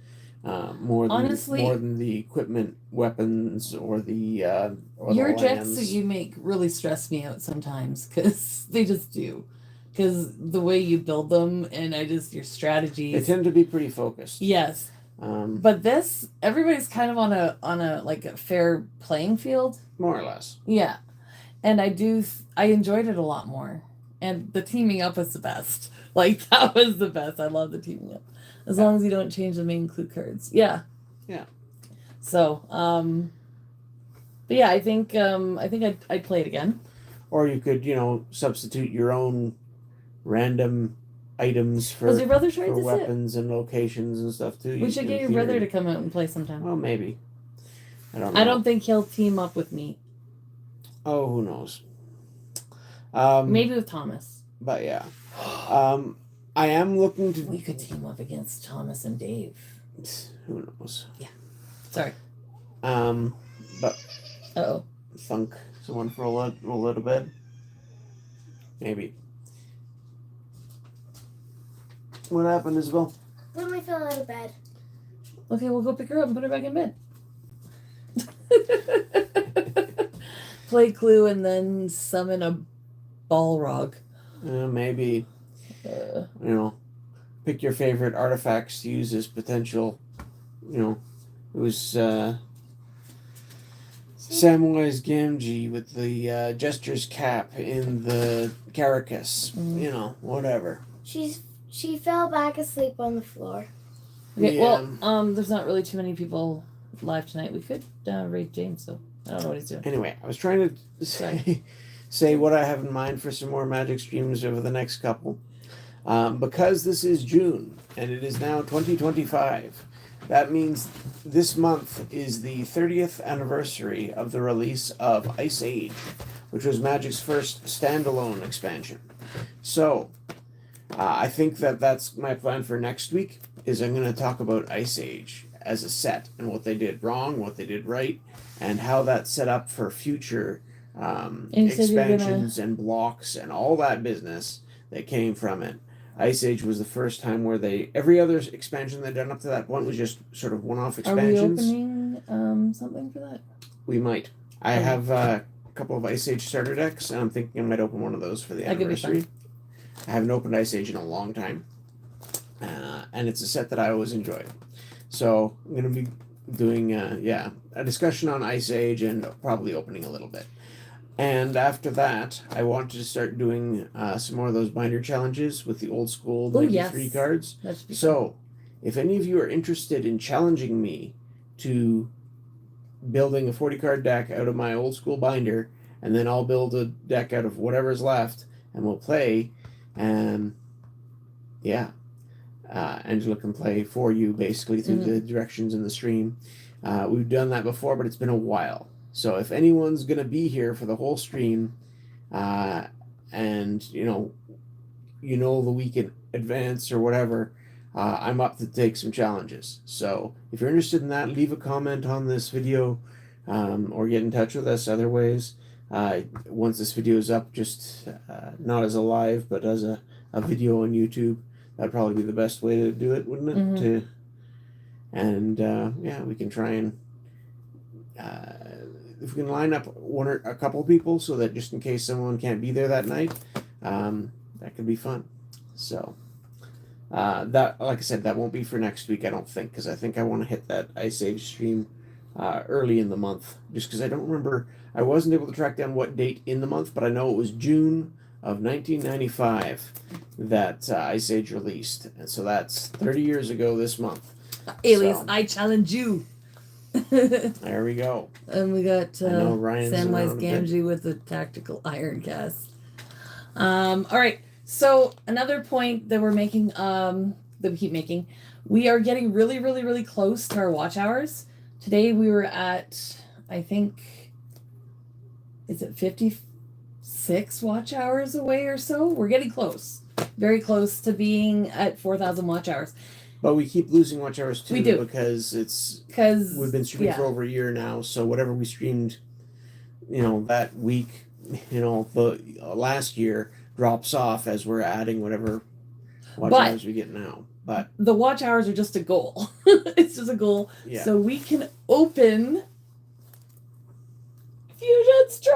More than the equipment, weapons, or the your decks that you make really stress me out sometimes because they just do. Because the way you build them and your strategies. They tend to be pretty focused. Yes. But everybody's kind of on a like a fair playing field. More or less. Yeah. And I enjoyed it a lot more. And the teaming up was the best. Like, that was the best. I love the teaming up. As long as you don't change the main Clue cards. Yeah. Yeah. So, but yeah, I think I'd play it again. Or you could, substitute your own random items for weapons and locations and stuff too. We should get your brother to come out and play sometime. Well, maybe. I don't know. I don't think he'll team up with me. Oh, who knows? Maybe with Thomas. But yeah. I am looking to... We could team up against Thomas and Dave. Who knows? Yeah. Sorry. But... Uh-oh. Thunk someone for a little bit. Maybe. What happened, Isabel? Let me fell out of bed. Okay, we'll go pick her up and put her back in bed. Play Clue and then summon a Balrog. Maybe. Pick your favorite artifacts to use as potential. It was Samwise Gamgee with the Jester's cap in the Caracas. Whatever. She fell back asleep on the floor. Okay, well, there's not really too many people live tonight. We could raid James, so I don't know what he's doing. Anyway, I was trying to say what I have in mind for some more Magic streams over the next couple. Because this is June, and it is now 2025, that means this month is the 30th anniversary of the release of Ice Age, which was Magic's first standalone expansion. So, I think that's my plan for next week, is I'm going to talk about Ice Age as a set, and what they did wrong, what they did right, and how that's set up for future expansions and blocks and all that business that came from it. Ice Age was the first time where every other expansion they'd done up to that point was just sort of one-off expansions. Are we opening something for that? We might. I have a couple of Ice Age starter decks, and I'm thinking I might open one of those for the anniversary. I haven't opened Ice Age in a long time, and it's a set that I always enjoy. So I'm going to be doing a discussion on Ice Age and probably opening a little bit. And after that, I wanted to start doing some more of those binder challenges with the old school 93 cards. So, if any of you are interested in challenging me to building a 40 card deck out of my old school binder, and then I'll build a deck out of whatever's left, and we'll play, and Angela can play for you basically through the directions in the stream. We've done that before, but it's been a while. So if anyone's going to be here for the whole stream, and the week in advance or whatever, I'm up to take some challenges. So if you're interested in that, leave a comment on this video, or get in touch with us other ways. Once this video is up, just not as a live, but as a video on YouTube, that'd probably be the best way to do it, wouldn't it? Mhm. We can try and if we can line up one or a couple people, so that just in case someone can't be there that night, that could be fun. So that, like I said, that won't be for next week, I don't think, because I think I want to hit that Ice Age stream early in the month, just because I don't remember. I wasn't able to track down what date in the month, but I know it was June of 1995 that Ice Age released, and so that's 30 years ago this month. Alias, So, I challenge you. there we go. And we got I know Ryan's Samwise around a bit. Gamgee with the tactical iron cast. All right. So another point that we're making, that we keep making, we are getting really, really, really close to our watch hours. Today we were at, I think, is it 56 watch hours away or so? We're getting close. Very close to being at 4,000 watch hours. But we keep losing watch hours too, We do. because we've been streaming for over a year now. So whatever we streamed, that week, the last year drops off as we're adding whatever watch hours we get now. But the watch hours are just a goal. It's just a goal. yeah, So we can open Fusion Strike.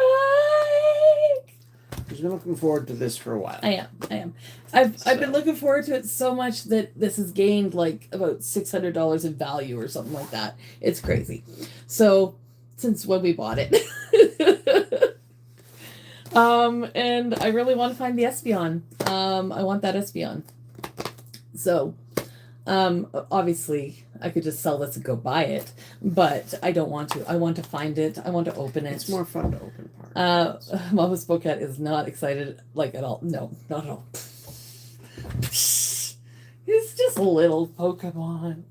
I've been looking forward to this for a while. I am. I've been looking forward to it so much that this has gained like about $600 in value or something like that. It's crazy. So since when we bought it. And I really want to find the Espeon. I want that Espeon. So obviously I could just sell this and go buy it, but I don't want to. I want to find it. I want to open it. It's more fun to open parts. Mama Spocat is not excited like at all. No, not at all. It's just a little Pokemon.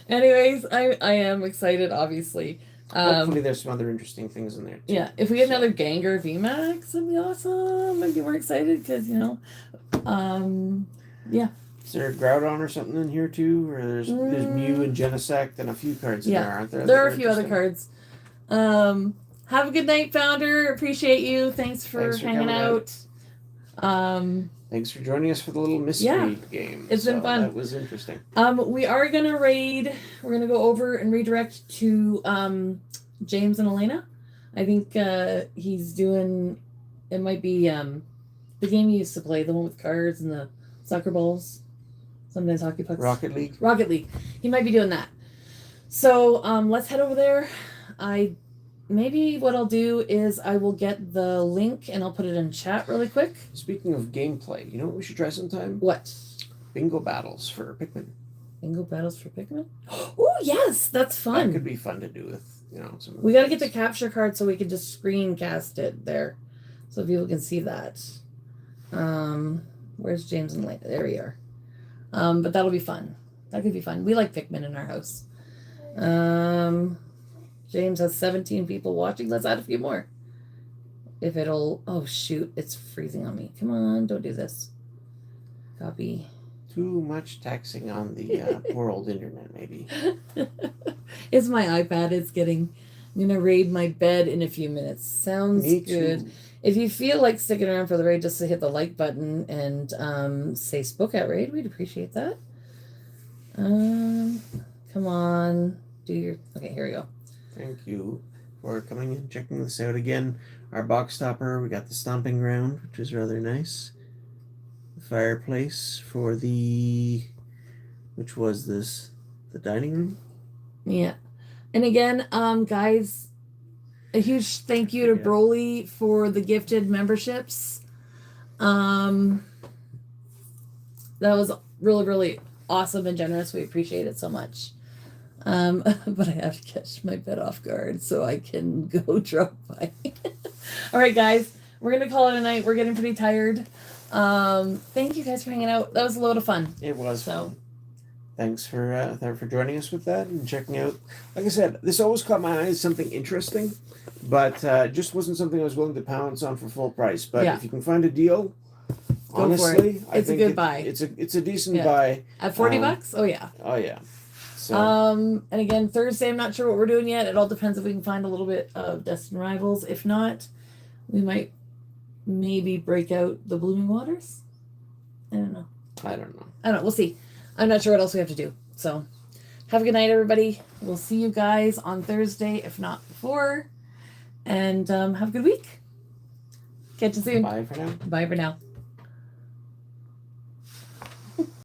Anyways, I am excited, obviously. Hopefully there's some other interesting things in there too. Yeah, if we get another Gengar VMAX, that'd be awesome. I'd be more excited because, yeah. Is there a Groudon or something in here too? Or there's Mew and Genesect and a few cards in there, aren't there? There are a few other cards. Have a good night, Founder. Appreciate you. Thanks for hanging out. Thanks for joining us for the little mystery game. It's been fun. That was interesting. We are gonna raid. We're gonna go over and redirect to James and Elena. I think he's doing. It might be the game he used to play, the one with cards and the soccer balls, sometimes hockey pucks. Rocket League. He might be doing that. So let's head over there. Maybe what I'll do is I will get the link and I'll put it in chat really quick. Speaking of gameplay, you know what we should try sometime? What? Bingo battles for Pikmin. Bingo battles for Pikmin? Oh, yes, that's fun. That could be fun to do with, some. We got to get the capture card so we can just screencast it there, so people can see that. Where's James and Lane? There we are. But that'll be fun. That could be fun. We like Pikmin in our house. James has 17 people watching. Let's add a few more. If it'll... Oh, shoot. It's freezing on me. Come on. Don't do this. Copy. Too much taxing on the poor old internet, maybe. It's my iPad. It's getting... I'm going to raid my bed in a few minutes. Sounds Me good. too. If you feel like sticking around for the raid, just to hit the like button and say Spoke Out Raid, we'd appreciate that. Come on. Do your... Okay, here we go. Thank you for coming and checking this out again. Our box topper, we got the stomping ground, which is rather nice. The fireplace for the... Which was this? The dining room? Yeah. And again, guys, a huge thank you to Broly for the gifted memberships. That was really, really awesome and generous. We appreciate it so much. But I have to catch my bed off guard so I can go drop by. All right, guys, we're going to call it a night. We're getting pretty tired. Thank you guys for hanging out. That was a load of fun. It was fun. thanks for joining us with that and checking out. Like I said, this always caught my eye as something interesting, but just wasn't something I was willing to pounce on for full price. But Yeah. if you can find a deal, for honestly, it. I It's a think good buy. It's a decent Yeah. buy. At $40? Oh yeah. Oh yeah. So And again, Thursday, I'm not sure what we're doing yet. It all depends if we can find a little bit of Destined Rivals. If not, we might maybe break out the Blooming Waters. I don't know. I don't know. We'll see. I'm not sure what else we have to do. So, have a good night, everybody. We'll see you guys on Thursday, if not before. And have a good week. Catch you soon. Bye for now. Bye for now.